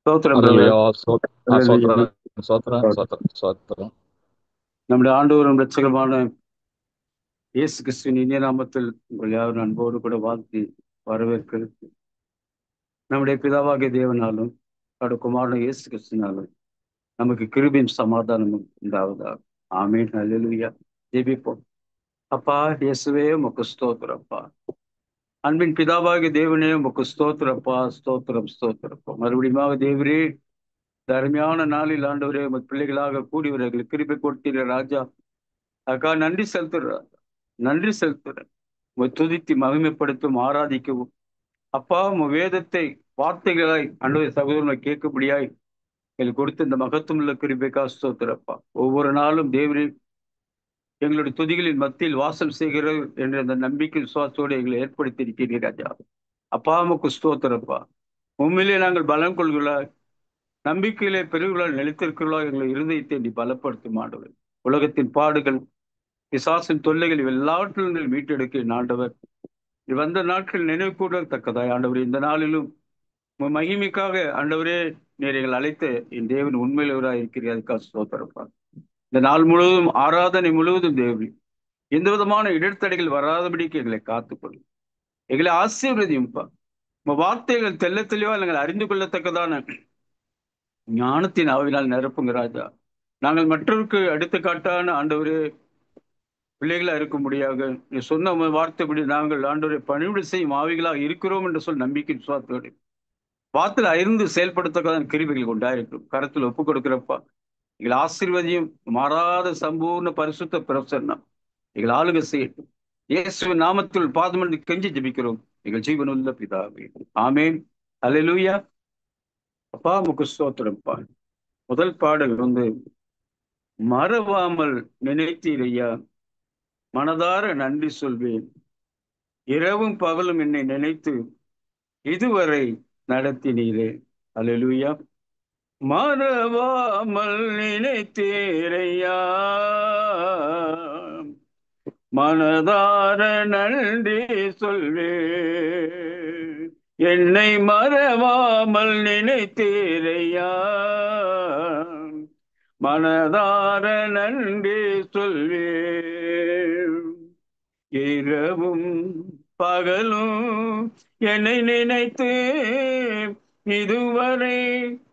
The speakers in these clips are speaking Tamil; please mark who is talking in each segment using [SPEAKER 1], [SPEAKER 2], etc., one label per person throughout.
[SPEAKER 1] ஸ்தோத்திரம்
[SPEAKER 2] அல்லேலூயா.
[SPEAKER 1] பிரதர். அல்லேலூயா.
[SPEAKER 2] சோத்திரம், சோத்திரம், சோத்திரம், சோத்திரம்.
[SPEAKER 1] நம்முடைய ஆண்டவரும் இரட்சகருமான இயேசு கிறிஸ்துவின் இனிய நாமத்தில் உங்கள் யாரும் அன்போடு கூட வாழ்த்தி வரவேற்கிறது. நம்முடைய பிதாவாகிய தேவனாலும் அவருடைய குமாரன் இயேசு கிறிஸ்துவினாலும் நமக்கு கிருபையும் சமாதானமும் உண்டாவதாக. ஆமென். அல்லேலூயா. ஜெபிப்போம். அப்பா இயேசுவே உமக்கு ஸ்தோத்திரப்பா. அன்பின் பிதாவாகிய தேவனே உமக்கு ஸ்தோத்திரப்பா. ஸ்தோத்திரம், ஸ்தோத்திரப்பா. மறுபடியும் தேவரே, இந்த அருமையான நாளில் ஆண்டவரே உமது பிள்ளைகளாக கூடியவர்களுக்கு கிருபை கொடுத்தீர ராஜா. அதுக்காக நன்றி செலுத்துறார். நன்றி செலுத்துறேன். உம்மை துதித்து மகிமைப்படுத்தும் ஆராதிக்கவும் அப்பா உம் வேதத்தை வார்த்தைகளாய் அன்றைய சகோதரனை கேட்கும்படியாய் எங்களுக்கு கொடுத்த இந்த மகத்துவமுள்ள கிருபைக்கா ஸ்தோத்திரப்பா. ஒவ்வொரு நாளும் தேவரே எங்களுடைய துதிகளின் மத்தியில் வாசம் செய்கிறது என்ற அந்த நம்பிக்கை விசுவாசத்தோடு எங்களை ஏற்படுத்தி இருக்கிறீர்கள் ராஜா. அப்பா உமக்கு ஸ்தோத்திரப்பா. உண்மையிலே நாங்கள் பலம் கொள்கிறாய், நம்பிக்கையிலே பெருகுகளால் நிலைத்திருக்கிறோம். எங்களை இருதயத்தை நீ பலப்படுத்தும் ஆண்டவர். உலகத்தின் பாடுகள், பிசாசின் தொல்லைகள் எல்லாவற்றிலும் மீட்டெடுக்க ஆண்டவர். இது வந்த நாட்கள் நினைவு கூறத்தக்கதாய் ஆண்டவரே, இந்த நாளிலும் உம் மகிமைக்காக ஆண்டவரே நீர் எங்கள் அழைத்த என் தேவன் உண்மையிலவராக இருக்கிறீர். அதுக்காக ஸ்தோத்திரப்பா. இந்த நாள் முழுவதும் ஆராதனை முழுவதும் தேவி எந்த விதமான இடர்த்தடைகள் வராதபடிக்கு எங்களை காத்துக்கொள்ளும். எங்களை ஆசீர்வதியும்பா. உங்க வார்த்தைகள் தெள்ள தெளிவா எங்களை அறிந்து கொள்ளத்தக்கதான ஞானத்தின் ஆவினால் நிரப்புங்க ராஜா. நாங்கள் மற்றவருக்கு எடுத்துக்காட்டான ஆண்டவரே பிள்ளைகளா இருக்கும்படியாக நீ சொன்ன வார்த்தைப்படி நாங்கள் ஆண்டவரை பணிவிடை செய்யும் ஆவிகளாக இருக்கிறோம் என்று சொல் நம்பிக்கை விசுவாசத்தோடு வார்த்தையில் அறிந்து செயல்படுத்தக்கான கிருபைகள் உண்டாயிருக்கும். கரத்தில் ஒப்புக் கொடுக்கிறப்பா. எங்கள் ஆசீர்வதியும் மாறாத சம்பூர்ண பரிசுத்த பிரசன்னம் எங்கள் ஆளுகை செய்யட்டும். இயேசுவின் நாமத்தில் பாதமண்டி கெஞ்சி ஜெபிக்கிறோம் எங்கள் ஜீவனுள்ள பிதாவே. ஆமேன். அல்லேலூயா. அப்பா உமக்கு ஸ்தோத்திரம்ப்பா. முதல் பாடல் மறவாமல் நினைத்தீரையா, மனதார நன்றி சொல்வேன். இரவும் பகலும் என்னை நினைத்து இதுவரை நடத்தினீரே. அல்லேலூயா. மறவாமல் நினைத்தீரையா, மனதார நன்றி சொல்வேன். என்னை மறவாமல் நினைத்தீரையா, மனதார நன்றி சொல்வேன். இரவும் பகலும் என்னை நினைத்து இதுவரை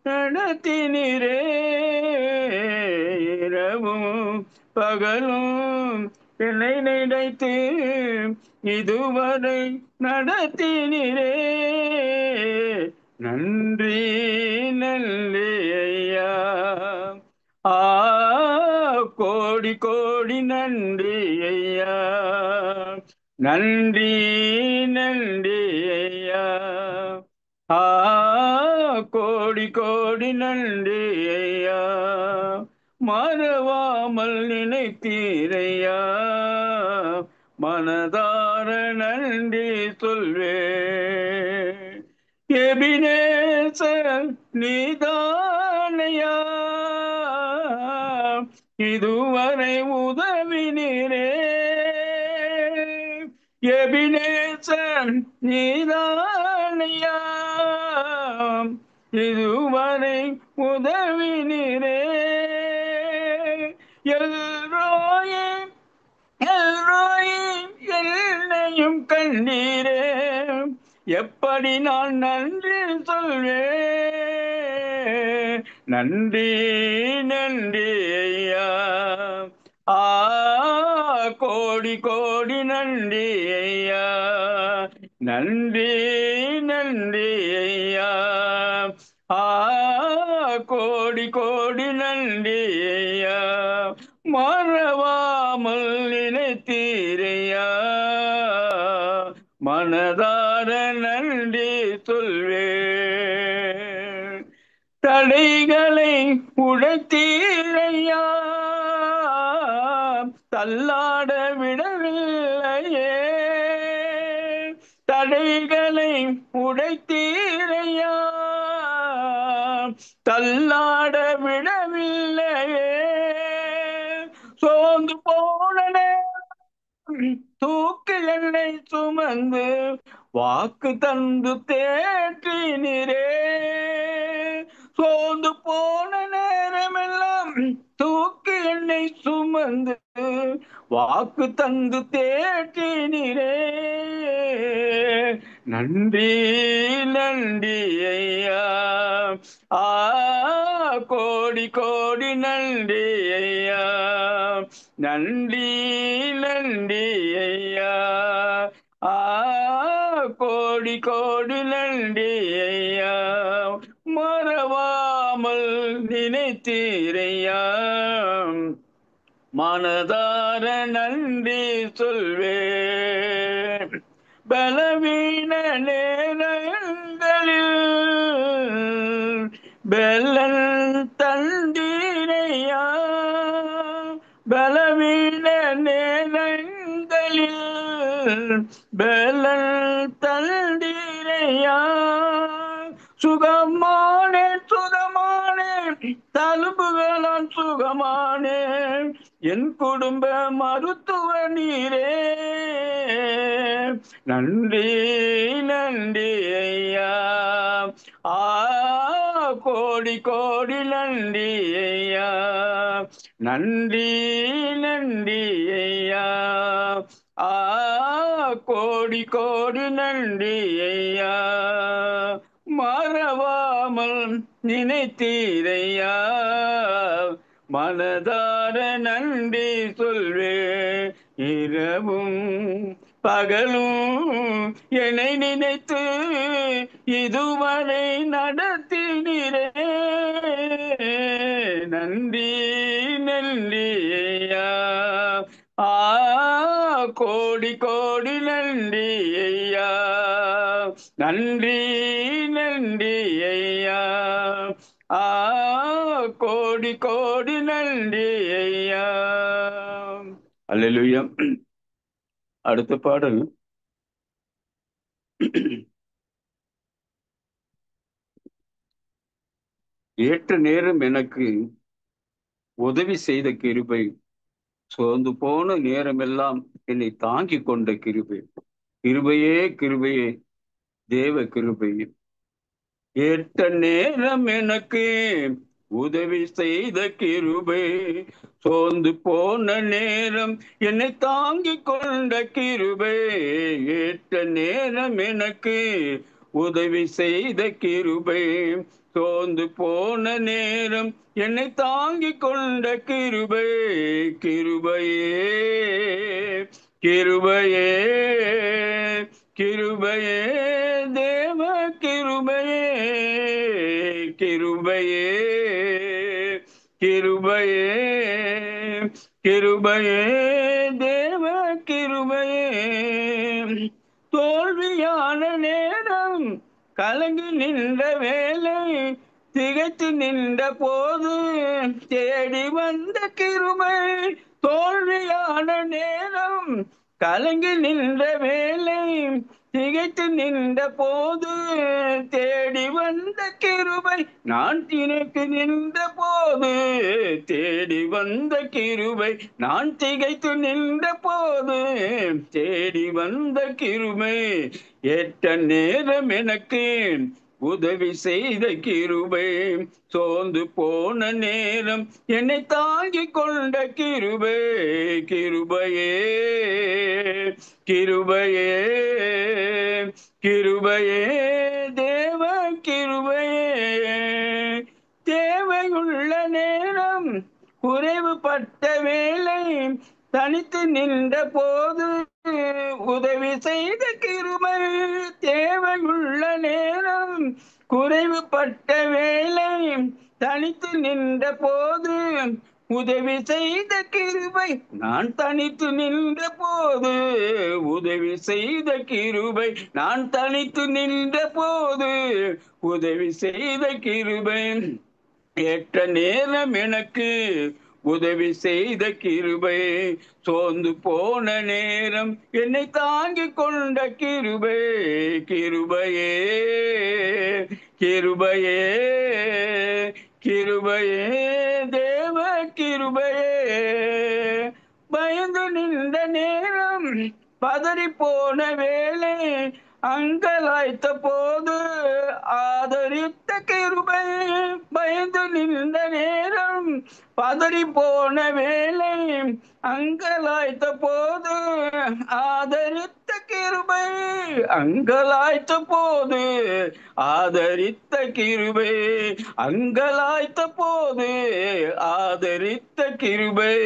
[SPEAKER 1] நடத்தினீரே. இரவும் பகலும் என்னை நினைத்து இதுவரை நடத்தினீரே. நன்றி நன்றி ஐயா. ஆ கோடி கோடி நன்றி ஐயா. நன்றி நன்றி ஐயா. ஆ கோடி கோடி நன்றி ஐயா. மறவாமல் நினைத்தீரையா, மனதார நன்றி சொல்வேன். எபினேசர் நீதானையா, இதுவரை உதவினீரே. எபினேசர் நீதானையா, இதுவரை உதவினீரே. எல்ரோயே எல்ரோயே என்னையும் கண்டீரே. எப்படி நான் நன்றி சொல்வேன். நன்றி நன்றி ஐயா. ஆ கோடி கோடி நன்றி ஐயா. நன்றி நன்றி ஐயா. ஆ கோடி கோடி நன்றி ஐயா. மறவாமல் நினைத்தீரையா, மனதார நன்றி சொல்வேன். தடைகளை உடைத்தீரையா, தள்ளாட விடவில்லையே. தடைகளை உடைத்தீரையா, தள்ளாட விடவில்லையே. சோர்ந்து போனனே தூக்கு என்னை சுமந்து வாக்கு தந்து தேற்றினரே. சோர்ந்து போன நேரமெல்லாம் தூக்கி என்னை சுமந்து வாக்கு தந்து தேற்றினீரே. நன்றி நன்றி ஐயா. ஆ கோடி கோடி நன்றி ஐயா. நன்றி நன்றி ஐயா. ஆ கோடி கோடி நன்றி ஐயா. மறவாமல் நினைத்தீரையா. மனதார நன்றி சொல்வேன். பலவீன நேரங்களில் பெலன் தந்தீரையா. பலவீன நேரங்களில் பெலன் தந்தீரையா. சுகமானேன் சுகமானேன் தழும்புகளால் சுகமானேன். என் குடும்ப மருத்துவ நீரே. நன்றி நன்றி ஐயா. ஆ கோடி கோடி நன்றி ஐயா. நன்றி நன்றி ஐயா. ஆ கோடி கோடி நன்றி ஐயா. மறவாமல் நினைத்தீரையா. மனதார நன்றி சொல்வேன். இரவும் பகலும் என்னை நினைத்து இதுவரை நடத்தினீரே. நன்றி நன்றி ஐயா. ஆ கோடி கோடி நன்றி ஐயா. நன்றி நன்றி ஐயா. ஆ கோடி கோடி நன்றி ஐயா. அல்லேலூயா. அடுத்த பாடல் ஏற்ற நேரம் எனக்கு உதவி செய்த கிருபை, சோர்ந்து போன நேரமெல்லாம் என்னை தாங்கி கொண்ட கிருபை. கிருபையே கிருபையே தேவ கிருபையே. ஏற்ற நேரம் எனக்கு உதவி செய்த கிருபை, சோர்ந்து போன நேரம் என்னை தாங்கி கொண்ட கிருபை. ஏற்ற நேரம் எனக்கு உதவி செய்த கிருபை, சோர்ந்து போன நேரம் என்னை தாங்கி கொண்ட கிருபை. கிருபையே கிருபையே கிருபையே தேவ கிருபையே. கிருபையே கிருபையே கிருபையே தேவ கிருபையே. தோல்வியான நேரம் கலங்கி நின்ற வேலை, திகைத்து நின்ற போது தேடி வந்த கிருபை. தோல்வியான நேரம் கலங்கி நின்ற வேலை, திகைத்து நின்ற போது தேடி வந்த கிருபை. நான் திகைத்து நின்ற போது தேடி வந்த கிருபை. நான் திகைத்து நின்ற போது தேடி வந்த கிருபை. ஏற்ற நேரம் எனக்கு உதவி செய்த கிருபை, சோர்ந்து போன நேரம் என்னை தாங்கி கொண்ட கிருபை. கிருபையே கிருபையே கிருபையே தேவ கிருபையே. தேவையுள்ள நேரம் குறைவுபட்ட வேலை, தனித்து நின்ற போது உதவி செய்த கிருபை. தேவையுள்ள நேரம் குறைவுபட்ட வேலை, தனித்து நின்ற போது உதவி செய்த கிருபை. நான் தனித்து நின்ற போது உதவி செய்த கிருபை. நான் தனித்து நின்ற போது உதவி செய்த கிருபை. ஏற்ற நேரம் எனக்கு உதவி செய்த கிருபை, சோர்ந்து போன நேரம் என்னை தாங்கி கொண்ட கிருபை. கிருபையே கிருபையே கிருபையே தேவ கிருபையே. பயந்து நின்ற நேரம், பதறி போன வேலை, அங்கலாய்த்த போது ஆதரித்த கிருபை, பயந்து நின்ற நேரம் பதறி போன வேளை, அங்கலாய்த்த போது ஆதரித்த கிருபை, அங்கலாய்த்த போது ஆதரித்த கிருபை, அங்கலாய்த்த போது ஆதரித்த கிருபை,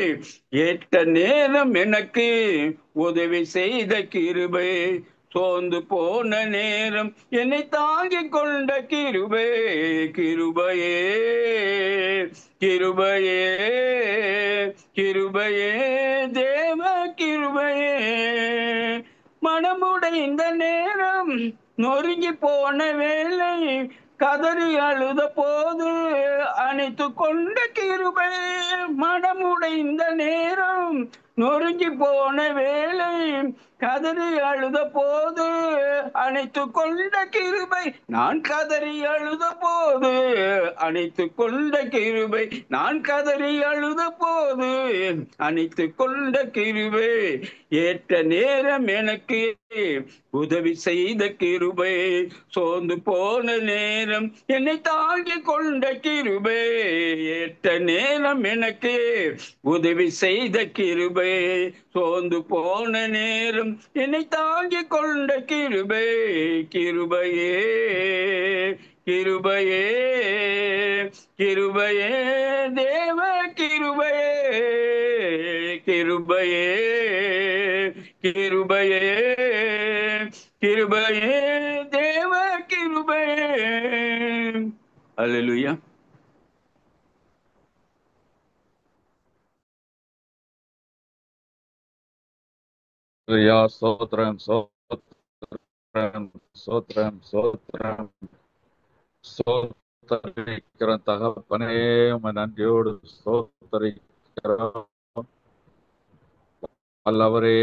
[SPEAKER 1] ஏற்ற நேரம் எனக்கு உதவி செய்த கிருபை, சோர்ந்து போன நேரம் என்னை தாங்கிக் கொண்ட கிருபை, கிருபையே கிருபையே கிருபையே தேவ கிருபையே. மனமுடைந்த நேரம் நொறுங்கி போன வேளை, கதறி அழுத போது அணைத்து கொண்ட கிருபை, மனமுடைந்த நேரம் நொறுங்கி போன வேளை, கதறி அழுத போது அணைத்து கொண்ட கிருபை, நான் கதறி அழுத போது அணைத்து கொண்ட கிருபை, நான் கதறி அழுத போது அணைத்து கொண்ட கிருபை, ஏற்ற நேரம் எனக்கு உதவி செய்த கிருபை, சோர்ந்து போன நேரம் என்னை தாங்கிக் கொண்ட கிருபை, ஏற்ற நேரம் எனக்கு உதவி செய்த கிருபை, சோர்ந்து போன நேரம் என்னை தாங்கிக் கொண்ட கிருபை, கிருபையே கிருபையே கிருபையே தேவ கிருபையே, கிருபையே கிருபையே கிருபையே தேவ கிருபையே. அல்லேலூயா.
[SPEAKER 2] ஐயா, சோத்திரம் சோத்திரம் சோத்திரம் சோத்திரம் சோத்தரிக்கிற தகப்பனே, உம்மை நன்றியோடு சோத்தரிக்கிறோம். வல்லவரே,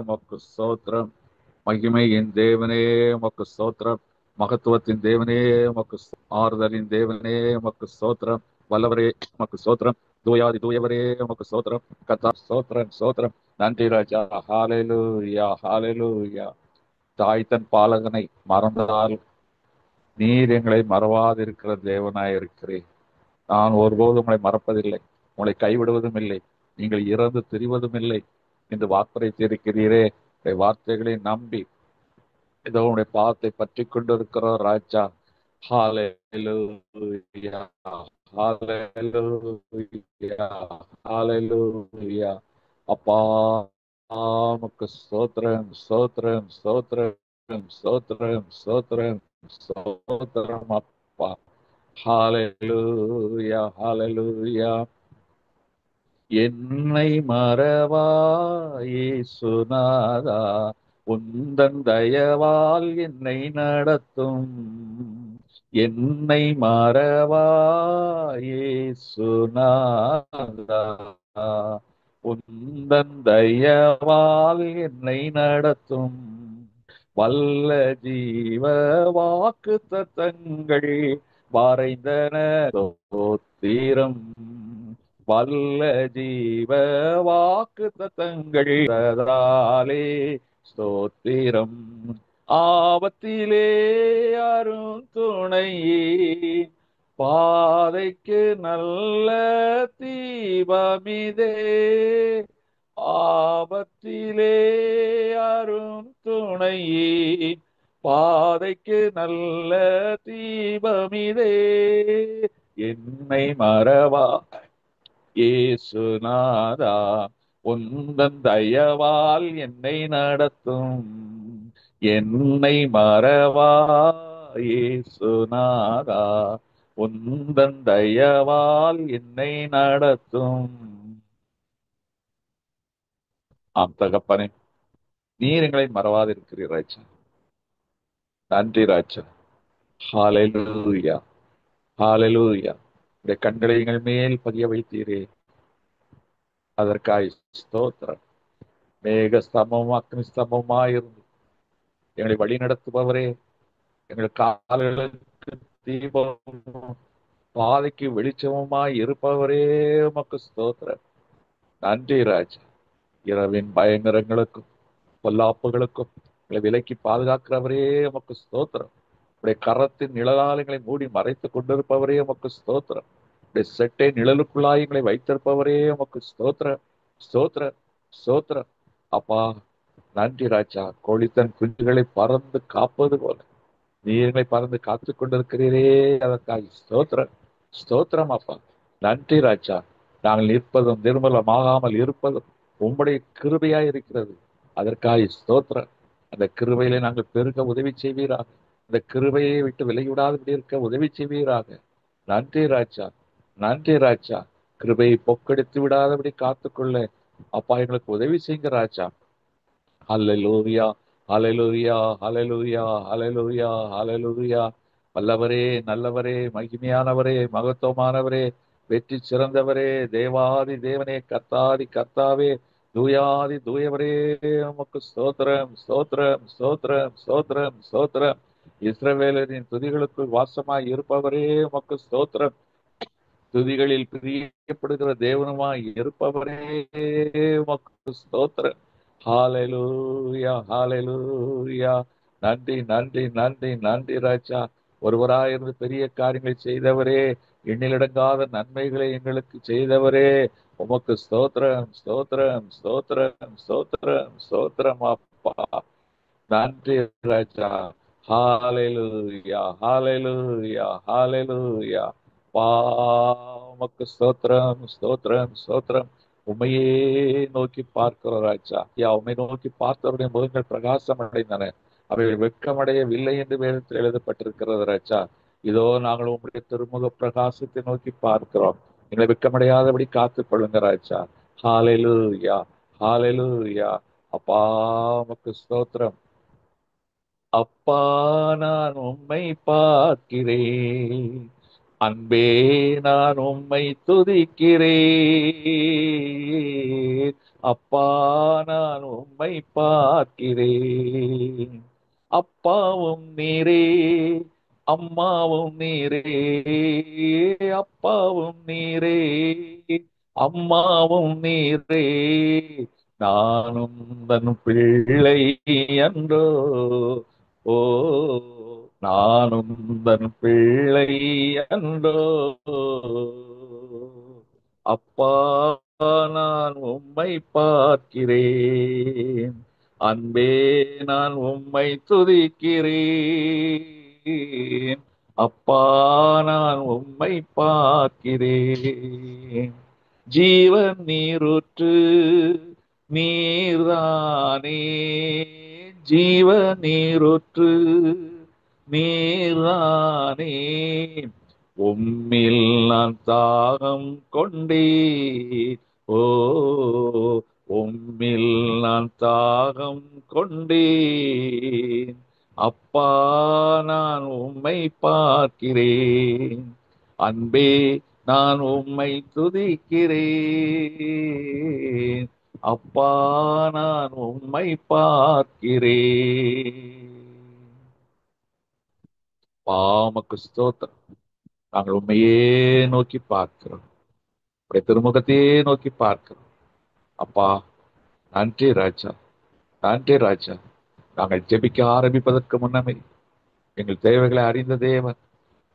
[SPEAKER 2] உமக்கு சோத்திரம். மகிமையின் தேவனே, உமக்கு சோத்திரம். மகத்துவத்தின் தேவனே, உமக்கு ஆறுதலின் தேவனே, உமக்கு சோத்திரம். வல்லவரே, உமக்கு சோத்திரம். தூயாதி தூயவரே, உமக்கு சோத்திரம். கர்த்தா, சோத்திரம் சோத்திரம். நன்றி ராஜா. ஹalleluya ஹalleluya. தாய் தன் பாலகனை மறந்தால் நீர் எங்களை மறவாதிருக்கிற தேவனாய் இருக்கிறேன். நான் ஒருபோதும் உங்களை மறப்பதில்லை, உங்களை கைவிடுவதும் இல்லை, நீங்கள் இறந்து திரிவதும் இல்லை என்று வாக்குரைத்திருக்கிறீரே. வார்த்தைகளை நம்பி இதோ உடைய பாதத்தை பற்றி கொண்டிருக்கிறோம் ராஜா. ஹalleluya ஹalleluya ஹalleluya. அப்பா, உமக்கு ஸ்தோத்திரம் ஸ்தோத்திரம் ஸ்தோத்திரம் ஸ்தோத்திரம் ஸ்தோத்திரம் ஸ்தோத்திரம் அப்பா. ஹalleluya ஹalleluya. என்னை மறவா இயேசுநாதா, உந்தன் தயவால் என்னை நடத்தும். என்னை மறவா இயேசுநாதா, உந்தன் தயவால் என்னை நடத்தும். வல்ல ஜீவ வாக்கு தத்தங்கள் வரைந்தன தோத்திரம். வல்ல ஜீவ வாக்கு தத்தங்கள் ஸ்தோத்திரம். ஆபத்திலே அரும் துணையே, பாதைக்கு நல்ல தீபமிதே. ஆபத்திலே அரும் துணையே, பாதைக்கு நல்ல தீபமிதே. என்னை மறவா இயேசுநாதா, உந்தன் தயவால் என்னை நடத்தும். என்னை மறவா இயேசுநாதா, உந்தன் தயவால் என்னை நடத்தும். ஆம் தகப்பனே, நீர் எங்களை மறவாதிருக்கிறீர் ராஜா. நன்றி ராஜா. ஹalleluya ஹalleluya. உடைய கண்களை எங்கள் மேல் பதிய வைத்தீரே, அதற்காய் ஸ்தோத்திரம். மேக ஸ்தம்பமும் அக்னி ஸ்தம்பமாயிருந்து எங்களை வழி நடத்துபவரே, எங்கள் கால்களுக்கு தீபமும் பாதைக்கு வெளிச்சமுமாய் இருப்பவரே, உமக்கு ஸ்தோத்திரம். நன்றி ராஜா. இரவின் பயங்கரங்களுக்கும் பொல்லாப்புகளுக்கும் எங்களை விலக்கி பாதுகாக்கிறவரே உமக்கு ஸ்தோத்திரம். உடைய கரத்தின் நிழலாலயங்களை மூடி மறைத்து கொண்டிருப்பவரே உமக்கு ஸ்தோத்திரம். உடைய செட்டை நிழலுக்குள்ளாய் எங்களை வைத்திருப்பவரே உமக்கு ஸ்தோத்திரம். ஸ்தோத்திரம். ஸ்தோத்திரம். அப்பா, நன்றி ராஜா. கோழித்தன் குஞ்சுகளை பறந்து காப்பது போல நீர்களை பறந்து காத்து கொண்டிருக்கிறீரே, அதற்காக ஸ்தோத்திரம். ஸ்தோத்திரம் அப்பா. நன்றி ராஜா. நாங்கள் நிற்பதும் நிர்மலமாகாமல் இருப்பதும் உம்முடைய கிருபையாய் இருக்கிறது. அதற்காக ஸ்தோத்திரம். அந்த கிருபையிலே நாங்கள் பெருக உதவி செய்வீராக. அந்த கிருபையை விட்டு விலகிவிடாதபடி இருக்க உதவி செய்வீராக. நன்றி ராஜா. நன்றி ராஜா. கிருபையை பொக்கெடுத்து விடாதபடி காத்துக்கொள்ள அப்பா எங்களுக்கு உதவி செய்யுங்க ராஜா. ஹல்லேலூயா, ஹல்லேலூயா, ஹல்லேலூயா, ஹல்லேலூயா, ஹல்லேலூயா. வல்லவரே, நல்லவரே, மகிமையானவரே, மகத்துவமானவரே, வெற்றி சிறந்தவரே, தேவாதி தேவனே, கர்த்தாதி கர்த்தாவே, தூயாதி தூயவரே, உமக்கு ஸ்தோத்திரம், ஸ்தோத்திரம், ஸ்தோத்திரம், ஸ்தோத்திரம், ஸ்தோத்திரம். இஸ்ரவேலரின் துதிகளுக்குள் வாசமாய் இருப்பவரே உமக்கு ஸ்தோத்திரம். துதிகளில் பிரியப்படுகிற தேவனுமாய் இருப்பவரே உமக்கு ஸ்தோத்திரம். ஹalleluya, ஹalleluya. நன்றி, நன்றி, நன்றி, நன்றி ராஜா. ஒருவராயிருந்து பெரிய காரியங்களை செய்தவரே, எண்ணிலடங்காத நன்மைகளை எங்களுக்கு செய்தவரே, உமக்கு ஸ்தோத்திரம், ஸ்தோத்திரம், ஸ்தோத்திரம், ஸ்தோத்திரம், ஸ்தோத்திரம் அப்பா. நன்றி ராஜா. ஹalleluya, ஹalleluya, ஹalleluya. உமக்கு ஸ்தோத்திரம், ஸ்தோத்திரம், ஸ்தோத்திரம். உண்மையே நோக்கி பார்க்கிறோம் ராஜா. உண்மை நோக்கி பார்த்தவருடைய முகங்கள் பிரகாசம் அடைந்தன, அவைகள் வெட்கமடையவில்லை என்று வேதத்தில் எழுதப்பட்டிருக்கிறது ராஜா. இதோ நாங்கள் உங்களுடைய திருமுக பிரகாசத்தை நோக்கி பார்க்கிறோம். எங்களை வெட்கமடையாதபடி காத்துக் கொள்ளுங்க ராஜா. ஹalleluya, ஹalleluya. அப்பா உமக்கு ஸ்தோத்திரம். அப்பா, நான் உம்மை பார்க்கிறேன். அன்பே, நான் உம்மை துதிக்கிறேன். அப்பா, நான் உம்மை பார்க்கிறேன். அப்பாவும் நீரே, அம்மாவும் நீரே. அப்பாவும் நீரே, அம்மாவும் நீரே. நானும் தன் பிள்ளை அன்றோ. ஓ, நானும் தன் பிள்ளை அன்றோ. அப்பா, நான் உம்மை பார்க்கிறேன். அன்பே, நான் உம்மை துதிக்கிறேன். அப்பா, நான் உம்மை பார்க்கிறேன். ஜீவன் நீரூற்று நீர்தானே. ஜீவ நீரூற்று நீர்தானே. உம்மில் நான் தாகம் கொண்டேன். ஓ, உம்மில் நான் தாகம் கொண்டேன். அப்பா, நான் உம்மை பார்க்கிறேன். அன்பே, நான் உம்மை துதிக்கிறேன். அப்பா, நான் உம்மை பார்க்கிறேன். பாமக்கு ஸ்தோத்திரம். நாங்கள் உண்மையே நோக்கி பார்க்கிறோம். உடைய திருமுகத்தையே நோக்கி பார்க்கிறோம். அப்பா, நன்றி ராஜா. நன்றி ராஜா. நாங்கள் ஜெபிக்க ஆரம்பிப்பதற்கு முன்னமே எங்கள் தேவைகளை அறிந்த தேவன்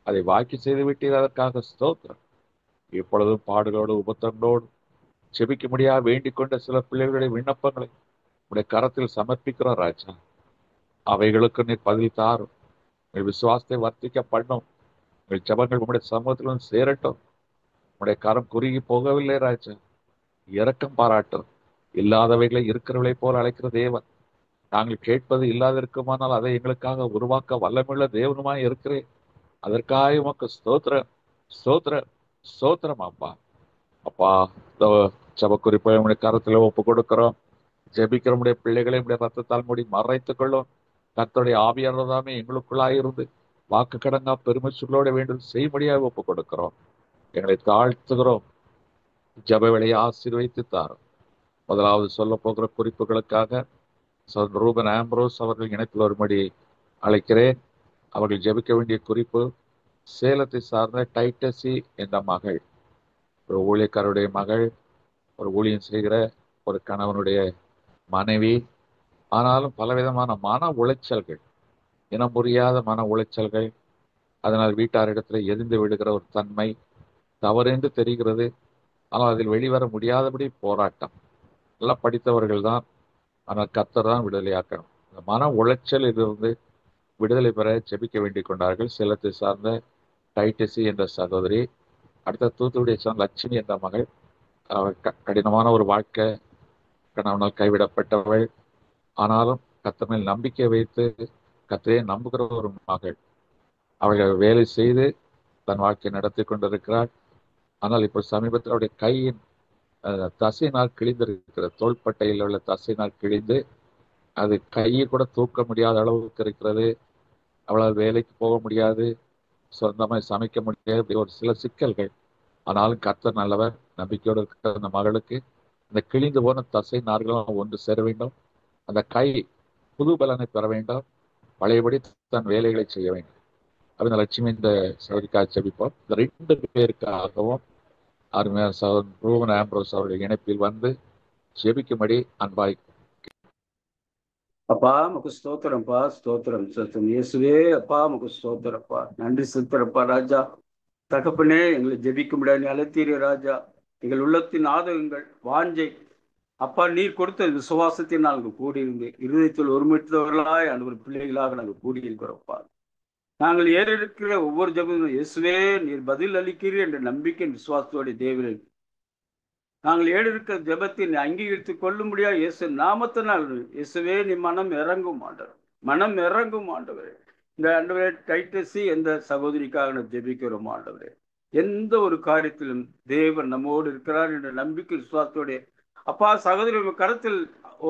[SPEAKER 2] அதை வாக்கி செய்து விட்டீர். அதற்காக ஸ்தோத்திரம். எப்பொழுதும் பாடுகளோடு உபத்திரங்களோடு ஜெபிக்க முடியாது வேண்டிக் கொண்ட சில பிள்ளைகளுடைய விண்ணப்பங்களை உடைய கரத்தில் சமர்ப்பிக்கிறோம் ராஜா. அவைகளுக்கு நீர் பதில் தாரும். உங்கள் விசுவாசத்தை வர்த்திக்க பண்ணும். உங்கள் ஜெபங்கள் உங்களுடைய சமூகத்திலும் சேரட்டும். உங்களுடைய கரம் குறுகி போகவில்லை ராஜா. இரக்கம் பாராட்டும். இல்லாதவைகளை இருக்கிறவளை போல அழைக்கிற தேவன். நாங்கள் கேட்பது இல்லாதிருக்குமானால் அதை எங்களுக்காக உருவாக்க வல்லமுள்ள தேவனுமாய் இருக்கிறேன். அதற்காக உமக்கு ஸ்தோத்திரம், ஸ்தோத்திரம், ஸ்தோத்திரம் அப்பா. அப்பா, ஜப குறிப்பை உடைய கரத்துல ஒப்பு கொடுக்கிறோம். ஜெபிக்கிற உடைய பிள்ளைகளை உடைய ரத்தத்தால் மூடி மறைத்துக் கொள்ளும். கர்த்தருடைய ஆவியானதாமே எங்களுக்குள்ளாயிருந்து வாக்கு கடங்கா பெருமை சொல்லோட வேண்டும் செய்யும்படியாக ஒப்பு கொடுக்கிறோம். எங்களை தாழ்த்துகிறோம். ஜப வேளையை ஆசீர்வதித்து தாரும். முதலாவது சொல்ல போகிற குறிப்புகளுக்காக ரூபன் ஆம்ப்ரோஸ் அவர்கள் இணைப்பில் வரும்படி அழைக்கிறேன். அவர்கள் ஜெபிக்க வேண்டிய குறிப்பு, சேலத்தை சார்ந்த டைட்டசி என்ற மகள், ஒரு ஊழியக்காரருடைய மகள், ஒரு ஊழியம் செய்கிற ஒரு கணவனுடைய மனைவி, ஆனாலும் பலவிதமான மன உளைச்சல்கள், இனம் புரியாத மன உளைச்சல்கள், அதனால் வீட்டாரிடத்துல எரிந்து விடுகிற ஒரு தன்மை, தவறென்று தெரிகிறது. ஆனால் அதில் வெளிவர முடியாதபடி போராட்டம். நல்லா படித்தவர்கள் தான், ஆனால் கர்த்தர் தான் விடுதலையாக்கணும். இந்த மன உளைச்சலிலிருந்து விடுதலை பெற ஜெபிக்க வேண்டிக் கொண்டார்கள். சேலத்தை சார்ந்த டைட்டசி என்ற சகோதரி, அடுத்த தூத்துக்குடியை சார்ந்த லட்சுமி என்ற மகள். அவள் கடினமான ஒரு வாழ்க்கை, கணவனால் கைவிடப்பட்டவள். ஆனாலும் கர்த்தர் மேல் நம்பிக்கை வைத்து கர்த்தரை நம்புகிற ஒரு மகள். அவள் வேலை செய்து தன் வாழ்க்கையை நடத்தி கொண்டிருக்கிறாள். ஆனால் இப்போ சமீபத்தில் அவருடைய கையின் தசையினால் கிழிந்திருக்கிறது. தோள்பட்டையில் உள்ள தசையினால் கிழிந்து அது கையை கூட தூக்க முடியாத அளவுக்கு இருக்கிறது. அவளால் வேலைக்கு போக முடியாது, சொந்தமாய் சமைக்க முடியாது, இப்படி ஒரு சில சிக்கல்கள். ஆனாலும் கர்த்தர் நல்லவர். நம்பிக்கையோடு இருக்கிற அந்த மகளுக்கு இந்த கிழிந்து போன தசை நார்களும் ஒன்று சேர வேண்டும். அந்த கை புது பலனை பெற வேண்டும். பழையபடி தன் வேலைகளை செய்ய வேண்டும். அப்படின்னு லட்சுமி இந்த சகோதரிக்காக ஜெபிப்போம். இந்த 2 பேருக்காகவும் அருமையான சகோதரன் ரூபன் ஆம்ப்ரோஸ் அவருடைய இணைப்பில் வந்து ஜெபிக்கும்படி அன்பாய்.
[SPEAKER 1] அப்பா உமக்கு ஸ்தோத்திரம்ப்பா, ஸ்தோத்திரம் ஸ்தோத்திரம் இயேசுவே. அப்பா உமக்கு ஸ்தோத்திரப்பா, நன்றி செலுத்துறப்பா ராஜா. தகப்பனே, எங்களை ஜெபிக்க முடியாது அழைத்தீரே ராஜா. எங்கள் உள்ளத்தின் ஆதகங்கள் வாஞ்சை அப்பா நீர் கொடுத்த விசுவாசத்தை நாங்கள் கூடியிருந்து இருதயத்தில் ஒருமித்தவர்களாய் ஆண்டவர் பிள்ளைகளாக நாங்கள் கூடியிருக்கிறோம்ப்பா. நாங்கள் ஏறெடுக்கிற ஒவ்வொரு ஜெபமும் இயேசுவே நீர் பதில் அளிக்கிறீர் என்ற நம்பிக்கை விசுவாசத்தோடைய தேவனே, நாங்கள் ஏறெடுக்கிற ஜெபத்தை நீ அங்கீகரித்துக் கொள்ளும்படியா இயேசு நாமத்தினால் இயேசுவே நீ மனம் இறங்கும் ஆண்டவர், மனம் இறங்கும் ஆண்டவரே. இந்த ஆண்டவரே டைட்டஸி எந்த சகோதரிக்காக நான் ஜெபிக்கிறோம் ஆண்டவரே. எந்த ஒரு காரியத்திலும் தேவன் நம்மோடு இருக்கிறார் என்ற நம்பிக்கை விசுவாசத்தோடைய அப்பா சகோதரி உங்க கரத்தில்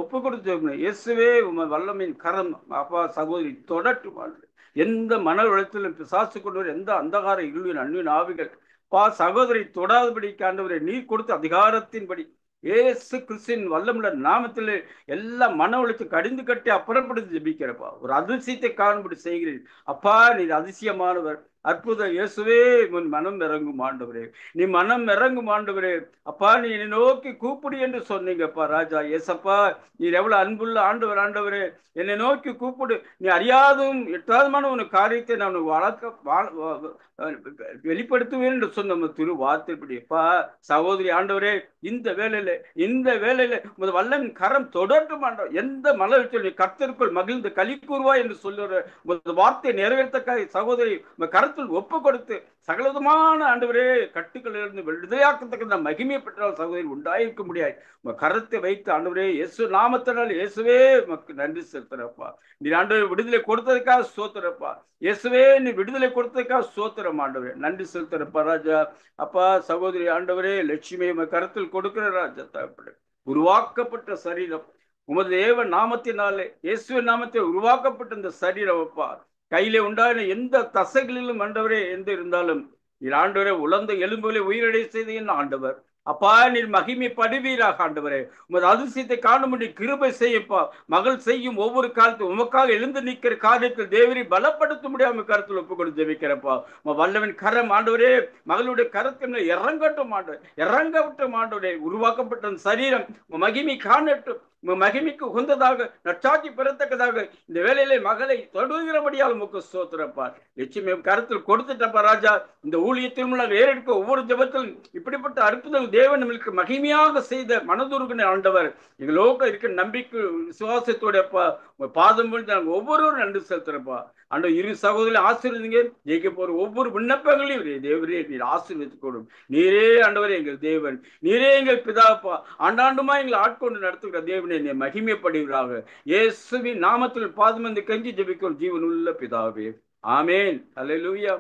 [SPEAKER 1] ஒப்பு கொடுத்து இயேசுவே உம வல்லமையின் கரம் அப்பா சகோதரி தொடட்டும் ஆண்டவரே. எந்த மன உளைச்சலும் பிசாசு கொண்டு வர எந்த அந்தகார இருளின் அன்பின் ஆவிகள் பா சகோதரி தொடாதபடி ஆண்டவரே நீர் கொடுத்த அதிகாரத்தின்படி இயேசு கிறிஸ்துவின் வல்லமுள்ள நாமத்திலே எல்லா மன உளைச்சல் கடிந்து கட்டி அப்புறப்படுத்தி ஜெபிக்கிறப்பா. ஒரு அதிசயத்தை காணும்படி செய்கிறேன் அப்பா. நீர் அதிசயமானவர், அற்புத இயேசுவே. உன் மனம் இறங்கும் ஆண்டவரே, நீ மனம் இறங்கும் ஆண்டவரே. அப்பா நீ என்னை நோக்கி கூப்பிடு என்று சொன்னீங்கப்பா ராஜா. ஏசப்பா நீர் எவ்வளவு அன்புள்ள ஆண்டவர் ஆண்டவரே. என்னை நோக்கி கூப்பிடு, நீ அறியாதும் எட்டாதமான ஒரு காரியத்தை நான் வெளிப்படுத்துவேன் என்று சொன்ன திரு வார்த்தைப்படிப்பா சகோதரி ஆண்டவரே. இந்த வேலையில வல்லன் கரம் தொடர்ந்து ஆண்டவர். எந்த மலர் கர்த்தருக்குள் மகிழ்ந்து களி கூறுவா என்று சொல்லுற வார்த்தை நிறைவேற்றக்காக சகோதரி கருத்தில் ஒப்பு கொடுத்து சகலவிதமான ஆண்டவரே கட்டுக்களிலிருந்து விடுதலையாக்கத்தக்க மகிமை பெற்றால் சகோதரி உண்டாயிருக்க முடியாது. கரத்தை வைத்து ஆண்டவரே இயேசு நாமத்தினால் இயேசுவே உமக்கு நன்றி செலுத்துறப்பா. நீ ஆண்டவரே விடுதலை கொடுத்ததுக்காக சோத்துறப்பா. இயேசுவே நீ விடுதலை கொடுத்ததுக்காக சோத்திரம் ஆண்டவரே. நன்றி செலுத்துறப்பா ராஜா. அப்பா சகோதரி ஆண்டவரே லட்சுமி கருத்தில் கொடுக்கிற ராஜா தகப்பனே. உருவாக்கப்பட்ட சரீரம் உமது தேவ நாமத்தினாலே இயேசுவின் நாமத்தில் உருவாக்கப்பட்ட இந்த சரீரம் அப்பா கையிலே உண்டான எந்த தசைகளிலும் ஆண்டவரே எந்த இருந்தாலும் நீர் ஆண்டவரே உலர்ந்த எலும்புகளை உயிரடை செய்த என் ஆண்டவர் அப்பா நீர் மகிமை படுவீராக ஆண்டவரே. உமது அதிசயத்தை காணும்படி கிருபை செய்யப்பா. மகள் செய்யும் ஒவ்வொரு காலத்தும் உமக்காக எழுந்து நிற்கிற காரியத்தில் தேவரை பலப்படுத்த முடியாம கருத்தில் ஒப்பு கொடுத்து ஜெபிக்கிறப்பா. வல்லவன் கரம் ஆண்டவரே மகளுடைய கரத்தின் இறங்கட்டும் ஆண்டவர், இறங்கட்டும் ஆண்டவரே. உருவாக்கப்பட்ட சரீரம் மகிமை காணட்டும், மகிமைக்கு உகந்ததாக நற்சாட்சி பெறத்தக்கதாக இந்த வேலையிலே மகளை தொடுகிறபடியால் உமக்கு ஸ்தோத்திரப்பா. லட்சுமி கருத்தில் கொடுத்துட்டப்பா ராஜா. இந்த ஊழியத்தின் மூலம் ஏறெடுக்க ஒவ்வொரு ஜெபத்திலும் இப்படிப்பட்ட அற்புதங்கள் தேவன் நம்மளுக்கு மகிமையாக செய்த மனதுருகின ஆண்டவர். எங்களோக்க இருக்கிற நம்பிக்கை விசுவாசத்தோட பாதம் நாங்கள் ஒவ்வொருவரும் நன்றி செலுத்துறப்பா. ஆண்டவர் இரு சகோதரி ஆசீர்வதிங்க. ஜெயிக்க போற ஒவ்வொரு விண்ணப்பங்களையும் தேவரே நீர் ஆசீர்வதித்துக் கொள்ளும். நீரே ஆண்டவரே எங்கள் தேவன், நீரே எங்கள் பிதாப்பா. ஆண்டாண்டுமா எங்களை ஆட்கொண்டு நடத்துகிற தேவனே நீ மகிமைப்படுவீராக. இயேசுவின் நாமத்தில் பாதம் கெஞ்சி ஜெபிக்கும் ஜீவனுள்ள பிதாவே. ஆமேன். அல்லேலூயா.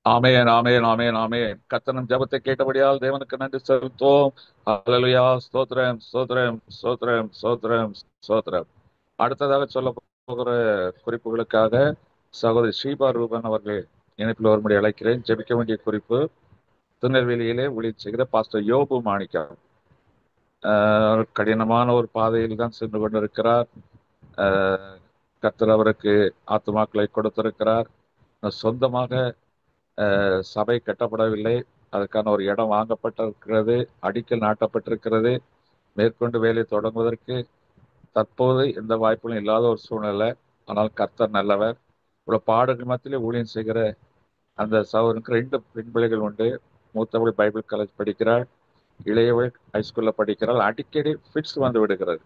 [SPEAKER 2] ஆமென், ஆமென், ஆமென், ஆமென். கர்த்தரின் ஜெபத்தை கேட்டபடியால் தேவனுக்கு நன்றி செலுத்துவோம். ஹல்லேலூயா. ஸ்தோத்திரம், ஸ்தோத்திரம், ஸ்தோத்திரம், ஸ்தோத்திரம், ஸ்தோத்திரம். அடுத்ததாக சொல்ல போகிற குறிப்புகளுக்காக சகோதரி ஸ்ரீபா ரூபன் அவர்கள் இணைப்பில் வரும்படி அழைக்கிறேன். ஜெபிக்க வேண்டிய குறிப்பு, திருநெல்வேலியிலே ஊழியர் செய்கிற பாஸ்டர் யோபு மாணிக்கம். கடினமான ஒரு பாதையில் தான் சென்று கொண்டிருக்கிறார். கர்த்தர் அவருக்கு ஆத்துமாக்களை கொடுத்திருக்கிறார். சொந்தமாக சபை கட்டப்படவில்லை, அதுக்கான ஒரு இடம் வாங்கப்பட்டிருக்கிறது, அடிக்கல் நாட்டப்பட்டிருக்கிறது. மேற்கொண்டு வேலை தொடங்குவதற்கு தற்போது எந்த வாய்ப்புகளும் இல்லாத ஒரு சூழ்நிலை. ஆனால் கர்த்தர் நல்லவர். இவ்வளவு பாடுகள் மத்தியிலே ஊழியம் செய்கிற அந்த சகோதரனுக்கு 2 பெண் பிள்ளைகள் உண்டு. மூத்தவள் பைபிள் காலேஜ் படிக்கிறாள், இளையவள் ஹைஸ்கூல்ல படிக்கிறாள். அடிக்கடி ஃபிட்ஸ் வந்து விடுகிறது.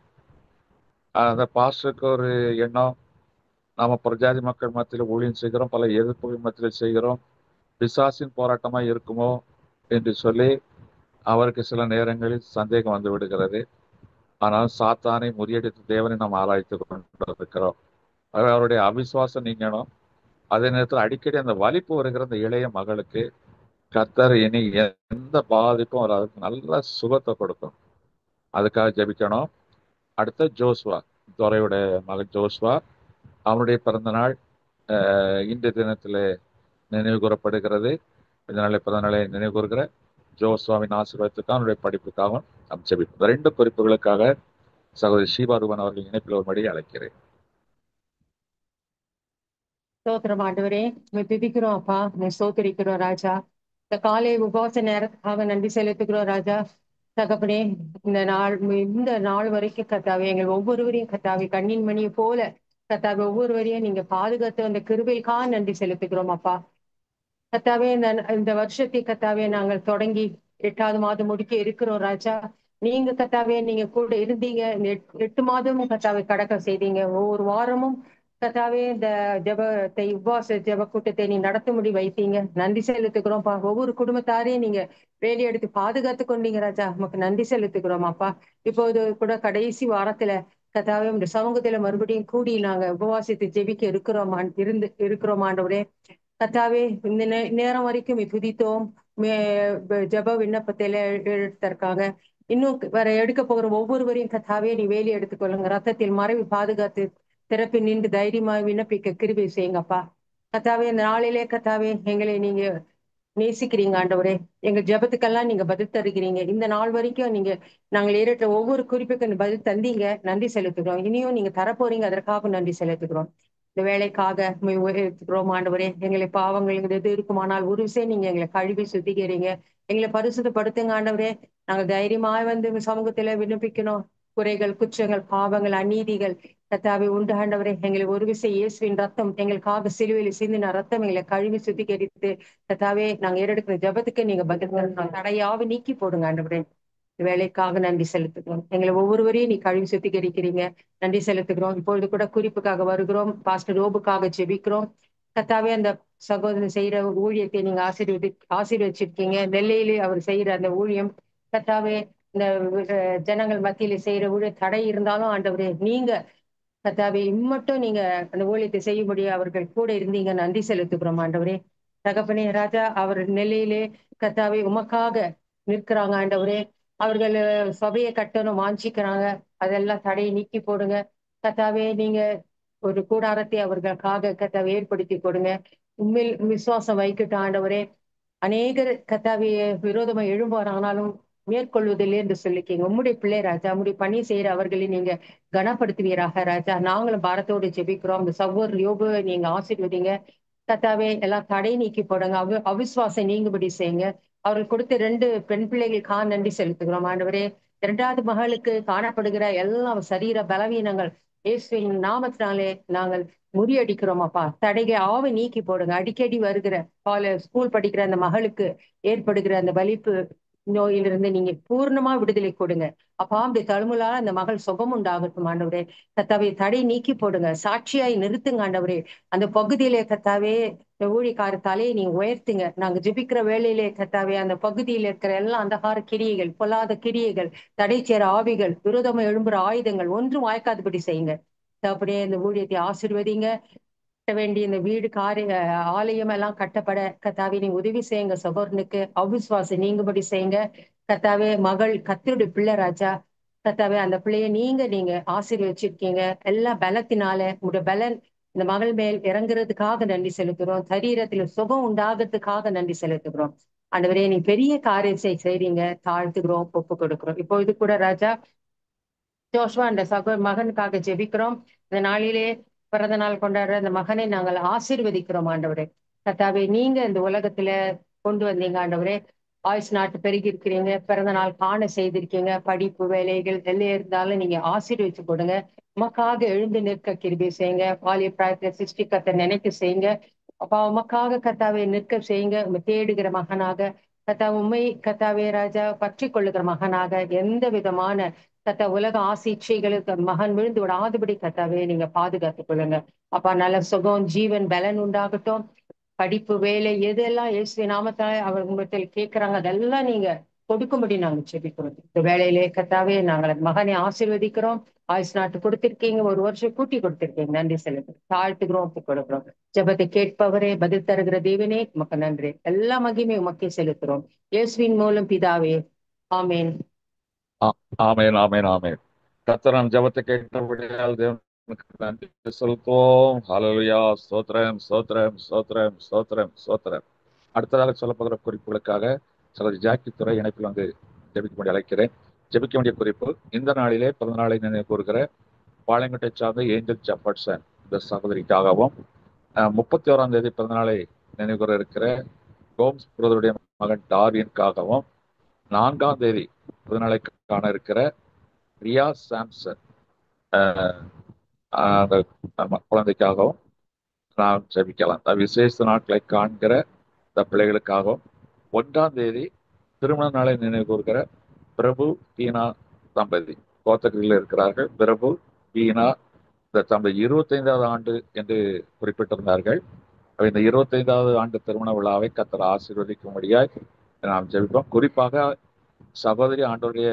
[SPEAKER 2] அந்த பாஸ்டருக்கு ஒரு எண்ணம், நாம பிரஜாதி மக்கள் மத்தியில் ஊழியம் செய்கிறோம், பல எதிர்ப்புகள் மத்தியில் செய்கிறோம், பிசாசின் போராட்டமா இருக்குமோ என்று சொல்லி அவருக்கு சில நேரங்களில் சந்தேகம் வந்து விடுகிறது. ஆனால் சாத்தானை முறியடித்த தேவனை நாம் ஆராய்த்து கொண்டிருக்கிறோம். அவருடைய அவிசுவாசம் நீங்கணும். அதே நேரத்தில் அடிக்கடி அந்த வலிப்பு வருகிற அந்த இளைய மகளுக்கு கர்த்தர் இனி எந்த பாதிப்பும் வராது, நல்ல சுகத்தை கொடுக்கும். அதுக்காக ஜெபிக்கணும். அடுத்த ஜோஸ்வா, துரையுடைய மகன் ஜோஸ்வா, அவனுடைய பிறந்த நாள் இன்றைய தினத்திலே நினைவு கூறப்படுகிறது. இதனாலே பிறந்த நாளை நினைவு கூறுகிற ஜோஸ்வாவின் ஆசீர்வாதத்துக்காக அவனுடைய படிப்புக்காகவும் நாம் ஜெபிப்போம். 2 குறிப்புகளுக்காக சகோதரி ஷீபாரூபன் அவர்கள் இணைப்பில் வரும்படி அழைக்கிறேன்.
[SPEAKER 3] ஸ்தோத்திரம் ஆண்டவரே, உம்மை துதிக்கிறோம் அப்பா, உம்மை ஸ்தோத்திரிக்கிறோம் ராஜா. இந்த காலை உபவாச நேரத்துக்காக நன்றி செலுத்துகிறோம் ராஜா. தகப்பனே, இந்த நாள் வரைக்கும் கத்தாவே எங்கள் ஒவ்வொருவரையும் கத்தாவே கண்ணின் மணியை போல கத்தாவே ஒவ்வொருவரையும் நீங்க பாதுகாத்து அந்த கிருபைக்காக நன்றி செலுத்துகிறோம் அப்பா. கத்தாவே இந்த வருஷத்தை கத்தாவே நாங்கள் தொடங்கி 8வது மாதம் முடிக்க இருக்கிறோம் ராஜா. நீங்க கத்தாவே நீங்க கூட இருந்தீங்க. இந்த 8 மாதமும் கத்தாவே கடக்க செய்தீங்க. ஒவ்வொரு வாரமும் கத்தாவே இந்த ஜெபத்தை உபவாச ஜெப கூட்டத்தை நீ நடத்தும்படி வைத்தீங்க. நன்றி செலுத்துக்கிறோம்ப்பா. ஒவ்வொரு குடும்பத்தாரையும் நீங்க வேலி எடுத்து பாதுகாத்து கொண்டீங்க ராஜா. நமக்கு நன்றி செலுத்துக்கிறோம் அப்பா. இப்போது கூட கடைசி வாரத்துல கத்தாவே இந்த சமூகத்துல மறுபடியும் கூடி நாங்க உபவாசித்து ஜெபிக்க இருக்கிறோம் ஆண்டவரே. கத்தாவே இந்த நேரம் வரைக்கும் துதித்தோம். ஜெப விண்ணப்பத்தில எடுத்திருக்காங்க. இன்னும் வர எடுக்க போகிற ஒவ்வொருவரையும் கத்தாவே நீ வேலி எடுத்துக்கொள்ளுங்க. ரத்தத்தில் மறைவு பாதுகாத்து திறப்பி நின்று தைரியமாய் விண்ணப்பிக்க கிருபை செய்யுங்கப்பா. கத்தாவே இந்த நாளிலே கத்தாவே எங்களை நீங்க நேசிக்கிறீங்க ஆண்டவரே. எங்க ஜெபத்துக்கெல்லாம் நீங்க பதில் தருகிறீங்க. இந்த நாள் வரைக்கும் நாங்கள் ஏறிட்ட ஒவ்வொரு குறிப்புக்கு பதில் தந்தீங்க. நன்றி செலுத்துகிறோம். இனியும் நீங்க தரப்போறீங்க, அதற்காக நன்றி செலுத்துகிறோம். இந்த வேலைக்காக உயர்த்துகிறோம் ஆண்டவரே. எங்களை பாவங்கள் எது இருக்குமானால் ஒரு விஷயம் நீங்க எங்களை கழுவி சுத்திக்கிறீங்க. எங்களை பரிசுத்தப்படுத்துங்க ஆண்டவரே. நாங்கள் தைரியமாய் வந்து சமூகத்துல விண்ணப்பிக்கணும். குறைகள், குற்றங்கள், பாவங்கள், அநீதிகள் கத்தாவே உண்டு ஆண்டவரே. எங்களை ஒரு விஷயம் இயேசுவின் ரத்தம் எங்களுக்காக சிலுவையில் சிந்தின ரத்தம் எங்களை கழுவி சுத்திகரித்து கத்தாவே நாங்க ஏறெடுக்கிற ஜெபத்துக்கு நீங்க பதில் தடையாவே நீக்கி போடுங்க ஆண்டவரே. வேலைக்காக நன்றி செலுத்துகிறோம். எங்களை ஒவ்வொருவரையும் நீ கழுவி சுத்திகரிக்கிறீங்க. நன்றி செலுத்துகிறோம். இப்பொழுது கூட குறிப்புக்காக வருகிறோம். பாஸ்டர் ரோபுக்காக ஜெபிக்கிறோம். கத்தாவே அந்த சகோதரன் செய்யற ஊழியத்தை நீங்க ஆசீர்வச்சிருக்கீங்க. நெல்லையிலே அவர் செய்யற அந்த ஊழியம் கத்தாவே இந்த ஜனங்கள் மத்தியில செய்யற ஊழிய தடை இருந்தாலும் ஆண்டவரே நீங்க கத்தாவே இம்மட்டும் நீங்க அந்த ஊழியத்தை செய்யும்படி அவர்கள் கூட இருந்தீங்க. நன்றி செலுத்துகிறோம் ஆண்டவரே. தகப்பனே ராஜா, அவர் நெல்லையிலே கத்தாவே உமக்காக நிற்கிறாங்க ஆண்டவரே. அவர்கள் சபையை கட்டணும் வாஞ்சிக்கிறாங்க. அதெல்லாம் தடையை நீக்கி போடுங்க கத்தாவே. நீங்க ஒரு கூடாரத்தை அவர்களுக்காக கத்தாவை ஏற்படுத்தி கொடுங்க. உண்மையில் விசுவாசம் வைக்கட்டும் ஆண்டவரே. அநேகர் கத்தாவிய விரோதமா எழும்பார், ஆனாலும் மேற்கொள்வதில்லை என்று சொல்லிக்கீங்க. உம்முடைய பிள்ளை ராஜா, உம்முடைய பணி செய்யற அவர்களை நீங்க கனப்படுத்துவீராக ராஜா. நாங்களும் பாரத்தோடு ஜெபிக்கிறோம். இந்த சகோதர யோபுவை நீங்க ஆசீர்வதிங்க கத்தாவே. எல்லாம் தடை நீக்கி போடுங்க. அவிசுவாசம் நீங்குபடி செய்யுங்க. அவர்கள் கொடுத்த 2 பெண் பிள்ளைகளுக்காக நன்றி செலுத்துகிறோம் ஆண்டவரே. 2வது மகளுக்கு காணப்படுகிற எல்லா சரீர பலவீனங்கள் இயேசுவின் நாமத்தினாலே நாங்கள் முறியடிக்கிறோம் அப்பா. தடையை நீக்கி போடுங்க. அடிக்கடி வருகிற ஸ்கூல் படிக்கிற அந்த மகளுக்கு ஏற்படுகிற அந்த வலிப்பு நோயிலிருந்து நீங்க பூர்ணமா விடுதலை கொடுங்க அப்பா. அப்படி தழுமுலால அந்த மகள் சுகம் உண்டாகட்டும் ஆண்டவரே. கத்தாவே தடை நீக்கி போடுங்க. சாட்சியாய் நிறுத்துங்க ஆண்டவரே. அந்த பகுதியிலே கத்தாவே ஊழியக்கார தலையை நீங்க உயர்த்துங்க. நாங்க ஜெபிக்கிற வேலையிலே கத்தாவே அந்த பகுதியில் இருக்கிற எல்லாம் அந்தகார கிரியைகள், பொல்லாத கிரியைகள், தடை சேர ஆவிகள், விரோதமா எழும்புற ஆயுதங்கள் ஒன்றும் வாய்க்காதபடி செய்யுங்க. அப்படியே இந்த ஊழியத்தை ஆசீர்வதிங்க. வேண்டிய இந்த வீடு ஆலயம் எல்லாம் கட்டப்பட கத்தாவே நீங்க உதவி செய்யுங்க. சகோதரனுக்கு அவிசுவாசம் நீங்கும்படி செய்யுங்க கத்தாவே. மகள் கத்தருடைய பிள்ளை ராஜா. கத்தாவே அந்த பிள்ளைய நீங்க ஆசீர்வச்சிருக்கீங்க. எல்லா பலத்தினால உங்களுடைய பலன் இந்த மகள் மேல் இறங்குறதுக்காக நன்றி செலுத்துகிறோம். சரீரத்துல சுகம் உண்டாகிறதுக்காக நன்றி செலுத்துகிறோம் ஆண்டவரே. நீ பெரிய காரியத்தை செய்றீங்க. தாழ்த்துக்கிறோம், ஒப்பு கொடுக்கிறோம். இப்போ இது கூட ராஜா ஜோஷ்வா அந்த மகனுக்காக ஜெபிக்கிறோம். இந்த நாளிலே பிறந்த நாள் கொண்டாடுற அந்த மகனை நாங்கள் ஆசீர்வதிக்கிறோம் ஆண்டவரே. கத்தாவே நீங்க இந்த உலகத்துல கொண்டு வந்தீங்க ஆண்டவரே. ஆயுஸ் நாட்டு பெருகி இருக்கிறீங்க, பிறந்த நாள் காண செய்திருக்கீங்க, படிப்பு வேலைகள் எல்லாம் இருந்தாலும் நீங்க ஆசீர்வதிச்சு கொடுங்க. உமக்காக எழுந்து நிற்க கிருபை செய்யுங்க. வாலிய பிராயத்துல சிருஷ்டிக்கத்தை நினைக்க செய்யுங்க. அப்பா உமக்காக கத்தாவை நிற்க செய்யுங்க. உம்மை தேடுகிற மகனாக கத்தா உண்மை கத்தாவே ராஜா பற்றி கொள்ளுகிற மகனாக எந்த விதமான கத்தா உலக ஆசீட்சைகளுக்கு மகன் விழுந்து விடாதபடி கத்தாவே நீங்க பாதுகாத்துக் கொள்ளுங்க. அப்பா நல்ல சுகம் ஜீவன் பலன் உண்டாகட்டும். படிப்பு வேலை எதெல்லாம் இயேசு நாமத்தால அவர் உங்களிடத்தில் கேட்கிறாங்க அதெல்லாம் நீங்க கொடுக்கும்படி நாங்க செபிக்கிறோம். இந்த வேலையிலே கத்தாவே நாங்கள் மகனை ஆசீர்வதிக்கிறோம். ஆயுஸ் நாட்டு கொடுத்திருக்கீங்க, ஒரு வருஷம் கூட்டி கொடுத்திருக்கீங்க, நன்றி செலுத்துறோம், தாழ்த்துக்கிறோம், ஒப்புக் கொடுக்கிறோம். ஜெபத்தை கேட்பவரே, பதில் தருகிற தேவனே உமக்கு நன்றி. எல்லா மகிமை உமக்கே செலுத்துறோம், இயேசுவின் மூலம் பிதாவே, ஆமேன்.
[SPEAKER 2] ஆமேன், ஆமேன், ஆமேன். கர்த்தர் நம் ஜெபத்தை கேட்டபடியால் தேவனுக்கு நன்றி செலுத்துவோம். ஹல்லேலூயா. ஸ்தோத்திரம், ஸ்தோத்திரம், ஸ்தோத்திரம், ஸ்தோத்திரம், ஸ்தோத்திரம். அடுத்ததாக சொல்லப்படுகிற குறிப்புகளுக்காக சிலர் ஜாக்கி துறை இணைப்பில் வந்து ஜெபிக்கும்படி அழைக்கிறேன். ஜெபிக்க வேண்டிய குறிப்பு, இந்த நாளிலே பிறந்த நாளை நினைவு கூறுகிற பாளையங்கோட்டை சார்ந்த ஏஞ்சல் ஜெஃபர்சன் இந்த சகோதரிக்காகவும் 31ஆம் தேதி பிறந்த நாளை நினைவு கூற இருக்கிற கோம்ஸ் பிரதருடைய மகன் டார்வின்காகவும் 4ஆம் தேதி பிறந்த நாளை காண இருக்கிற ரியா சாம்சன் அந்த குழந்தைக்காகவும் நாம் ஜெபிக்கலாம். விசேஷ நாட்களை காண்கிற இந்த பிள்ளைகளுக்காகவும் 1ஆம் தேதி திருமண நாளை நினைவு கூறுகிற பிரபு பீனா தம்பதி கோத்தகிரியில் இருக்கிறார்கள். பிரபு பீனா இந்த தம்பதி 25வது ஆண்டு என்று குறிப்பிட்டிருந்தார்கள். இந்த 25வது ஆண்டு திருமண விழாவை கர்த்தர் ஆசீர்வதிக்கும்படியாய் நாம் ஜெபிப்போம். குறிப்பாக சகோதரி ஆண்டவருடைய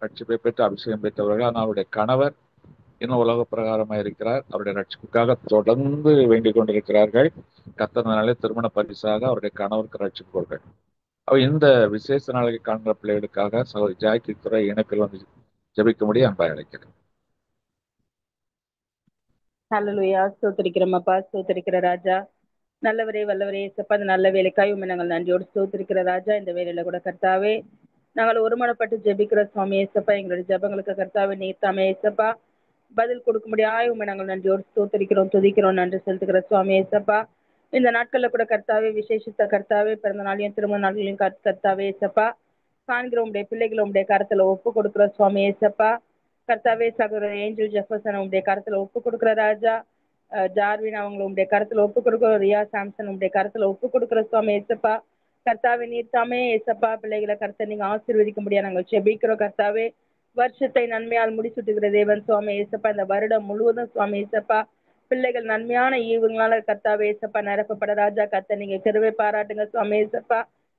[SPEAKER 2] ரட்சிப்பை பெற்று அபிஷேகம் பெற்றவர்கள். ஆனால் அவருடைய கணவர் இன்னும் உலக பிரகாரமாக இருக்கிறார். அவருடைய ரட்சிப்புக்காக தொடர்ந்து வேண்டிக் கொண்டிருக்கிறார்கள். கர்த்தர் நாளே திருமண பரிசாக அவருடைய கணவருக்கு ரட்சிப்பு கொடுக்கிறார். இந்த விசேஷ நாளைக்கு காண்கிற பிள்ளைகளுக்காக சகோதரி ஜாக்கி துறை இணைப்பில் வந்து ஜெபிக்கும்படி அன்பாய் அழைக்கிறேன்.
[SPEAKER 4] ஹல்லேலூயா. ஸ்தோத்திரிக்கிறோம் அப்பா, ஸ்தோத்திரிக்கிற ராஜா, நல்லவரே வல்லவரே ஏசப்பா, இந்த நல்ல வேலைக்காய் உண்மை நாங்கள் நன்றியோடு ஸ்தோத்திரிக்கிற ராஜா. இந்த வேலையில கூட கர்த்தாவே நாங்கள் ஒருமனப்பட்டு ஜெபிக்கிற சுவாமி ஏசப்பா, எங்களுடைய ஜெபங்களுக்கு கர்த்தாவே நீர் தாமே ஏசப்பா பதில் கொடுக்க முடியாத உண்மை நாங்கள் நன்றியோடு ஸ்தோத்திரிக்கிறோம், துதிக்கிறோம், நன்றி செலுத்துகிற சுவாமி ஏசப்பா. இந்த நாட்கள்ல கூட கர்த்தாவே விசேஷித்த கர்த்தாவே பிறந்த நாளையும் திருமண நாட்களையும் கர்த்தாவே ஏசப்பா காண்கிற உடைய பிள்ளைகளை உடைய கருத்துல ஒப்பு கொடுக்குற சுவாமி ஏசப்பா. கர்த்தாவே சகோதரர் ஏஞ்சல் ஜெஃபர்சன் உடைய கருத்துல ஒப்பு கொடுக்குற ராஜா. ஜார்வின் அவங்களை உடைய கருத்துல ஒப்பு கொடுக்குற ரியா சாம்சன் உடைய கருத்துல ஒப்பு கொடுக்குற சுவாமி ஏசப்பா. கர்த்தாவே நீர் தாமே ஏசப்பா பிள்ளைகளை கர்த்தர் நீங்க ஆசீர்வதிக்க முடியாது நாங்கள் செபிக்கிறோம் கர்த்தாவே. வருஷத்தை நன்மையால் முடிச்சுட்டுகிற தேவன் சுவாமி ஏசப்பா, இந்த வருடம் முழுவதும் சுவாமி ஏசப்பா பிள்ளைகள் நன்மையான ஈவுங்களால கர்த்தாவே ஏசப்பா நிரப்பப்பட ராஜா. கர்த்தர் நீங்க கிருபை பாராட்டுங்க சுவாமி ஏசப்பா.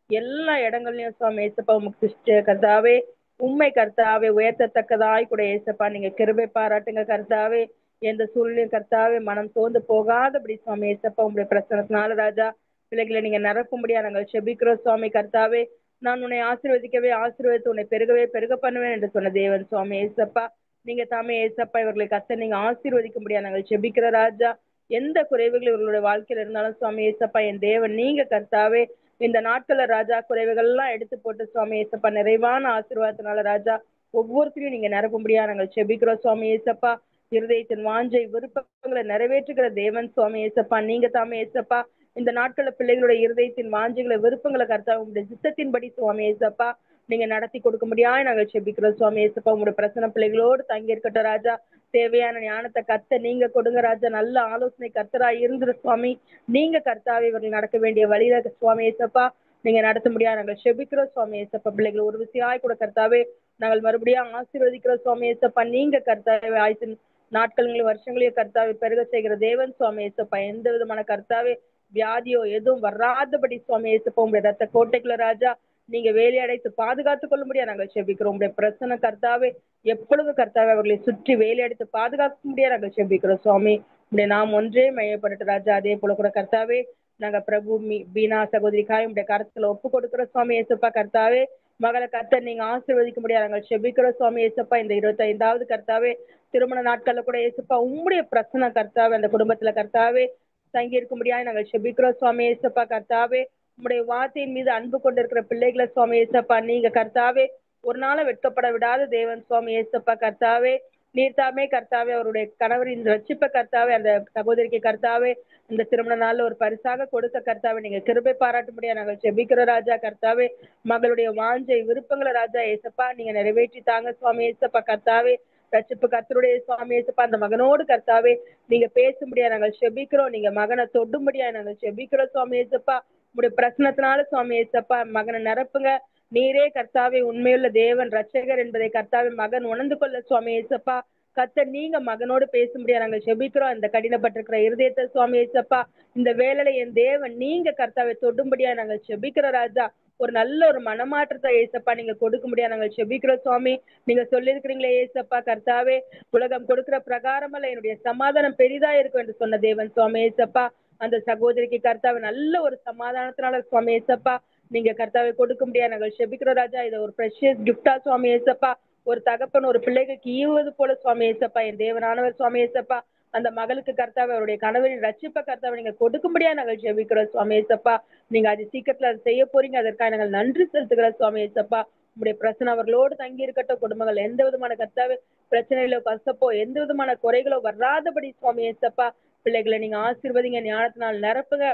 [SPEAKER 4] எல்லா இடங்கள்லயும் சுவாமி ஏசப்பா உமக்கு கர்த்தாவே உண்மை கர்த்தாவே உயர்த்தத்தக்கதாய் கூட ஏசப்பா நீங்க கிருபை பாராட்டுங்க கர்த்தாவே. எந்த சூழ்நிலையும் கர்த்தாவே மனம் சோர்ந்து போகாதபடி சுவாமி ஏசப்பா உங்களுடைய பிரச்சனத்தினால ராஜா பிள்ளைகளை நீங்க நிரப்பும்படியா நாங்கள் செபிக்கிறோம் சுவாமி கர்த்தாவே. நான் உன்னை ஆசீர்வதிக்கவே ஆசீர்வதித்து உன்னை பெருகவே பெருக பண்ணுவேன் என்று சொன்ன தேவன் சுவாமி ஏசப்பா. நீங்க தாமே ஏசப்பா இவர்களை கர்த்தர் நீங்க ஆசீர்வதிக்கும்படியா நாங்கள் செபிக்கிற ராஜா. எந்த குறைவுகள் இவர்களுடைய வாழ்க்கையில இருந்தாலும் சுவாமி ஏசப்பா என் தேவன் நீங்க கர்த்தாவே இந்த நாட்கள்ல ராஜா குறைவுகள் எல்லாம் எடுத்து போட்டு சுவாமி ஏசப்பா நிறைவான ஆசீர்வாதத்தினால ராஜா ஒவ்வொருத்தரையும் நீங்க நிரப்பும்படியா நாங்கள் செபிக்கிறோம் சுவாமி ஏசப்பா. இருதயத்தின் வாஞ்சை விருப்பங்களை நிறைவேற்றுகிற தேவன் சுவாமி ஏசப்பா நீங்க தாமே ஏசப்பா. இந்த நாட்கள்ல பிள்ளைகளுடைய இருதயத்தின் வாஞ்சைகளை விருப்பங்களை கர்த்தா உங்களுடைய சித்தத்தின்படி சுவாமி ஏசப்பா நீங்க நடத்தி கொடுக்க முடியாது நாங்கள் செபிக்கிறோம் சுவாமி ஏசப்பா. உங்களுடைய பிரச்சனை பிள்ளைகளோடு தங்கி இருக்கட்டும் ராஜா. தேவையான ஞானத்தை கர்த்த நீங்க கொடுங்க ராஜா. நல்ல ஆலோசனை கர்த்தரா இருந்துரு சுவாமி. நீங்க கர்த்தாவே இவர்கள் நடக்க வேண்டிய வழியில சுவாமி ஏசப்பா நீங்க நடத்த முடியாது நாங்கள் செபிக்கிறோம் சுவாமி ஏசப்பா. பிள்ளைகள் ஒரு விஷயமாய் கூட கர்த்தாவே நாங்கள் மறுபடியும் ஆசீர்வதிக்கிறோம் சுவாமி ஏசப்பா. நீங்க கர்த்தாவே ஆயுசின் நாட்களையும் வருஷங்களையும் கர்த்தாவே பெருக செய்கிற தேவன் சுவாமி ஏசப்பா. எந்த விதமான கர்த்தாவே வியாதியோ எதுவும் வராதபடி சுவாமி ஏசப்பா உங்களுடைய ரத்த கோட்டைக்குள்ள ராஜா நீங்க வேலையடைத்து பாதுகாத்துக் கொள்ள முடியாது நாங்கள் செபிக்கிறோம். உங்களுடைய பிரசன்ன கர்த்தாவே எப்பொழுது கர்த்தாவே அவர்களை சுற்றி வேலையடைத்து பாதுகாக்க முடியாது நாங்கள் செபிக்கிறோம் சுவாமி. உடைய நாம் ஒன்றே மையப்பட்டு ராஜா. அதே போல கூட கர்த்தாவே நாங்க பிரபு பீனா சகோதரிக்காய் உடைய கருத்துல ஒப்பு கொடுக்கிற சுவாமி ஏசப்பா கர்த்தாவே. மகளை கர்த்தர் நீங்க ஆசீர்வதிக்க முடியாது நாங்கள் செபிக்கிறோம் சுவாமி ஏசப்பா. இந்த 25வது கர்த்தாவே திருமண நாட்கள்ல கூட ஏசப்பா உங்களுடைய பிரச்சனை கர்த்தாவே அந்த குடும்பத்துல கர்த்தாவே தங்கி இருக்க முடியாது நாங்கள் செபிக்கிறோம் சுவாமி ஏசப்பா கர்த்தாவே. உங்களுடைய வார்த்தையின் மீது அன்பு கொண்டிருக்கிற பிள்ளைகளை சுவாமி ஏசப்பா நீங்க கர்த்தாவே ஒரு நாளும் வெட்கப்பட விடாத தேவன் சுவாமி ஏசப்பா கர்த்தாவே. நீர்தாமே கர்த்தாவே அவருடைய கணவரின் ரட்சிப்ப கர்த்தாவே அந்த சகோதரிக்கு கர்த்தாவே இந்த திருமண நாள்ல ஒரு பரிசாக கொடுத்த கர்த்தாவே நீங்க கிருபை பாராட்ட முடியாது நாங்கள் ஜெபிக்கிற ராஜா கர்த்தாவே. மகளுடைய வாஞ்சை விருப்பங்களை ராஜா ஏசப்பா நீங்க நிறைவேற்றி தாங்க சுவாமி ஏசப்பா கர்த்தாவே. ரட்சிப்பு கர்த்தருடைய சுவாமி ஏசப்பா அந்த மகனோடு கர்த்தாவே நீங்க பேசும்படியா நாங்கள் செபிக்கிறோம். நீங்க மகனை தொடும்படியா நாங்கள் செபிக்கிறோம் சுவாமி ஏசப்பா. உங்களுடைய பிரச்சனத்தினால சுவாமி ஏசப்பா மகனை நிரப்புங்க. நீரே கர்த்தாவே உண்மையுள்ள தேவன் ரட்சகர் என்பதை கர்த்தாவே மகன் உணர்ந்து கொள்ள சுவாமி ஏசப்பா. கர்த்தர் நீங்க மகனோடு பேசும்படியா நாங்கள் செபிக்கிறோம். இந்த கடினப்பட்டிருக்கிற இருதயத்தை சுவாமி ஏசப்பா இந்த வேளையில என் தேவன் நீங்க கர்த்தாவை தொடும்படியா நாங்கள் செபிக்கிறோம் ராஜா. ஒரு நல்ல ஒரு மனமாற்றத்தை ஏசப்பா நீங்க கொடுக்க முடியாது நாங்கள் செபிக்கிறோம் சுவாமி. நீங்க சொல்லியிருக்கிறீங்களே ஏசப்பா கர்த்தாவே உலகம் கொடுக்கிற பிரகாரமல்ல என்னுடைய சமாதானம் பெரிதா இருக்கும் என்று சொன்ன தேவன் சுவாமி ஏசப்பா. அந்த சகோதரிக்கு கர்த்தாவை நல்ல ஒரு சமாதானத்தினால சுவாமி ஏசப்பா நீங்க கர்த்தாவை கொடுக்க முடியாது நாங்கள் செபிக்கிறோம் ராஜா. இதை ஒரு ப்ரெஷியஸ் கிஃப்டா சுவாமி ஏசப்பா ஒரு தகப்பன் ஒரு பிள்ளைகளுக்கு ஈவது போல சுவாமி ஏசப்பா என் தேவனானவர் சுவாமி ஏசப்பா அந்த மகளுக்கு கர்த்தாவை அவருடைய கணவரின் ரட்சிப்ப கர்த்தாவை நீங்க கொடுக்கும்படியா நாங்கள் ஜெபிக்கிறோம் சுவாமி ஏசப்பா. நீங்க அது சீக்கிரத்துல அதை செய்ய போறீங்க. அதற்காக நாங்கள் நன்றி செலுத்துகிறோம் சுவாமி ஏசப்பா. உங்களுடைய பிரச்சனை அவர்களோடு தங்கி இருக்கட்டும். குடும்பங்கள் எந்த விதமான கர்த்தாவே பிரச்சனைகளோ கசப்போ எந்த விதமான குறைகளோ வராதபடி சுவாமி ஏசப்பா பிள்ளைகளை நீங்க ஆசீர்வதிங்க. ஞானத்தினால் நிரப்புங்க.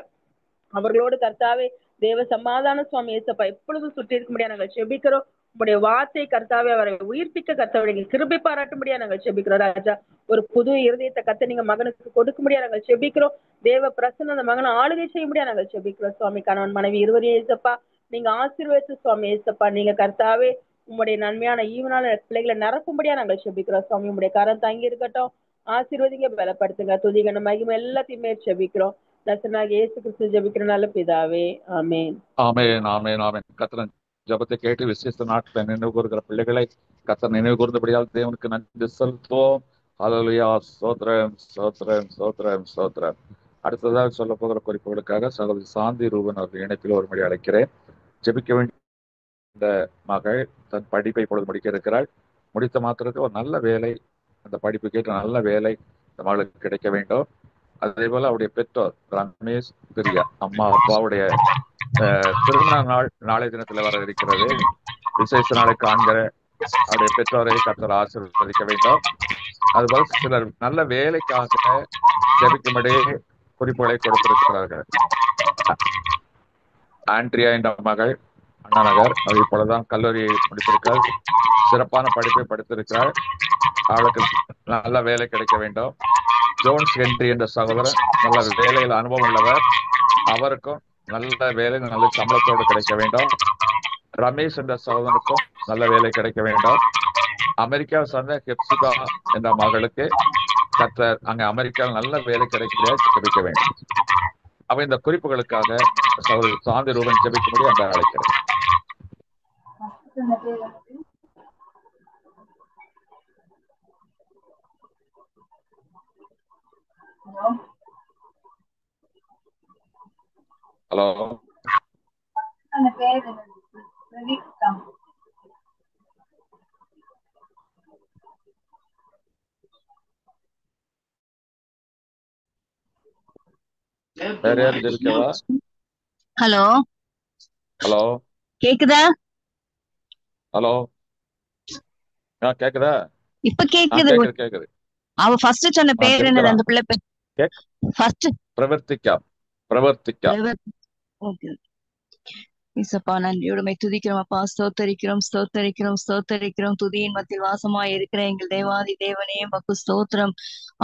[SPEAKER 4] அவர்களோடு கர்த்தாவே தேவ சமாதான சுவாமி ஏசப்பா எப்பொழுதும் சுற்றி இருக்க முடியாது நாங்கள் செபிக்கிறோம். உங்களுடைய வார்த்தை கர்த்தாவே அவரை உயிர்ப்பிக்க கர்த்தாவை நீங்க கிருபை பாராட்ட முடியாது நாங்கள் செபிக்கிறோம் ராஜா. ஒரு புது இருதயத்தை கர்த்த நீங்க மகனுக்கு கொடுக்க முடியாது நாங்கள் செபிக்கிறோம். தேவ பிரசன்ன அந்த மகனை ஆளுகை செய்ய முடியாது நாங்கள் செபிக்கிறோம் சுவாமி. கணவன் மனைவி இருவரையும் ஏசப்பா நீங்க ஆசீர்வதித்து சுவாமி ஏசப்பா நீங்க கர்த்தாவே உங்களுடைய நன்மையான ஈவனால பிள்ளைகளை நிரப்பும்படியா நாங்கள் செபிக்கிறோம் சுவாமி. உங்களுடைய கரம் தங்கி இருக்கட்டும். ஆசீர்வதிங்க பலப்படுத்துங்க. துதிகன மகிமை எல்லாத்தையுமே செபிக்கிறோம். நசனாக இயேசு கிறிஸ்து ஜெபிக்கிற நல்ல பிதாவே ஆமென்.
[SPEAKER 2] ஆமென் ஆமென் ஆமென். கர்த்தர் ஜெபத்தை கேட்டு விசேஷ நாட்களை நினைவு கூறுகிற பிள்ளைகளை கர்த்தர் நினைவு கூர்ந்தபடியால் தேவனுக்கு நன்றி செலுத்துவோம். ஹல்லேலூயா. ஸ்தோத்திரம் ஸ்தோத்திரம் ஸ்தோத்திரம் ஸ்தோத்திரம். அடுத்ததாக சொல்ல போகிற குறிப்புகளுக்காக சகோதரி சாந்தி ரூபன் அவர்கள் இணைப்பில் ஒரு முறை அழைக்கிறேன். ஜெபிக்க வேண்டிய இந்த மகள் தன் படிப்பை இப்பொழுது முடிக்க இருக்கிறாள். முடித்த மாத்திரத்தில் ஒரு நல்ல வேலை, அந்த படிப்பு கேட்ட நல்ல வேலை இந்த மகளுக்கு கிடைக்க வேண்டும். அதே போல அவருடைய பெற்றோர் ரமேஷ் பிரியா அம்மா அப்பாவுடைய திருமண நாள் நாளைய தினத்துல வர இருக்கிறது. விசேஷ நாளை காண்கிற அவருடைய பெற்றோரை கர்த்தர் ஆசீர்வதிக்க வேண்டும். அதுபோல சிலர் நல்ல வேலைக்காக ஜெபிக்கும்படி குறிப்புகளை கொடுத்திருக்கிறார்கள். ஆண்ட்ரியா என்ற மகள் அண்ணா நகர், அது இப்பொழுதுதான் கல்லூரியை முடித்திருக்கிறார். சிறப்பான படிப்பை படித்திருக்கிறார். அவளுக்கு நல்ல வேலை கிடைக்க வேண்டும். ஜோன்ஸ் ஹென்றி என்ற சகோதரர் நல்ல வேலையில் அனுபவம் உள்ளவர், அவருக்கும் நல்ல வேலை நல்ல சம்பளத்தோடு கிடைக்க வேண்டும். ரமேஷ் என்ற சகோதரனுக்கும் நல்ல வேலை கிடைக்க வேண்டும். அமெரிக்காவை சார்ந்த ஹெப்சிகா என்ற மகளுக்கு கர்த்தர் அங்க அமெரிக்காவில் நல்ல வேலை கிடைக்க வேண்டும். அவ இந்த குறிப்புகளுக்காக சகோதரி சாந்தி ரூபன் ஜெபிக்கும்படி அந்த அழைக்கிறேன். ஹலோ, வேற யாரும் ஜெபிக்கவா?
[SPEAKER 5] ஹலோ
[SPEAKER 2] ஹலோ
[SPEAKER 5] கேக்குதா?
[SPEAKER 2] ஹலோ கேக்குதா?
[SPEAKER 5] இப்ப கேக்குது.
[SPEAKER 2] கேக்குது.
[SPEAKER 5] அவ ஃபர்ஸ்ட் சொன்ன பேர் என்னது? அந்த பிள்ளை பேர் ஃபர்ஸ்ட்
[SPEAKER 2] பிரவர்த்திகா.
[SPEAKER 5] ஓகே. இசப்பா நன்றியோடுமை துதிக்கிறோம் அப்பா. ஸ்தோத்தரிக்கிறோம் ஸ்தோத்தரிக்கிறோம் ஸ்தோத்தரிக்கிறோம். துதியின் மத்தியில் வாசமாய் இருக்கிற எங்கள் தேவாதி தேவனே மக்கு ஸ்தோத்திரம்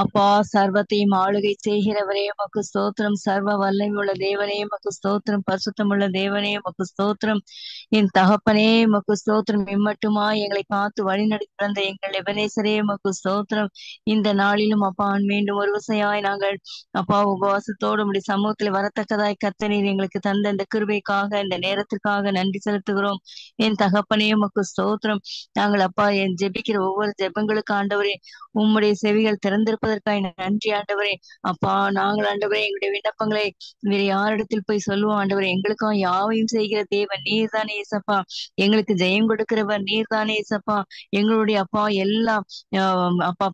[SPEAKER 5] அப்பா. சர்வத்தையும் ஆளுகை செய்கிறவரே மக்கு ஸ்தோத்திரம். சர்வ வல்லமையுள்ள தேவனே மக்கு ஸ்தோத்திரம். பரிசுத்தமுள்ள தேவனே மக்கு ஸ்தோத்திரம். என் தகப்பனே மக்கு ஸ்தோத்திரம். இம்மட்டுமா எங்களை பார்த்து வழி நடத்தி வந்த எங்கள் எபனேசரே மக்கு ஸ்தோத்திரம். இந்த நாளிலும் அப்பா மீண்டும் ஒரு விசையாய் நாங்கள் அப்பா உபவாசத்தோடு உடைய சமூகத்தில் வரத்தக்கதாய் கர்த்தர் எங்களுக்கு தந்த இந்த கிருபைக்காக இந்த நேரத்திற்காக நன்றி செலுத்துகிறோம். என் தகப்பனே உமக்கு ஸ்தோத்திரம். நாங்கள் அப்பா என் ஜெபிக்கிற ஒவ்வொரு ஜெபங்களுக்கு ஆண்டவரே உம்முடைய செவிகள் திறந்திருப்பதற்காக நன்றி ஆண்டவரே. அப்பா நாங்கள் ஆண்டவரே எங்களுடைய விண்ணப்பங்களை வேறு யாரிடத்தில் போய் சொல்லுவோம் ஆண்டவரே? எங்களுக்கும் யாவையும் செய்கிற தேவன் நீர் தானே ஏசப்பா. எங்களுக்கு ஜெயம் கொடுக்கிறவர் நீர் தானே ஏசப்பா. எங்களுடைய அப்பா எல்லா அப்பா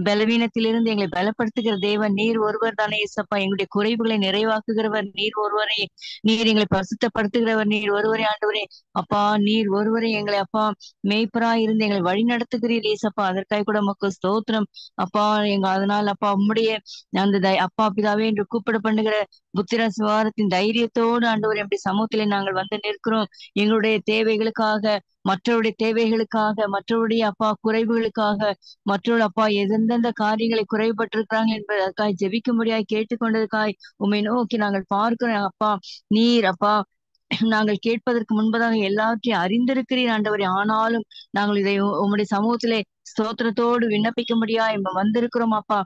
[SPEAKER 5] பலவீனத்திலிருந்து எங்களை பலப்படுத்துகிற தேவன் நீர் ஒருவர் தானே ஏசப்பா. எங்களுடைய குறைவுகளை நிறைவாக்குகிறவர் நீர் ஒருவரே. நீர் எங்களை பரிசுத்தப்படுத்துகிற நடத்துகிறவர் நீர் ஒருவரே ஆண்டவரே. அப்பா நீர் ஒருவரே எங்களை அப்பா மேய்ப்பராய் இருந்து எங்களை வழி நடத்துகிறீர் ஏசப்பா. அதற்காக கூட உமக்கு ஸ்தோத்திரம் அப்பா. அதனால அப்பா உம்முடைய அந்த அப்பா பிதாவே என்று கூப்பிட பண்ணுகிற புத்திர சுவாரத்தின் தைரியத்தோடு ஆண்டவரே அப்படி சமூகத்திலே நாங்கள் வந்து நிற்கிறோம். எங்களுடைய தேவைகளுக்காக, மற்றவருடைய தேவைகளுக்காக, மற்றவருடைய அப்பா குறைவுகளுக்காக, மற்றவர்கள் அப்பா எந்தெந்த காரியங்களை குறைபட்டிருக்கிறாங்க என்பதற்காக ஜெபிக்கும்படியாய் கேட்டுக்கொண்டதற்காய் உம்மை நோக்கி நாங்கள் பார்க்கிறோம் அப்பா. நீர் அப்பா நாங்கள் கேட்பதற்கு முன்பதாக எல்லாவற்றையும் அறிந்திருக்கிறீர் ஆண்டவரே. ஆனாலும் நாங்கள் இதை உம்முடைய சமூகத்திலே ஸ்தோத்திரத்தோடு விண்ணப்பிக்கும்படியா வந்திருக்கிறோம் அப்பா.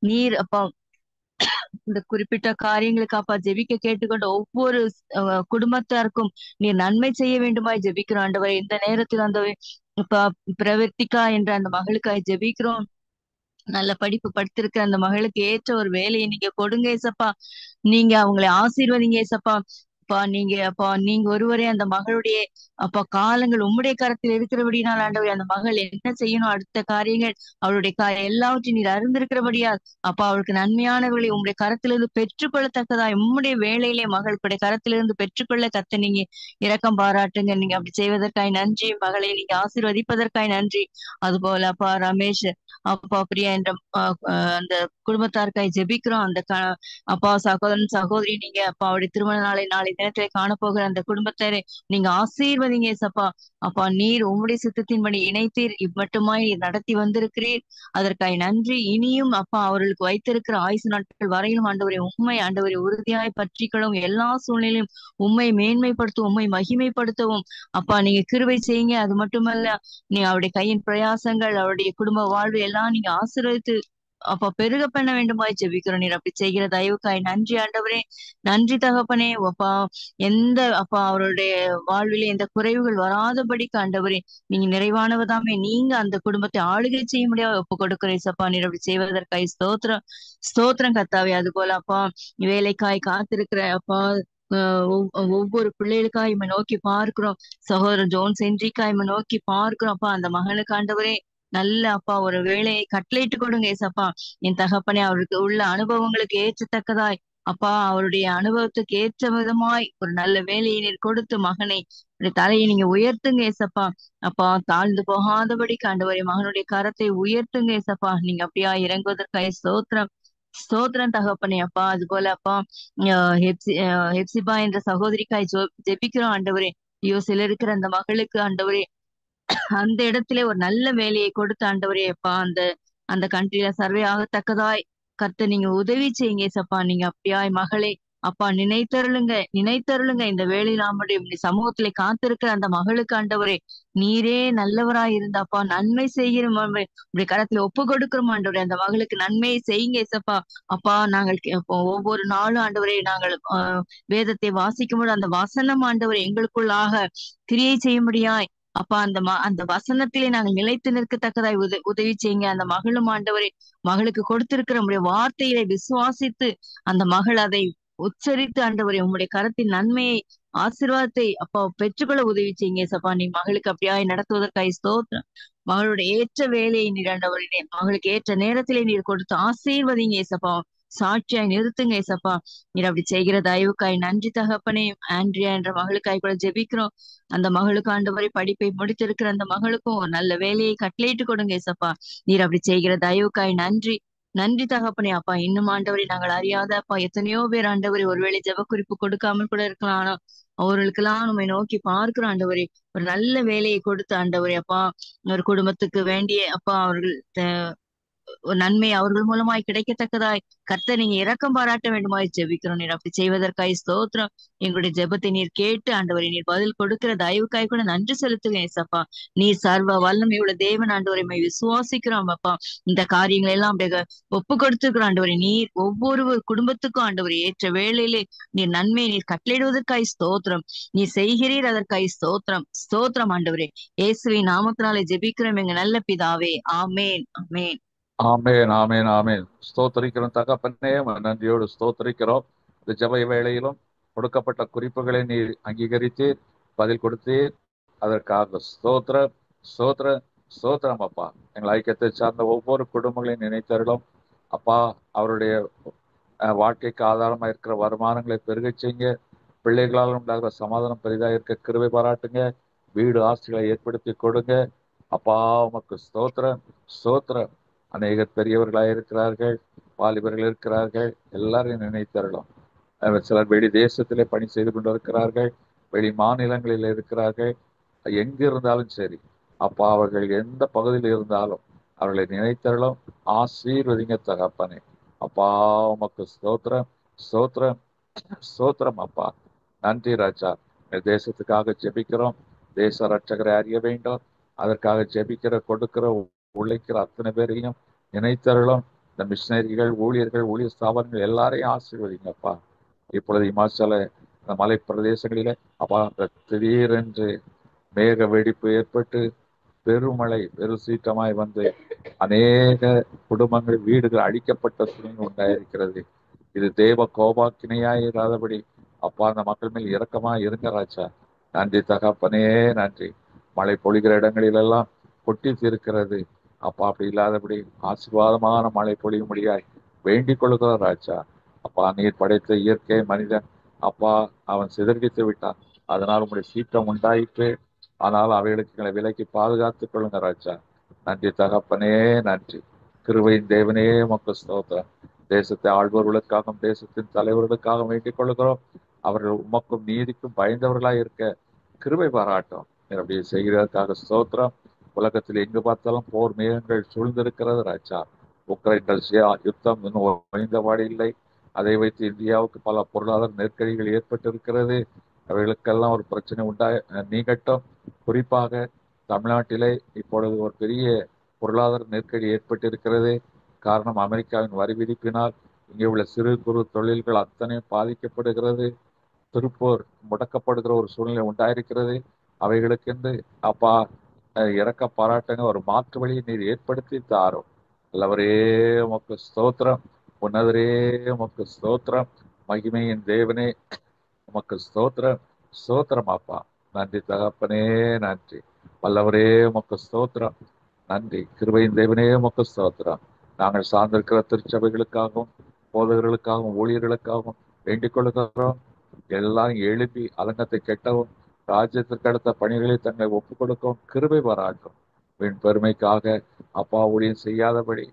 [SPEAKER 5] நீர் அப்பா இந்த குறிப்பிட்ட காரியங்களுக்கு அப்பா ஜெபிக்க கேட்டுக்கொண்ட ஒவ்வொரு குடும்பத்தாருக்கும் நீர் நன்மை செய்ய வேண்டுமாய் ஜெபிக்கிறோம் ஆண்டவரே. இந்த நேரத்தில் அந்த இப்ப பிரவர்த்திகா என்ற அந்த மகளுக்காய் ஜெபிக்கிறோம். நல்ல படிப்பு படித்திருக்கிற அந்த மகளுக்கு ஏற்ற ஒரு வேலையை நீங்க கொடுங்க ஏசப்பா. நீங்க அவங்களை ஆசீர்வதிங்க ஏசப்பா. நீங்க ஒருவரே அந்த மகளுடைய அப்பா காலங்கள் உம்முடைய கரத்தில் இருக்கிறபடினால் ஆண்டவரே அந்த மகள் என்ன செய்யணும், அடுத்த காரியங்கள் அவளுடைய எல்லாவற்றையும் நீர் அறிந்திருக்கிறபடியால் அப்பா அவளுக்கு நன்மையானவர்களை உம்முடைய கரத்திலிருந்து பெற்றுக்கொள்ளத்தக்கதாய் உம்முடைய வேலையிலே மகளுடைய கரத்திலிருந்து பெற்றுக்கொள்ள கத்த நீங்க இரக்கம் பாராட்டுங்க. நீங்க அப்படி செய்வதற்காய் நன்றி. மகளை நீங்க ஆசீர்வதிப்பதற்காய் நன்றி. அதுபோல அப்பா ரமேஷ் அப்பா பிரியா என்ற அந்த குடும்பத்தாருக்காய் ஜெபிக்கிறோம். அந்த அப்பா சகோதரன் சகோதரி நீங்க அப்பா அவருடைய திருமண நாளை நாளை தினத்திலே காணப்போகிற அந்த குடும்பத்தாரை நீங்க ஆசீர்வதிங்க ஏசப்பா. அப்பா நீர் உம்முடைய சித்தத்தின்படி இணைத்தீர், இம்மட்டுமாய் நீர் நடத்தி வந்திருக்கிறீர். அதற்காய் நன்றி. இனியும் அப்பா அவர்களுக்கு வைத்திருக்கிற ஆயுசு நாட்கள் வரையிலும் ஆண்டவரை உறுதியாய் பற்றிக்கொள்ளும். எல்லா சூழ்நிலையும் உம்மை மேன்மைப்படுத்தவும் உம்மை மகிமைப்படுத்தவும் அப்பா நீங்க கிருபை செய்யுங்க. அது மட்டுமல்ல நீங்க அவருடைய கையின் பிரயாசங்கள் அவருடைய குடும்ப வாழ்வு எல்லாம் நீங்க ஆசீர்வதித்து அப்பா பெருக பண்ண வேண்டுமாய் ஜெபிக்கிறோம். நீர் அப்படி செய்கிற தயவுக்காய் நன்றி ஆண்டவரே. நன்றி தகப்பனே. அப்பா எந்த அப்பா அவருடைய வாழ்விலே எந்த குறைவுகள் வராதபடிக்கு ஆண்டவரே நீங்க நிறைவானவதாமே நீங்க அந்த குடும்பத்தை ஆளுகை செய்ய முடியாது ஒப்பு கொடுக்கிறேன் சப்பா. நீர் அப்படி செய்வதற்காய் ஸ்தோத்திரம் கத்தாவே. அது போல அப்பா வேலைக்காய் காத்திருக்கிற அப்பா ஒவ்வொரு பிள்ளைகளுக்காய் நோக்கி பார்க்கிறோம். சகோதரர் ஜோன் சென்றிக்காய் நோக்கி பார்க்கிறோம் அப்பா. அந்த மகனுக்கு ஆண்டவரே நல்ல அப்பா ஒரு வேலையை கட்டளையிட்டு கொடுங்க ஏசப்பா. என் தகப்பனே அவருக்கு உள்ள அனுபவங்களுக்கு ஏற்றத்தக்கதாய் அப்பா அவருடைய அனுபவத்துக்கு ஏற்ற விதமாய் ஒரு நல்ல வேலையை நீர் கொடுத்து மகனை தலையை நீங்க உயர்த்துங்க ஏசப்பா. அப்பா தாழ்ந்து போகாதபடி ஆண்டவரே மகனுடைய கரத்தை உயர்த்துங்க ஏசப்பா. நீங்க அப்படியா இறங்குவதற்காக ஸ்தோத்திரம் தகப்பனே அப்பா. அது போல அப்பா ஹெப்சிபா என்ற சகோதரிக்காய் ஜெபிக்கிறோம் ஆண்டவரே. சில இருக்கிற அந்த மகளுக்கு ஆண்டவரே அந்த இடத்துல ஒரு நல்ல வேலையை கொடுத்த ஆண்டவரே அப்பா அந்த அந்த கண்ட்ரில சர்வே ஆகத்தக்கதாய் கர்த்தர் நீங்க உதவி செய்யுங்க சப்பா. நீங்க அப்படியாய் மகளே அப்பா நினைத்தருளுங்க இந்த வேலையில் நம்முடைய சமூகத்திலே காத்திருக்கிற அந்த மகளுக்கு ஆண்டவரே நீரே நல்லவராய் இருந்தாப்பா நன்மை செய்கிற உடைய கரத்துல ஒப்பு கொடுக்கிறோம் ஆண்டவரே. அந்த மகளுக்கு நன்மையை செய்யுங்க ஏசப்பா. அப்பா நாங்கள் ஒவ்வொரு நாளும் ஆண்டவரே நாங்கள் வேதத்தை வாசிக்கும் போது அந்த வசனம் ஆண்டவரே எங்களுக்குள்ளாக கிரியை செய்யும்படியாய் அப்பா அந்த வசனத்திலே நாங்கள் நிலைத்து நிற்கத்தக்கதாய் உதவி செய்யுங்க. அந்த மகளும் ஆண்டவரே மகளுக்கு கொடுத்திருக்கிற உங்களுடைய வார்த்தையை விசுவாசித்து அந்த மகள் அதை உச்சரித்து ஆண்டவரே உங்களுடைய கரத்தின் நன்மையை ஆசீர்வாதத்தை அப்பா பெற்றுக்கொள்ள உதவி செய்யுங்க சப்பா. நீ மகளுக்கு அப்படியாய் நடத்துவதற்காய் ஸ்தோத்திரம். மகளுடைய ஏற்ற வேலையை நீர் ஆண்டவரே மகளுக்கு ஏற்ற நேரத்திலே நீர் கொடுத்து ஆசீர்வதிங்க ஏசப்பா. சாட்சியாய் நிறுத்துங்க ஏசப்பா. நீர் அப்படி செய்கிற தயவுக்காய் நன்றி தகப்பனே. ஆண்ட்ரியா என்ற மகளுக்காய் கூட ஜெபிக்கிறோம். அந்த மகளுக்கு ஆண்டவரை படிப்பை முடித்திருக்கிற அந்த மகளுக்கும் ஒரு நல்ல வேலையை கட்டளையிட்டு கொடுங்க ஏசப்பா. நீர் அப்படி செய்கிற தயவுக்காய் நன்றி தகப்பனே அப்பா. இன்னும் ஆண்டவரை நாங்கள் அறியாத அப்பா எத்தனையோ பேர் ஆண்டவரை ஒருவேளை ஜெப குறிப்பு கொடுக்காமல் கூட இருக்கலாம். ஆனா அவர்களுக்கெல்லாம் நம்ம நோக்கி பார்க்கிறோம் ஆண்டவரே ஒரு நல்ல வேலையை கொடுத்து ஆண்டவரே அப்பா ஒரு குடும்பத்துக்கு வேண்டிய அப்பா அவர்கள் ஒரு நன்மை அவர்கள் மூலமாய் கிடைக்கத்தக்கதாய் கர்த்தர் நீங்க இரக்கம் பாராட்ட வேண்டுமாய் ஜெபிக்கிறோம். நீர் அப்படி செய்வதற்காய் ஸ்தோத்திரம். எங்களுடைய ஜெபத்தை நீர் கேட்டு ஆண்டவரை நீர் பதில் கொடுக்கிற தயவுக்காய் கூட நன்றி செலுத்துங்க ஏசப்பா. நீர் சர்வ வல்லமை உள்ள தேவன் ஆண்டவரை விசுவாசிக்கிறோம் அப்பா. இந்த காரியங்கள் எல்லாம் அப்படியே ஒப்பு கொடுத்துக்கிறோம் ஆண்டவரை. நீர் ஒவ்வொரு குடும்பத்துக்கும் ஆண்டவரை ஏற்ற வேளையிலே நீர் நன்மையை நீர் கட்டளையிடுவதற்காய் ஸ்தோத்திரம். நீர் செய்கிறீர் அதற்காய் ஸ்தோத்திரம் ஆண்டவரே. இயேசுவின் நாமத்தினாலே ஜெபிக்கிறோம் எங்க நல்ல பிதாவே. ஆமேன் ஆமேன்
[SPEAKER 2] ஆமேன் ஆமேன் ஆமேன். ஸ்தோத்தரிக்கிறோம் தகப்பனே. நன்றியோடு ஸ்தோத்தரிக்கிறோம். இந்த ஜெப வேளையிலும் கொடுக்கப்பட்ட குறிப்புகளை நீர் அங்கீகரித்தீர், பதில் கொடுத்தீர். அதற்காக ஸ்தோத்திரம் அப்பா. எங்கள் ஐக்கியத்தை சார்ந்த ஒவ்வொரு குடும்பங்களையும் நினைத்தருளும் அப்பா. அவருடைய வாழ்க்கைக்கு ஆதாரமா இருக்கிற வருமானங்களை பெருக செய்யுங்க. பிள்ளைகளால் உண்டாகிற சமாதானம் பெரிதாக இருக்க கிருபை பாராட்டுங்க. வீடு ஆசைகளை ஏற்படுத்தி கொடுங்க. அப்பா உமக்கு ஸ்தோத்திரம், ஸ்தோத்திரம். அநேகர் பெரியவர்களாக இருக்கிறார்கள், வாலிபர்கள் இருக்கிறார்கள், எல்லாரையும் நினைத்தரலாம். சிலர் வெளி தேசத்திலே பணி செய்து கொண்டிருக்கிறார்கள், வெளி மாநிலங்களில் இருக்கிறார்கள். எங்கு இருந்தாலும் சரி அப்பா, அவர்கள் எந்த பகுதியில் இருந்தாலும் அவர்களை நினைத்தரலும். ஆசீர்வதிங்க தகப்பனே. அப்பா உமக்கு ஸ்தோத்திரம், ஸ்தோத்திரம், ஸ்தோத்திரம். அப்பா நன்றி ராஜா. எங்கள் தேசத்துக்காக ஜெபிக்கிறோம். தேச ரட்சகரை அறிய வேண்டும். அதற்காக ஜெபிக்கிற, கொடுக்கிற, உழைக்கிற அத்தனை பேரையும் நினைத்தருளும். இந்த மிஷினரிகள், ஊழியர்கள், ஊழியர் ஸ்தாபனங்கள் எல்லாரையும் ஆசீர்வதிங்கப்பா. இப்பொழுது இமாச்சல இந்த மலை பிரதேசங்களிலே அப்பா திடீரென்று மேக வெடிப்பு ஏற்பட்டு பெருமழை சீற்றமாய் வந்து அநேக குடும்பங்கள், வீடுகள் அழிக்கப்பட்ட சூழ்நிலை உண்டாயிருக்கிறது. இது தேவ கோபாக்கினையாய் இராதபடி அப்பா அந்த மக்கள் மேல் இரக்கமாய் இருங்க ராஜா. நன்றி தகப்பனே, நன்றி. மழை பொழிகிற இடங்களிலெல்லாம் கொட்டி தீர்க்கிறது அப்பா. அப்படி இல்லாதபடி ஆசீர்வாதமான மழை பொழியும்படியாய் வேண்டிக் கொள்கிற ராஜா. அப்பா நீர் படைத்த இயற்கை மனிதன் அப்பா அவன் சிதறடித்து விட்டான். அதனால் உங்களுடைய சீற்றம் உண்டாயிற்று. ஆனால் அவைகளுக்கு எங்களை விலைக்கு பாதுகாத்துக் கொள்ளுங்க ராஜா. நன்றி தகப்பனே, நன்றி. கிருபையின் தேவனே உமக்கு ஸ்தோத்திரம். தேசத்தை ஆள்பவர்களுக்காகவும் தேசத்தின் தலைவர்களுக்காக வேண்டிக் கொள்கிறோம். அவர்கள் உமக்கும் நீதிக்கும் பயந்தவர்களாய் இருக்க கிருபை பாராட்டும். அப்படி செய்கிறதற்காக ஸ்தோத்திரம். உலகத்தில் எங்கு பார்த்தாலும் போர் மேகங்கள் சூழ்ந்திருக்கிறது ராஜா. உக்ரைன் ரஷ்யா யுத்தம் இன்னும் ஓய்ந்தபாடு இல்லை. அதை வைத்து இந்தியாவுக்கு பல பொருளாதார நெருக்கடிகள் ஏற்பட்டிருக்கிறது. அவைகளுக்கெல்லாம் ஒரு பிரச்சனை நீங்கட்டும். குறிப்பாக தமிழ்நாட்டிலே இப்பொழுது ஒரு பெரிய பொருளாதார நெருக்கடி ஏற்பட்டிருக்கிறது. காரணம் அமெரிக்காவின் வரி விதிப்பினால் இங்கே உள்ள சிறு குறு தொழில்கள் அத்தனை பாதிக்கப்படுகிறது. திருப்பூர் முடக்கப்படுகிற ஒரு சூழ்நிலை உண்டாயிருக்கிறது. அவைகளுக்கென்று அப்பா இறக்க பாராட்டுங்க. ஒரு மாற்று வழியை நீர் ஏற்படுத்தி தாரும். அல்லவரே உமக்கு ஸ்தோத்திரம், உன்னதரே உமக்கு ஸ்தோத்திரம். மகிமையின் தேவனே உமக்கு ஸ்தோத்திரம், ஸ்தோத்திரம் அப்பா. நன்றி தகப்பனே, நன்றி. வல்லவரே உமக்கு ஸ்தோத்திரம், நன்றி. கிருபையின் தேவனே உமக்கு ஸ்தோத்திரம். நாங்கள் சார்ந்திருக்கிற திருச்சபைகளுக்காகவும் போதகர்களுக்காகவும் ஊழியர்களுக்காகவும் வேண்டிக் கொள்கிறோம். எல்லாரும் எழுப்பி அலங்கத்தை கெட்டவும் ராஜ்யத்திற்கு அடுத்த பணிகளை தங்களை ஒப்புக் கொடுக்கவும் கிருபை பாராட்டும். வீண் பெருமைக்காக அப்பா ஊழியம் செய்யாதபடி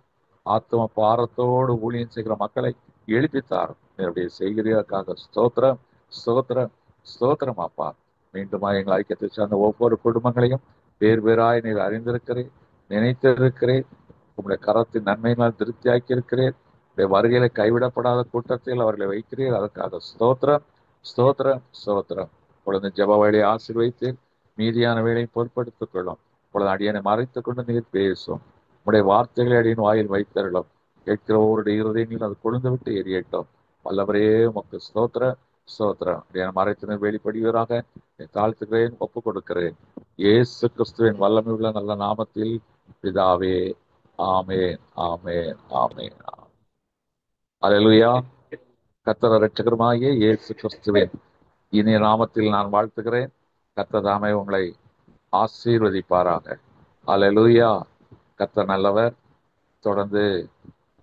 [SPEAKER 2] ஆத்ம பாரத்தோடு ஊழியம் செய்கிற மக்களை எழுப்பித்தாரும். என்னுடைய செய்கிறதற்காக ஸ்தோத்திரம், ஸ்தோத்திரம், ஸ்தோத்திரம் அப்பா. மீண்டுமா எங்கள் ஐக்கியத்தை சார்ந்த ஒவ்வொரு குடும்பங்களையும் வேறு வேறாய் நீர் அறிந்திருக்கிறேன், நினைத்திருக்கிறேன். உங்களுடைய கரத்தின் நன்மையினால் திருப்தியாக்கி இருக்கிறேன். வருகையில கைவிடப்படாத கூட்டத்தில் அவர்களை வைக்கிறீர். அதற்காக ஸ்தோத்திரம், ஸ்தோத்திரம், ஸ்தோத்திரம். பொழுது ஜப வேலையை ஆசீர்வைத்தீர். மீதியான வேலையை பொருட்படுத்திக் கொள்ளும். பொழுது அடியனை மறைத்துக் கொண்டு நீர் பேசும். உங்களுடைய வார்த்தைகளை அடியின் வாயில் வைத்தருளும். கேட்கிற ஒவ்வொருடைய இருதயங்களும் அது கொழுந்து விட்டு எரியட்டும். வல்லவரே உமக்கு ஸ்தோத்திரம், ஸ்தோத்திரம். அடியனை மறைத்து வெளிப்படுவீராக தாழ்த்துகிறேன், ஒப்புக் கொடுக்கிறேன். இயேசு கிறிஸ்துவின் வல்லமை உள்ள நல்ல நாமத்தில் பிதாவே, ஆமேன், ஆமேன், ஆமேன். அல்லேலூயா. கர்த்தர் இரட்சகருமாகிய இயேசு கிறிஸ்துவின் இனிய நாமத்தில் நான் வாழ்த்துகிறேன். கர்த்தர் தாமே உங்களை ஆசீர்வதிப்பாராக. அல்லேலூயா. கர்த்தர் நல்லவர். தொடர்ந்து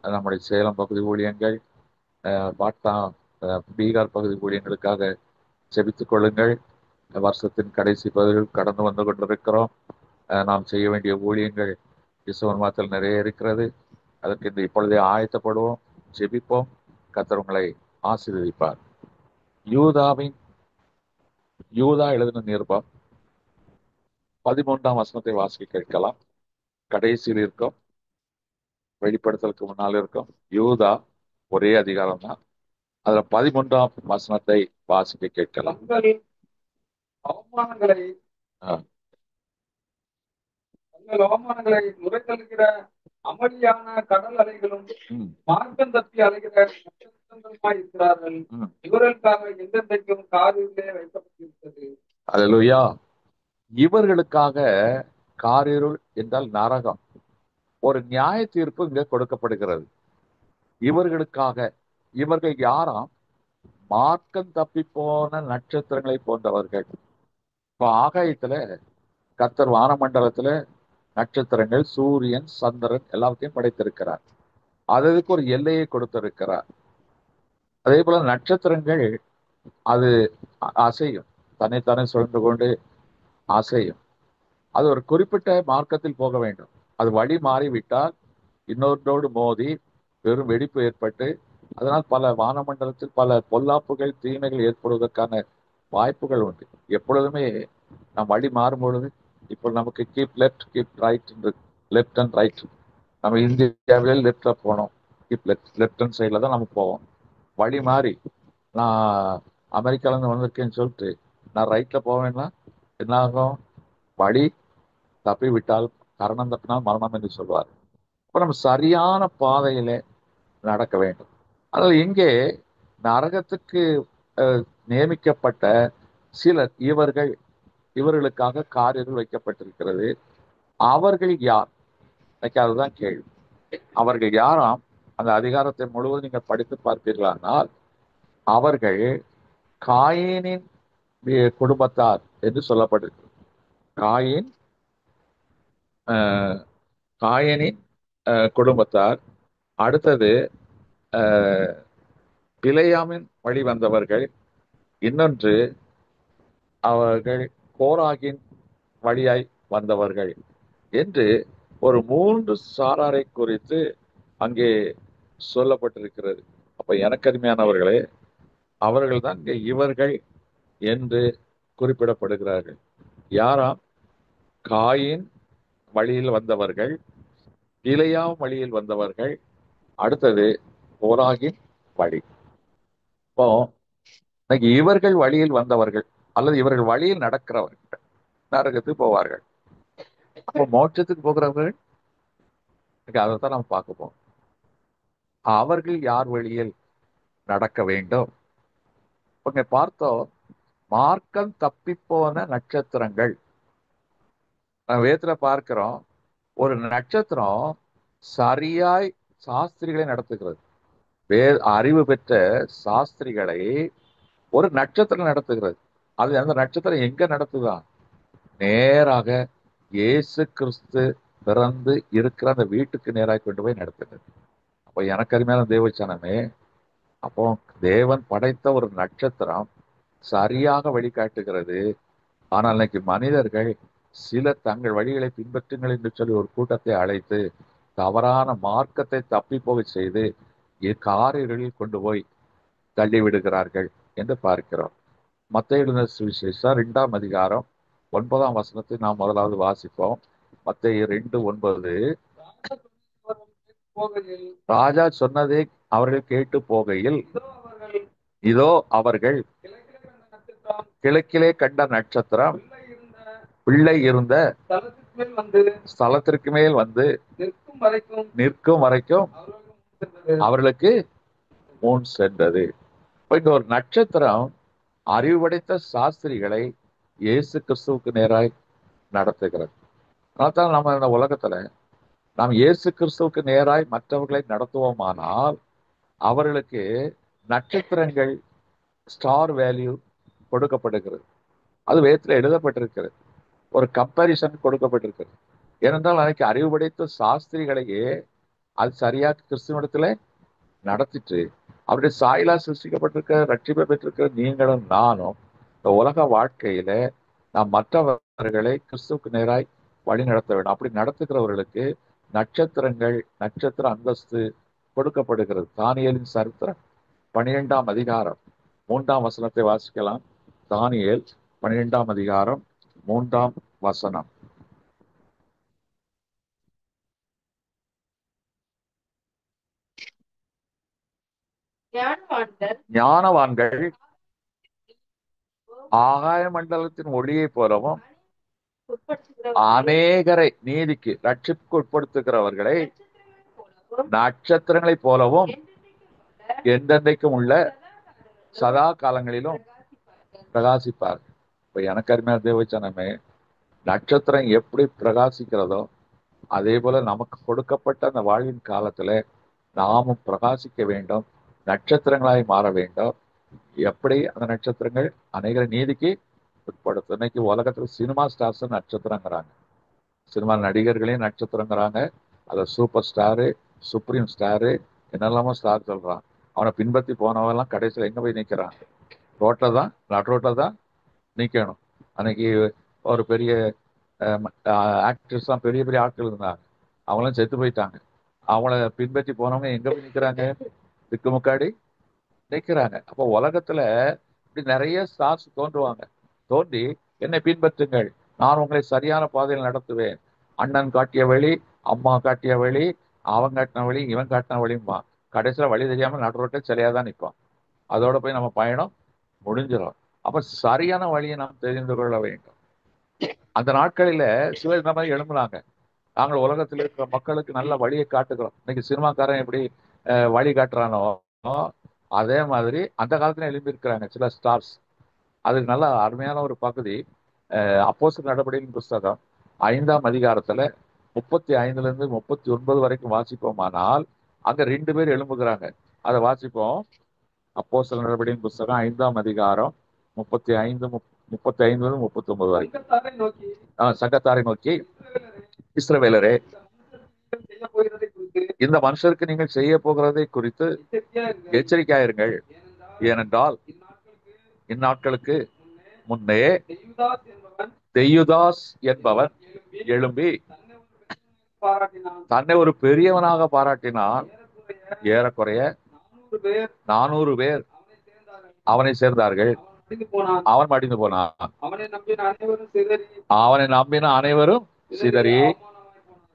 [SPEAKER 2] நம்முடைய சேலம் பகுதி ஊழியங்கள், பாட்டா பீகார் பகுதி ஊழியங்களுக்காக செபித்துக் கொள்ளுங்கள். வருஷத்தின் கடைசி பகுதியில் கடந்து வந்து கொண்டிருக்கிறோம். நாம் செய்ய வேண்டிய ஊழியங்கள் கிறிஸ்தவ மதத்தில் நிறைய இருக்கிறது. அதற்கு இந்த இப்பொழுதே ஆயத்தப்படுவோம், ஜெபிப்போம். கர்த்தர் உங்களை ஆசீர்வதிப்பார். யூதா எழுதின நிருபம் 13ஆம் வசனத்தை வாசிக்க கேட்கலாம். கடைசியில் இருக்கும், வெளிப்படுத்தலுக்கு முன்னால் இருக்கும். யூதா ஒரே அதிகாரம் தான். அதுல 13ஆம் வசனத்தை வாசிக்க கேட்கலாம்.
[SPEAKER 6] அவமானங்களை நுரைத்தல்கிற அமளியான கடல் அலைகளும் மார்க்கம் தப்பி அலைகிற நட்சத்திரங்களுமாய் இருக்கிறார்கள். இவர்களுக்காக எந்தெந்தைக்கும் காரிருளே வைக்கப்பட்டிருக்கிறது.
[SPEAKER 2] அல்லேலூயா. இவர்களுக்காக காரிருள் என்றால் நரகம். ஒரு நியாய தீர்ப்பு இங்க கொடுக்கப்படுகிறது. இவர்களுக்காக. இவர்கள் யாராம்? மார்க்கம் தப்பி போன நட்சத்திரங்களை போன்றவர்கள். இப்ப ஆகாயத்துல கர்த்தர் வானமண்டலத்துல நட்சத்திரங்கள், சூரியன், சந்திரன் எல்லாத்தையும் படைத்திருக்கிறார். அதுக்கு ஒரு எல்லையை கொடுத்திருக்கிறார். அதே போல நட்சத்திரங்கள் அது அசையும், தன்னைத்தானே சுழன்று கொண்டு அசையும். அது ஒரு குறிப்பிட்ட மார்க்கத்தில் போக வேண்டும். அது வழி மாறிவிட்டால் இன்னொன்றோடு மோதி பெரும் வெடிப்பு ஏற்பட்டு அதனால் பல வானமண்டலத்தில் பல பொல்லாப்புகள் தீமைகள் ஏற்படுவதற்கான வாய்ப்புகள் உண்டு. எப்பொழுதுமே நம் வழி மாறும் பொழுது, இப்போ நமக்கு keep left keep right, left and right. நம்ம இந்தியாவிலே லெஃப்ட்ல போனோம், கீப் லெஃப்ட் ஹேண்ட் சைடில் தான் நம்ம போவோம். வழி மாறி நான் அமெரிக்காவிலேருந்து வந்திருக்கேன்னு சொல்லிட்டு நான் ரைட்டில் போவேன்னா என்ன ஆகும்? வழி தப்பி விட்டால் கரணம் தப்பினால் மரணம் என்று சொல்வார். இப்போ நம்ம சரியான பாதையில நடக்க வேண்டும். அதனால் இங்கே நரகத்துக்கு நியமிக்கப்பட்ட சிலர் இவர்களுக்காக காரியங்கள் வைக்கப்பட்டிருக்கிறது. அவர்கள் யார்? இன்னைக்கு அதுதான் கேள்வி. அவர்கள் யாராம்? அந்த அதிகாரத்தை முழுவதும் நீங்கள் படித்து பார்ப்பீர்களானால் அவர்கள் காயினின் குடும்பத்தார் என்று சொல்லப்பட்டிருக்கு. காயினின் குடும்பத்தார். அடுத்தது பிலேயாமின் வழி வந்தவர்கள். இன்னொன்று அவர்கள் கோராகின் வழியாய் வந்தவர்கள் என்று ஒரு 3 சாராரை குறித்து அங்கே சொல்லப்பட்டிருக்கிறது. அப்ப எனக்கு அருமையானவர்களே, அவர்கள் தான் இங்கே இவர்கள் என்று குறிப்பிடப்படுகிறார்கள். யாராம்? காயின் வழியில் வந்தவர்கள், பிலேயாம் வழியில் வந்தவர்கள், அடுத்தது கோராகின் வழி. இப்போ இன்னைக்கு இவர்கள் வழியில் வந்தவர்கள் அல்லது இவர்கள் வழியில் நடக்கிறவர்கள் நரகத்துக்கு போவார்கள். அப்போ மோட்சத்துக்கு போகிறவர்கள் அதைத்தான் நம்ம பார்க்க போறோம். அவர்கள் யார் வழியில் நடக்க வேண்டும்? இங்க பார்த்தோம், மார்க்கம் தப்பி போன நட்சத்திரங்கள். வேதத்துல பார்க்கிறோம், ஒரு நட்சத்திரம் சரியாய் சாஸ்திரிகளை நடத்துகிறது. அறிவு பெற்ற சாஸ்திரிகளை ஒரு நட்சத்திரம் நடத்துகிறது. அது அந்த நட்சத்திரம் எங்க நடத்துதான்? நேராக இயேசு கிறிஸ்து பிறந்து இருக்கிற அந்த வீட்டுக்கு நேராக கொண்டு போய் நடத்துகிறது. அப்போ எனக்கு அருமையான தேவச்சனமே, அப்போ தேவன் படைத்த ஒரு நட்சத்திரம் சரியாக வழிகாட்டுகிறது. ஆனால் இன்னைக்கு மனிதர்கள் சிலர் தங்கள் வழிகளை பின்பற்றுங்கள் என்று சொல்லி ஒரு கூட்டத்தை அழைத்து தவறான மார்க்கத்தை தப்பி போக செய்து காரிருளில் கொண்டு போய் தள்ளி விடுகிறார்கள் என்று பார்க்கிறோம். மத்தேயு எழுதின சுவிசேஷம் 2ஆம் அதிகாரம் 9ஆம் வசனத்தை நாம் முதலாவது வாசிப்போம். மத்தேயு 2:9. ராஜா சொன்னதை அவர்கள் கேட்டு போகையில் இதோ அவர்கள் கிழக்கிலே கண்ட நட்சத்திரம் பிள்ளை இருந்த ஸ்தலத்திற்கு மேல் வந்து நிற்கும் வரைக்கும் அவர்களுக்கு முன் சென்றது. இங்க ஒரு நட்சத்திரம் அறிவு படைத்த சாஸ்திரிகளை இயேசு கிறிஸ்துவுக்கு நேராய் நடத்துகிறது. அதனால்தான் நம்ம இந்த உலகத்துல நாம் இயேசு கிறிஸ்துவுக்கு நேராய் மற்றவர்களை நடத்துவோமானால் அவர்களுக்கு நட்சத்திரங்கள் ஸ்டார் வேல்யூ கொடுக்கப்படுகிறது. அது வேதத்தில் எழுதப்பட்டிருக்கிறது. ஒரு கம்பேரிசன் கொடுக்கப்பட்டிருக்கிறது. ஏனென்றால் அன்னைக்கு அறிவு படைத்த சாஸ்திரிகளையே அது சரியாக கிறிஸ்துவனிடத்துல நடத்திட்டு அவருடைய சாயலா சிருஷ்டிக்கப்பட்டிருக்க ரட்சிப்பை பெற்றிருக்கிற நீங்களும் நானும் இந்த உலக வாழ்க்கையில நாம் மற்றவர்களை கிறிஸ்துவுக்கு நேராய் வழி நடத்த வேண்டும். அப்படி நடத்துகிறவர்களுக்கு நட்சத்திர அந்தஸ்து கொடுக்கப்படுகிறது. தானியேலின் சரித்திரம் 12ஆம் அதிகாரம் 3ஆம் வசனத்தை வாசிக்கலாம். தானியேல் 12ஆம் அதிகாரம் 3ஆம் வசனம். ஞானவான்கள் ஆகாய மண்டலத்தின் ஒளியை போலவும் அநேகரை நீதிக்கு ரட்சிப்புக்கு உட்படுத்துகிறவர்களை நட்சத்திரங்களை போலவும் எந்தெந்தைக்கும் உள்ள சதா காலங்களிலும் பிரகாசிப்பார். இப்ப எனக்கு அருமையான தேவச்சனமே, நட்சத்திரம் எப்படி பிரகாசிக்கிறதோ அதே போல நமக்கு கொடுக்கப்பட்ட அந்த வாழ்வின் காலத்துல நாமும் பிரகாசிக்க வேண்டும், நட்சத்திரங்களாய் மாற வேண்டும். எப்படி அந்த நட்சத்திரங்கள் அநேக நீதிக்கு உட்படுத்தும். இன்னைக்கு உலகத்துல சினிமா ஸ்டார்ஸ் நட்சத்திரங்கிறாங்க, சினிமா நடிகர்களையும் நட்சத்திரங்கிறாங்க. அதை சூப்பர் ஸ்டாரு, சுப்ரீம் ஸ்டாரு, என்னெல்லாமோ ஸ்டார் சொல்றான். அவனை பின்பற்றி போனவெல்லாம் கடைசியில் எங்க போய் நிற்கிறான்? நடு ரோட்டில் தான் நிற்கணும். அன்னைக்கு ஒரு பெரிய ஆக்டர்ஸ்லாம் பெரிய பெரிய ஆட்கள் இருந்தாங்க, அவங்களாம் செத்து போயிட்டாங்க. அவங்கள பின்பற்றி போனவங்க எங்க போய் நிற்கிறாங்க? திக்குமுக்காடி நிற்கிறாங்க. அப்போ உலகத்துல இப்படி நிறைய ஸ்டார்ஸ் தோன்றுவாங்க. தோன்றி என்னை பின்பற்றுங்கள், நான் உங்களை சரியான பாதையில் நடத்துவேன். அண்ணன் காட்டிய வழி, அம்மா காட்டிய வழி, அவன் காட்டின வழி, இவன் காட்டின வழியுமா, கடைசியில் வழி தெரியாம நடுரோட்டை சிலையா தான் நிற்பான். அதோட போய் நம்ம பயணம் முடிஞ்சிடும். அப்ப சரியான வழியை நாம் தெரிந்து கொள்ள வேண்டும். அந்த நாட்களில சிலர் இந்த மாதிரி எழும்புனாங்க, நாங்கள் உலகத்தில் இருக்கிற மக்களுக்கு நல்ல வழியை காட்டுகிறோம். இன்னைக்கு சினிமாக்காரன் எப்படி வழி காட்டுறானோ, அதே மாதிரி அந்த காலத்துல எழுப்பி இருக்கிறாங்க சில ஸ்டார்ஸ். அதுக்கு நல்ல அருமையான ஒரு பகுதி அப்போஸ்தலர் நடபடியின் புஸ்தகம் 5ஆம் அதிகாரத்துல 35 39 வரைக்கும் வாசிப்போமானால் அங்க 2 பேர் எழும்புகிறாங்க. அதை வாசிப்போம். அப்போஸ்தலர் நடபடியின் புஸ்தகம் 5ஆம் அதிகாரம் 35 39 வரைக்கும்.
[SPEAKER 6] சங்கத்தாரை நோக்கி,
[SPEAKER 2] சங்கத்தாரை நோக்கி, இஸ்ரவேலரே,
[SPEAKER 6] செய்ய போகிறதை குறித்து
[SPEAKER 2] இந்த மனுஷருக்கு நீங்கள் செய்ய போகிறதை குறித்து எச்சரிக்கையாயிருங்கள். ஏனென்றால் இந்நாட்களுக்கு முன்னே தெயுதாஸ் என்பவன் எழும்பி தன்னை ஒரு பெரியவனாக பாராட்டினான். ஏறக்குறைய 400 பேர் அவனை சேர்ந்தார்கள். அவன் மடிந்து போனான். அவனை நம்பின அனைவரும் சிதறி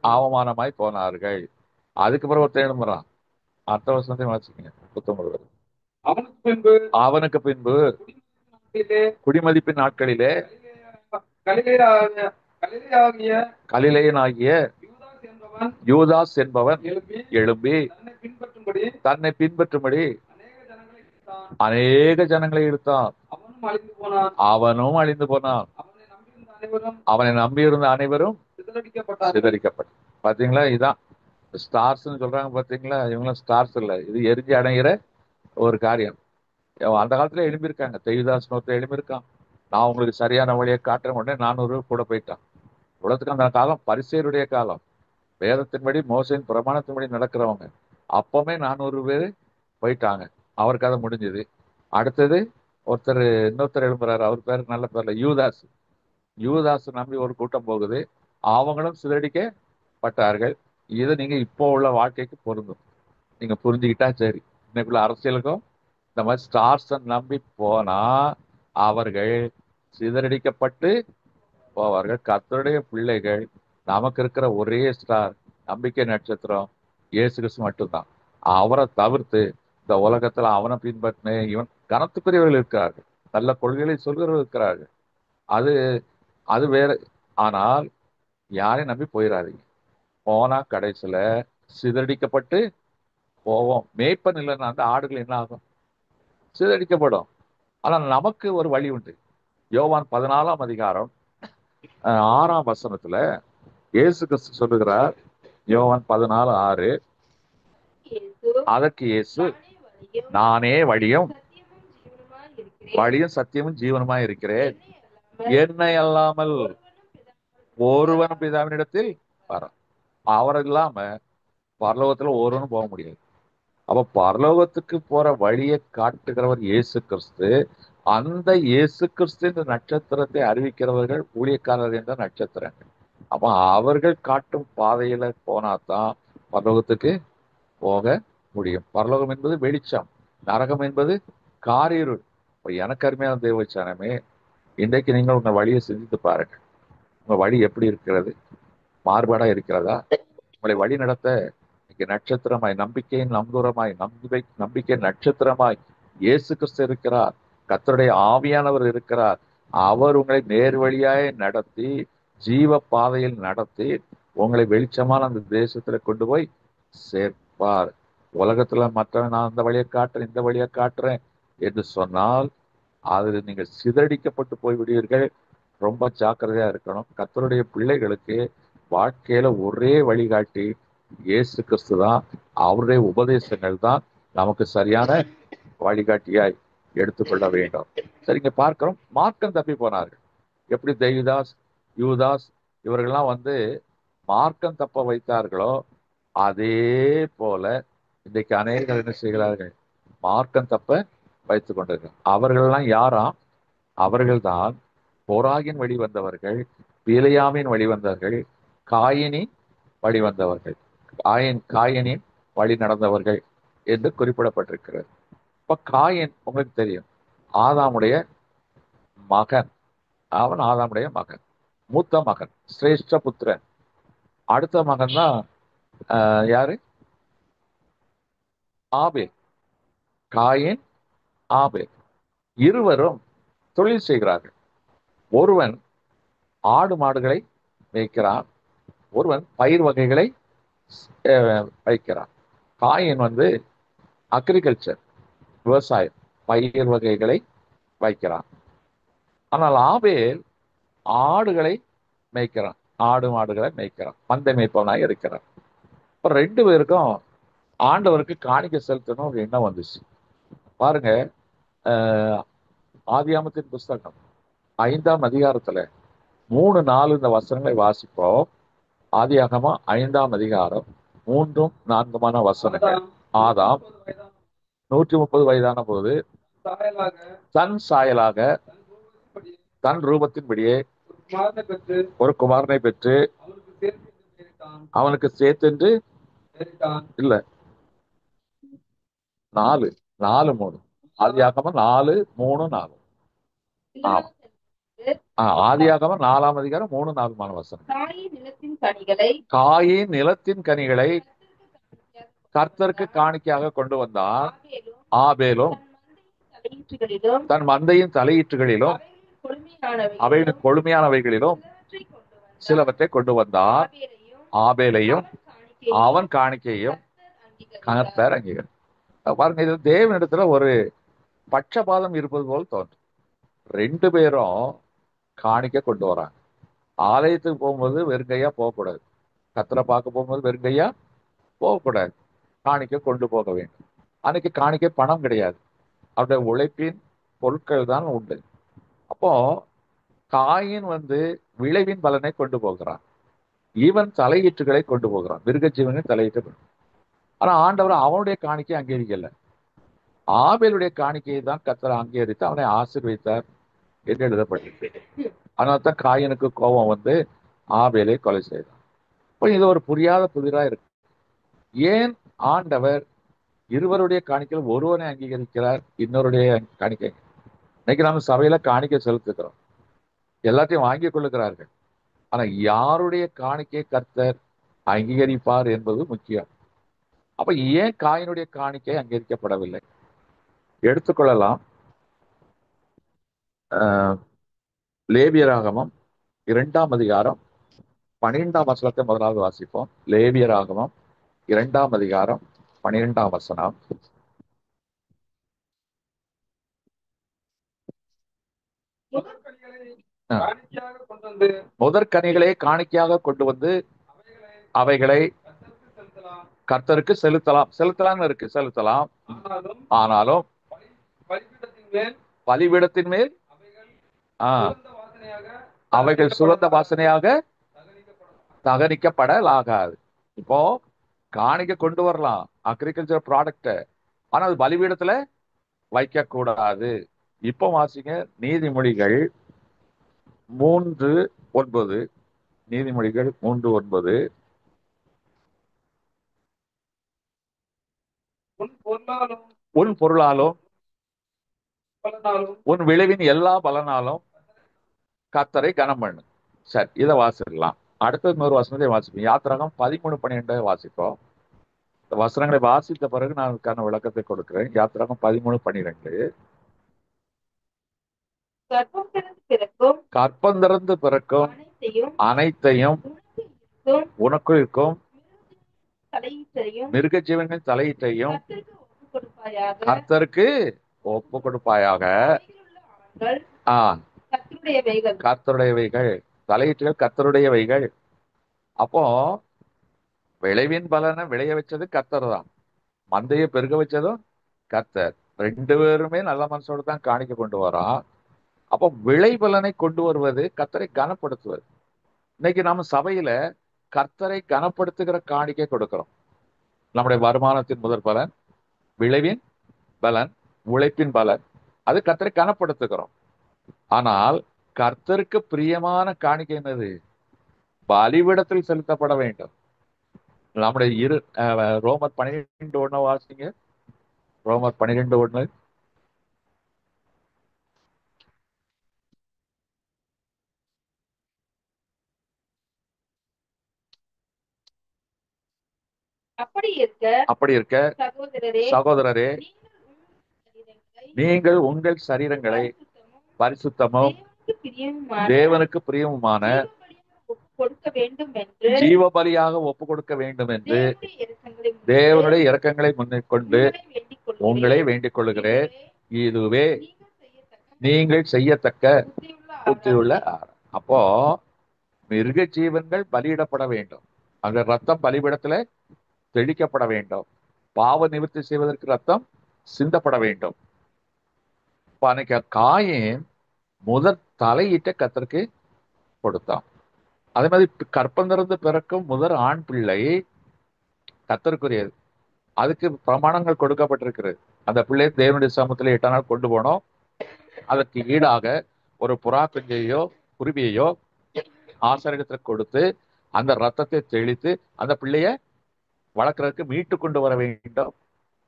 [SPEAKER 2] அவமானமாய் போனார்கள். அதுக்கு பிறகு ஒருத்தன் எழும்புறான். அடுத்த வருஷத்தையும் வாசிக்கங்க 39. அவனுக்கு பின்பு குடிமதிப்பின் நாட்களிலே கலிலேயனாகிய யூதாஸ் என்பவன் எழும்பி தன்னை பின்பற்றும்படி அநேக ஜனங்களை இழுத்தான். அவனும் அழிந்து போனான். அவனை நம்பியிருந்த அனைவரும் சிதறிக்கப்பட்ட. பாத்தீங்களா, இதான் ஸ்டார்ஸ் சொல்றாங்க. பாத்தீங்களா, இவங்களும் ஸ்டார்ஸ் இல்ல, இது எரிஞ்சு அடைகிற ஒரு காரியம். அந்த காலத்துல எழுப்பியிருக்காங்க. தெய்வதாஸ் நோத்தை எழுப்பியிருக்கான். நான் உங்களுக்கு சரியான வழியை காட்டுற உடனே 400 கூட போயிட்டான். உலகத்துக்கு அந்த காலம் பரிசேயருடைய காலம். வேதத்தின்படி மோசையின் பிரமாணத்தின்படி நடக்கிறவங்க. அப்பவுமே 400 பேர் போயிட்டாங்க. அவர் கதை முடிஞ்சது. அடுத்தது இன்னொருத்தர் எழுப்புறாரு. அவர் பேரு நல்ல பேர்ல யூதாஸ். யூதாஸ் நம்பி ஒரு கூட்டம் போகுது. அவங்களும் சிதறடிக்கப்பட்டார்கள். இது நீங்க இப்போ உள்ள வாழ்க்கைக்கு பொருந்தும். நீங்க புரிஞ்சுக்கிட்டா சரி. இன்னைக்குள்ள அரசியலுக்கும் இந்த மாதிரி ஸ்டார்ஸை நம்பி போனா அவர்கள் சிதறடிக்கப்பட்டு போவார்கள். கர்த்தருடைய பிள்ளைகள், நமக்கு இருக்கிற ஒரே ஸ்டார், நம்பிக்கை நட்சத்திரம் இயேசு கிறிஸ்து மட்டும்தான். அவரை தவிர்த்து இந்த உலகத்துல அவனை பின்பற்றின இவன் கனத்துக்குரியவர்கள் இருக்கிறார்கள், நல்ல கொள்கைகளை சொல்கிறவர்கள் இருக்கிறார்கள். அது வேற. ஆனால் யாரையும் நம்பி போயிடாதீங்க. போனா கடைசியில சிதறடிக்கப்பட்டு போவோம். மேய்ப்பன் இல்லைன்னா அந்த ஆடுகள் என்ன ஆகும்? சிதறடிக்கப்படும். ஆனால் நமக்கு ஒரு வழி உண்டு. யோவான் 14ஆம் அதிகாரம் 6ஆம் வசனத்துல இயேசு கிறிஸ்து சொல்லுகிறார். யோவான் 14:6. அதற்கு இயேசு, நானே வழியும் சத்தியமும் ஜீவனுமாய் இருக்கிறேன். என்னை அல்லாமல் ஒருவன் பிதாவினிடத்தில் வர. அவர் இல்லாம பரலோகத்துல ஒருவனும் போக முடியாது. அப்ப பரலோகத்துக்கு போற வழியை காட்டுகிறவர் இயேசு கிறிஸ்து. அந்த இயேசு கிறிஸ்து என்ற நட்சத்திரத்தை அறிவிக்கிறவர்கள் ஊழியக்காரர் என்ற நட்சத்திரங்கள். அப்ப அவர்கள் காட்டும் பாதையில போனாதான் பரலோகத்துக்கு போக முடியும். பரலோகம் என்பது வெளிச்சம், நரகம் என்பது காரிருள். இப்ப எனக்கு அருமையான தேவச்சானமே, இன்றைக்கு நீங்கள் உங்க வழியை சிந்தித்து பாருங்க. உங்க வழி எப்படி இருக்கிறது? மாறுபாடா இருக்கிறதா? உங்களை வழி நடத்த நட்சத்திரமாய், நம்பிக்கையின் நம்புறமாய், நம்பிக்கை நட்சத்திரமாய் இயேசு கிறிஸ்து இருக்கிறார். கர்த்தருடைய ஆவியானவர் இருக்கிறார். அவர் உங்களை நேர் வழியாய் நடத்தி, ஜீவ பாதையில் நடத்தி, உங்களை வெளிச்சமான அந்த தேசத்துல கொண்டு போய் சேர்ப்பார். உலகத்துல மற்றவன் நான் அந்த வழியை காட்டுறேன், இந்த வழியை காட்டுறேன் என்று சொன்னால் அது நீங்கள் சிதறடிக்கப்பட்டு போய்விடுவீர்கள். ரொம்ப ஜாக்கிரதையா இருக்கணும். கர்த்தருடைய பிள்ளைகளுக்கு வாழ்க்கையில ஒரே வழிகாட்டி இயேசு கிறிஸ்து தான். அவருடைய உபதேசங்கள் தான் நமக்கு சரியான வழிகாட்டியாய் எடுத்துக்கொள்ள வேண்டும். சரிங்க, பார்க்கிறோம். மார்க்கம் தப்பி போனார்கள். எப்படி தெய்வதாஸ், யூதாஸ் இவர்கள்லாம் மார்க்கம் தப்ப வைத்தார்களோ அதே போல இன்றைக்கு அநேகர் என்ன செய்கிறார்கள்? மார்க்கம் தப்ப வைத்துக் கொண்டிருக்கிறார். அவர்கள்லாம் யாராம்? அவர்கள்தான் கோராகின் வழி வந்தவர்கள், பிலேயாமின் வழி வந்தவர்கள், காயினின் வழி வந்தவர்கள், காயினின் வழி நடந்தவர்கள் என்று குறிப்பிடப்பட்டிருக்கிறது. இப்ப காயின் உங்களுக்கு தெரியும், ஆதாமுடைய மகன். அவன் ஆதாமுடைய மகன், மூத்த மகன், சிரேஷ்ட புத்திரன். அடுத்த மகன் தான் யாரு? ஆபேல். காயின், ஆபேல் இருவரும் தொழில் செய்கிறார்கள். ஒருவன் ஆடு மாடுகளை மேய்க்கிறான், ஒருவன் பயிர் வகைகளை வைக்கிறான். காயின் அக்ரிகல்ச்சர், விவசாயம், பயிர் வகைகளை வைக்கிறான். ஆனால் ஆபேல் ஆடுகளை மேய்க்கிறான், ஆடு மாடுகளை மேய்க்கிறான், மந்தை மேய்ப்பவனாக இருக்கிறான். இப்போ ரெண்டு பேருக்கும் ஆண்டவருக்கு காணிக்கை செலுத்தணும் ஒரு எண்ணம் வந்துச்சு. பாருங்க, ஆதியாமத்தின் புஸ்தகம் 5ஆம் அதிகாரத்துல 3-4 இந்த வசனங்களை வாசிப்போம். ஆதியாகமம் 5ஆம் அதிகாரம் 3-4 வசனங்கள். ஆதாம் 130 வயதான போது தன் சாயலாக தன் ரூபத்தின்படியே ஒரு குமாரனை பெற்று அவனுக்கு சேர்த்தென்று இல்ல 4-3 ஆதியாகமம் 4-3-4. ஆதியாகமம் 4ஆம் அதிகாரம் 3-4 வசனம். காயின் நிலத்தின் கனிகளை கர்த்தருக்கு காணிக்கையாக கொண்டு வந்தான். ஆபேலும் தன் மந்தையின் தலையீற்றுகளிலும் அவைகளின் கொழுமையானவைகளிலும் சிலவற்றை கொண்டு வந்தான். ஆபேலையும் அவன் காணிக்கையும் கர்த்தர் அங்கீகரித்தார். பாருங்க, இது தேவனிடத்துல ஒரு பட்சபாதம் இருப்பது போல் தோன்றும். ரெண்டு பேரும் காணிக்கை கொண்டு வராங்க. ஆலயத்துக்கு போகும்போது வெறுங்கையா போகக்கூடாது, கர்த்தரை பார்க்க போகும்போது வெறுங்கையா போகக்கூடாது, காணிக்கை கொண்டு போக வேண்டும். அன்னைக்கு காணிக்கை பணம் கிடையாது, அவருடைய உழைப்பின் பொருட்கள் தான் உண்டு. அப்போ காயின் விளைவின் பலனை கொண்டு போகிறான், இவன் தலையீட்டுகளை கொண்டு போகிறான், மிருகஜீவனின் தலையீட்டு. ஆனா ஆண்டவர் அவனுடைய காணிக்கை அங்கீகரிக்கல, ஆபேலுடைய காணிக்கையை தான் கர்த்தர் அங்கீகரித்து அவனை ஆசீர்வதித்தார் என்று எழுதப்பட்டிருக்கு. அதனால்தான் காயினுக்கு கோபம் ஆபேலை கொலை செய்தான். இப்போ இது ஒரு புரியாத புதிரா இருக்கு. ஏன் ஆண்டவர் இருவருடைய காணிக்கையில் ஒருவனை அங்கீகரிக்கிறார், இன்னொருடைய காணிக்கை? இன்னைக்கு நம்ம சபையில காணிக்கை செலுத்துக்கிறோம், எல்லாத்தையும் வாங்கி கொள்ளுகிறார்கள். ஆனா யாருடைய காணிக்கை கர்த்தர் அங்கீகரிப்பார் என்பது முக்கியம். அப்ப ஏன் காயினுடைய காணிக்கை அங்கீகரிக்கப்படவில்லை? எடுத்துக்கொள்ளலாம். லேவியராகமம் 2ஆம் அதிகாரம் 12ஆம் வசனத்தை முதலாவது வாசிப்போம். லேவியராகமம் 2ஆம் அதிகாரம் 12ஆம் வசனம். முதற்கனிகளை காணிக்கையாக கொண்டு வந்து அவைகளை கர்த்தருக்கு செலுத்தலாம். செலுத்தலாம் இருக்கு, செலுத்தலாம். ஆனாலும் பலிபீடத்தின் மேல் அவைகள் சுகந்த வாசனையாக தகனிக்கப்படலாகாது. இப்போ காணிக்கை கொண்டு வரலாம், அக்ரிகல்ச்சர் ப்ராடக்ட், ஆனா அது பலிபீடத்துல வைக்க கூடாது. இப்போ வாசிங்க நீதிமொழிகள் 3:9. நீதிமொழிகள் 3:9. உன் பொருளாலும் உன் விளைவின் எல்லா பலனாலும் கர்த்தரை கனம் பண்ணு. சரி, இதை வாசிடலாம். அடுத்த இன்னொரு வசனத்தை வாசிப்போம். யாத்திராகம் 13:12 வாசிப்போம். இந்த வசனங்களை வாசித்த பிறகு நான் அதுக்கான விளக்கத்தை கொடுக்கிறேன். யாத்திராகம் 13:12. கற்பந்திறந்து பிறக்கும் அனைத்தையும் உனக்குள் இருக்கும் மிருக ஜீவனின் தலையீட்டையும் கர்த்தருக்கு ஒப்பு கொடுப்பாயாக. கர்த்தருடையவைகள், தலையீட்டுகள் கர்த்தருடையவைகள். அப்போ விளைவின் பலனை விளைய வச்சது கர்த்தர் தான், மந்தையை பெருக வச்சதும் கர்த்தர். ரெண்டு பேருமே நல்ல மனசோடு தான் காணிக்க கொண்டு வரான். அப்போ விளை பலனை கொண்டு வருவது கர்த்தரை கனப்படுத்துவது. இன்னைக்கு நம்ம சபையில கர்த்தரை கனப்படுத்துகிற காணிக்கை கொடுக்கிறோம். நம்முடைய வருமானத்தின் முதற் பலன், விளைவின் பலன், உழைப்பின் பலன், அது கர்த்தரை கனப்படுத்துகிறோம். ஆனால் கர்த்தருக்கு பிரியமான காணிக்கை என்னது? பலிபீடத்தில் செலுத்தப்பட வேண்டும். நம்முடைய ரோமர் 12:1 வாசிங்க. ரோமர் 12:1. அப்படி இருக்க சகோதரரே, நீங்கள் உங்கள் சரீரங்களை பரிசுத்தமும் தேவனுக்கு பிரியமுமான ஜீவ பலியாக ஒப்பு கொடுக்க வேண்டும் என்று தேவனுடைய இரக்கங்களை முன்னிக்கொண்டு உங்களை வேண்டிக் கொள்கிறேன். இதுவே நீங்கள் செய்யத்தக்க புத்தியுள்ள ஆரம். அப்போ மிருக ஜீவன்கள் பலியிடப்பட வேண்டும். அந்த ரத்தம் பலிபீடத்துல தெளிக்கப்பட வேண்டும். பாவ நிவர்த்தி செய்வதற்கு ரத்தம் சிந்தப்பட வேண்டும். அன்னைக்கு காயின் முதற் தலையிட்ட கர்த்தருக்கு கொடுத்தான். அதே மாதிரி கற்பந்திருந்து பிறக்கும் முதல் ஆண் பிள்ளை கர்த்தருக்குரியது. அதுக்கு பிரமாணங்கள் கொடுக்கப்பட்டிருக்கிறது. அந்த பிள்ளை தேவனுடைய சமூகத்தில் 8 நாள் கொண்டு போனோம். அதற்கு ஈடாக ஒரு புறா குஞ்சையோ குருவியையோ ஆசாரியத்துல கொடுத்து அந்த ரத்தத்தை தெளித்து அந்த பிள்ளைய வளர்க்கறதுக்கு மீட்டு கொண்டு வர வேண்டும்.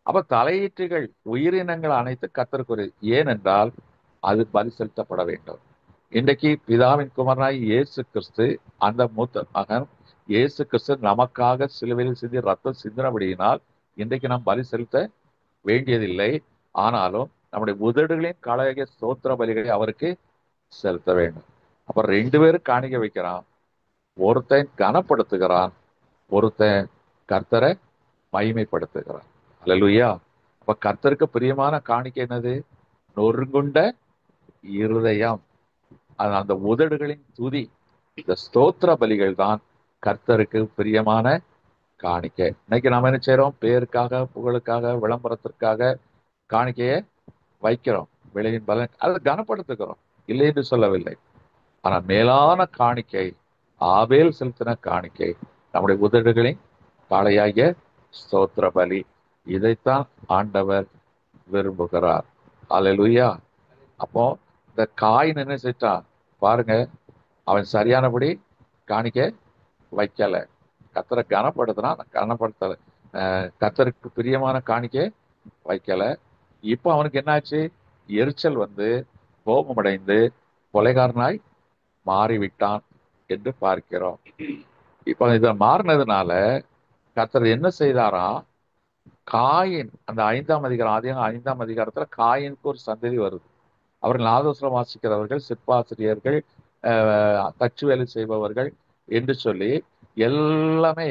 [SPEAKER 2] அப்ப தலையீற்றுகள் உயிரினங்கள் அனைத்து கர்த்தருக்குரியது. ஏனென்றால் அது பலி செலுத்தப்பட வேண்டும். இன்றைக்கு பிதாவின் குமாரனாய் இயேசு கிறிஸ்து, அந்த மூத்த மகன் இயேசு கிறிஸ்து நமக்காக சிலுவையில் சிந்தி ரத்தம் சிந்தினபடியினால் இன்றைக்கு நாம் பலி செலுத்த வேண்டியதில்லை. ஆனாலும் நம்முடைய உதடுகளின் காலைய ஸ்தோத்திர பலிகளை அவருக்கு செலுத்த வேண்டும். அப்ப 2 பேரும் காணிக்க வைக்கிறான். ஒருத்தன் கனப்படுத்துகிறான், ஒருத்தன் கர்த்தரை மகிமைப்படுத்துகிறான். அல்லேலூயா. அப்ப கர்த்தருக்கு பிரியமான காணிக்கை என்னது? நொறுங்குண்ட இருதயம், அந்த உதடுகளின் துதி, இந்த ஸ்தோத்திர பலிகள் தான் கர்த்தருக்கு பிரியமான காணிக்கை. இன்னைக்கு நாம என்ன செய்யறோம்? பேருக்காக, புகழுக்காக, விளம்பரத்திற்காக காணிக்கையை வைக்கிறோம். விளைவின் பலன் அதை கனப்படுத்துகிறோம், இல்லை என்று சொல்லவில்லை. ஆனா மேலான காணிக்கை, ஆபேல் செலுத்தின காணிக்கை, நம்முடைய உதடுகளின் காளையாகிய ஸ்தோத்திர பலி. இதைத்தான் ஆண்டவர் விரும்புகிறார். அல்லேலூயா. அப்போ இந்த காயின் என்ன செஞ்சான் பாருங்க, அவன் சரியானபடி காணிக்க வைக்கல. கர்த்தரை கனப்படுத்தல, கர்த்தருக்கு பிரியமான காணிக்க வைக்கல. இப்போ அவனுக்கு என்னாச்சு? எரிச்சல் வந்து கோபமடைந்து கொலைகாரனாய் மாறிவிட்டான் என்று பார்க்கிறோம். இப்போ இதை மாறினதுனால கர்த்தர் என்ன செய்தாராம்? காயின், அந்த 5ஆம் அதிகாரம், ஆதியாகமம் 5ஆம் அதிகாரத்துல காயினுக்கு ஒரு சந்ததி வருது. அவர்கள் நாதஸ்வரம் வாசிக்கிறவர்கள், சிற்பாசிரியர்கள், தச்சு வேலை செய்பவர்கள் என்று சொல்லி எல்லாமே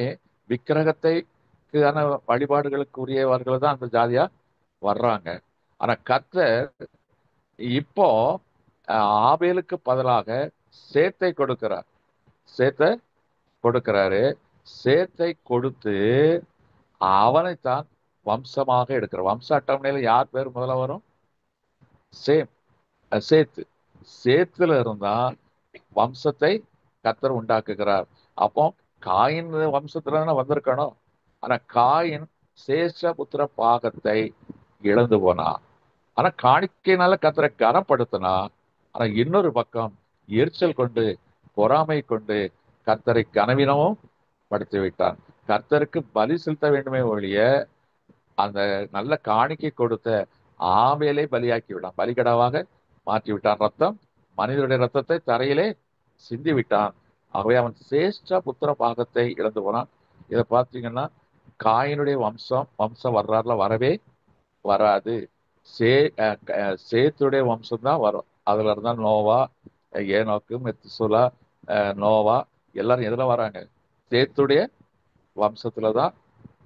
[SPEAKER 2] விக்கிரகத்தைக்கான வழிபாடுகளுக்கு உரியவர்கள் தான் அந்த ஜாதியா வர்றாங்க. ஆனா கர்த்தர் இப்போ ஆபேலுக்கு பதிலாக சேத்தை கொடுக்கிறாரு. சேத்தை கொடுத்து அவனைத்தான் வம்சமாக எடுக்கிறார். வம்ச அட்டவணையில யார் பேர் முதல்ல வரும்? சேத்துல இருந்தா வம்சத்தை கர்த்தர் உண்டாக்குகிறார். அப்போ காயின் வம்சத்துல தானே வந்திருக்கணும். ஆனா காயின் சேஷபுத்திர பாகத்தை இழந்து போனான். ஆனா காணிக்கையினால கர்த்தரை கனப்படுத்தினா. ஆனா இன்னொரு பக்கம் எரிச்சல் கொண்டு, பொறாமை கொண்டு கர்த்தரை கனவீனமும் படுத்தி விட்டான். கர்த்தருக்கு பலி செலுத்த வேண்டுமே ஒழிய அந்த நல்ல காணிக்கை கொடுத்த ஆபேலை பலியாக்கி விட்டான், பலிகடாவாக மாற்றி விட்டான். ரத்தம், மனிதனுடைய ரத்தத்தை தரையிலே சிந்தி விட்டான். ஆகவே அவன் சேஷ்ட புத்திர பாகத்தை இழந்து போனான். இதை பார்த்தீங்கன்னா காயினுடைய வம்ச வரலாறுல வரவே வராது. சேத்துடைய வம்சம் தான் வரும். அதுல இருந்தா நோவா, ஏனோக்கு, மெத்துசுலா, நோவா எல்லாரும் எதுல வராங்க? சேத்துடைய வம்சத்துலதான்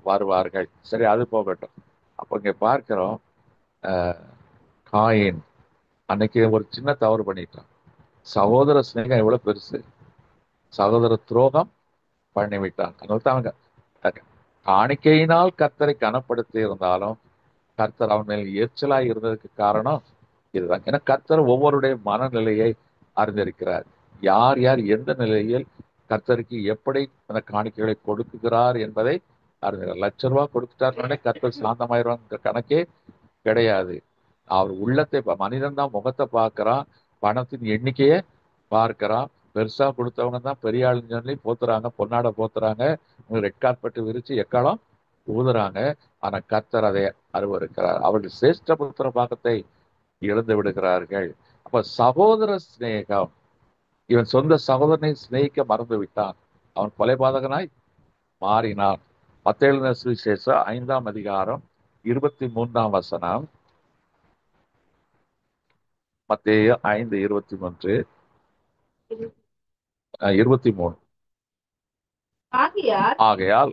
[SPEAKER 2] வருவார்கள். சரி, அது போகட்டும். அப்போ இங்க பார்க்கிறோம், காயின் அன்னைக்கு ஒரு சின்ன தவறு பண்ணிட்டான். சகோதர சிநேகம் எவ்வளவு பெருசு, சகோதர துரோகம் பண்ணிவிட்டான். அதனால அவங்க காணிக்கையினால் கர்த்தரை கனப்படுத்தி இருந்தாலும் கர்த்தர் அவன் மேல் எரிச்சலாய் இருந்ததுக்கு காரணம் இதுதான். ஏன்னா கர்த்தர் ஒவ்வொருடைய மனநிலையை அறிந்திருக்கிறார். யார் யார் எந்த நிலையில் கர்த்தருக்கு எப்படி அந்த காணிக்கைகளை கொடுக்குகிறார் என்பதை அறிஞர். 1,00,000 ரூபாய் கொடுத்துட்டாருன்னே கர்த்தர் சாந்தமாயிருவாங்க கணக்கே கிடையாது. அவர் உள்ளத்தை மனிதன் தான் முகத்தை பார்க்கறான், பணத்தின் எண்ணிக்கையை பார்க்கறான். பெருசா கொடுத்தவங்க தான் பெரிய ஆளுன்னு சொல்லி போத்துறாங்க, பொன்னாடை போத்துறாங்க, ரெட் கார்பெட் விரிச்சு எக்காலம் ஊதுறாங்க. ஆனா கர்த்தர் அதை அருவருக்கிறார். அவர்கள் சிரேஷ்ட புத்திர பாகத்தை இழந்து விடுகிறார்கள். அப்ப சகோதர சிநேகம், இவன் சொந்த சகோதரனை சிநேகிக்க மறந்து விட்டான், அவன் கொலைபாதகனாய் மாறினான். மத்தேயு சுவிசேஷம் 5ஆம் அதிகாரம் 23ஆம் வசனம். மத்தேயு 5:23 23. ஆகையால்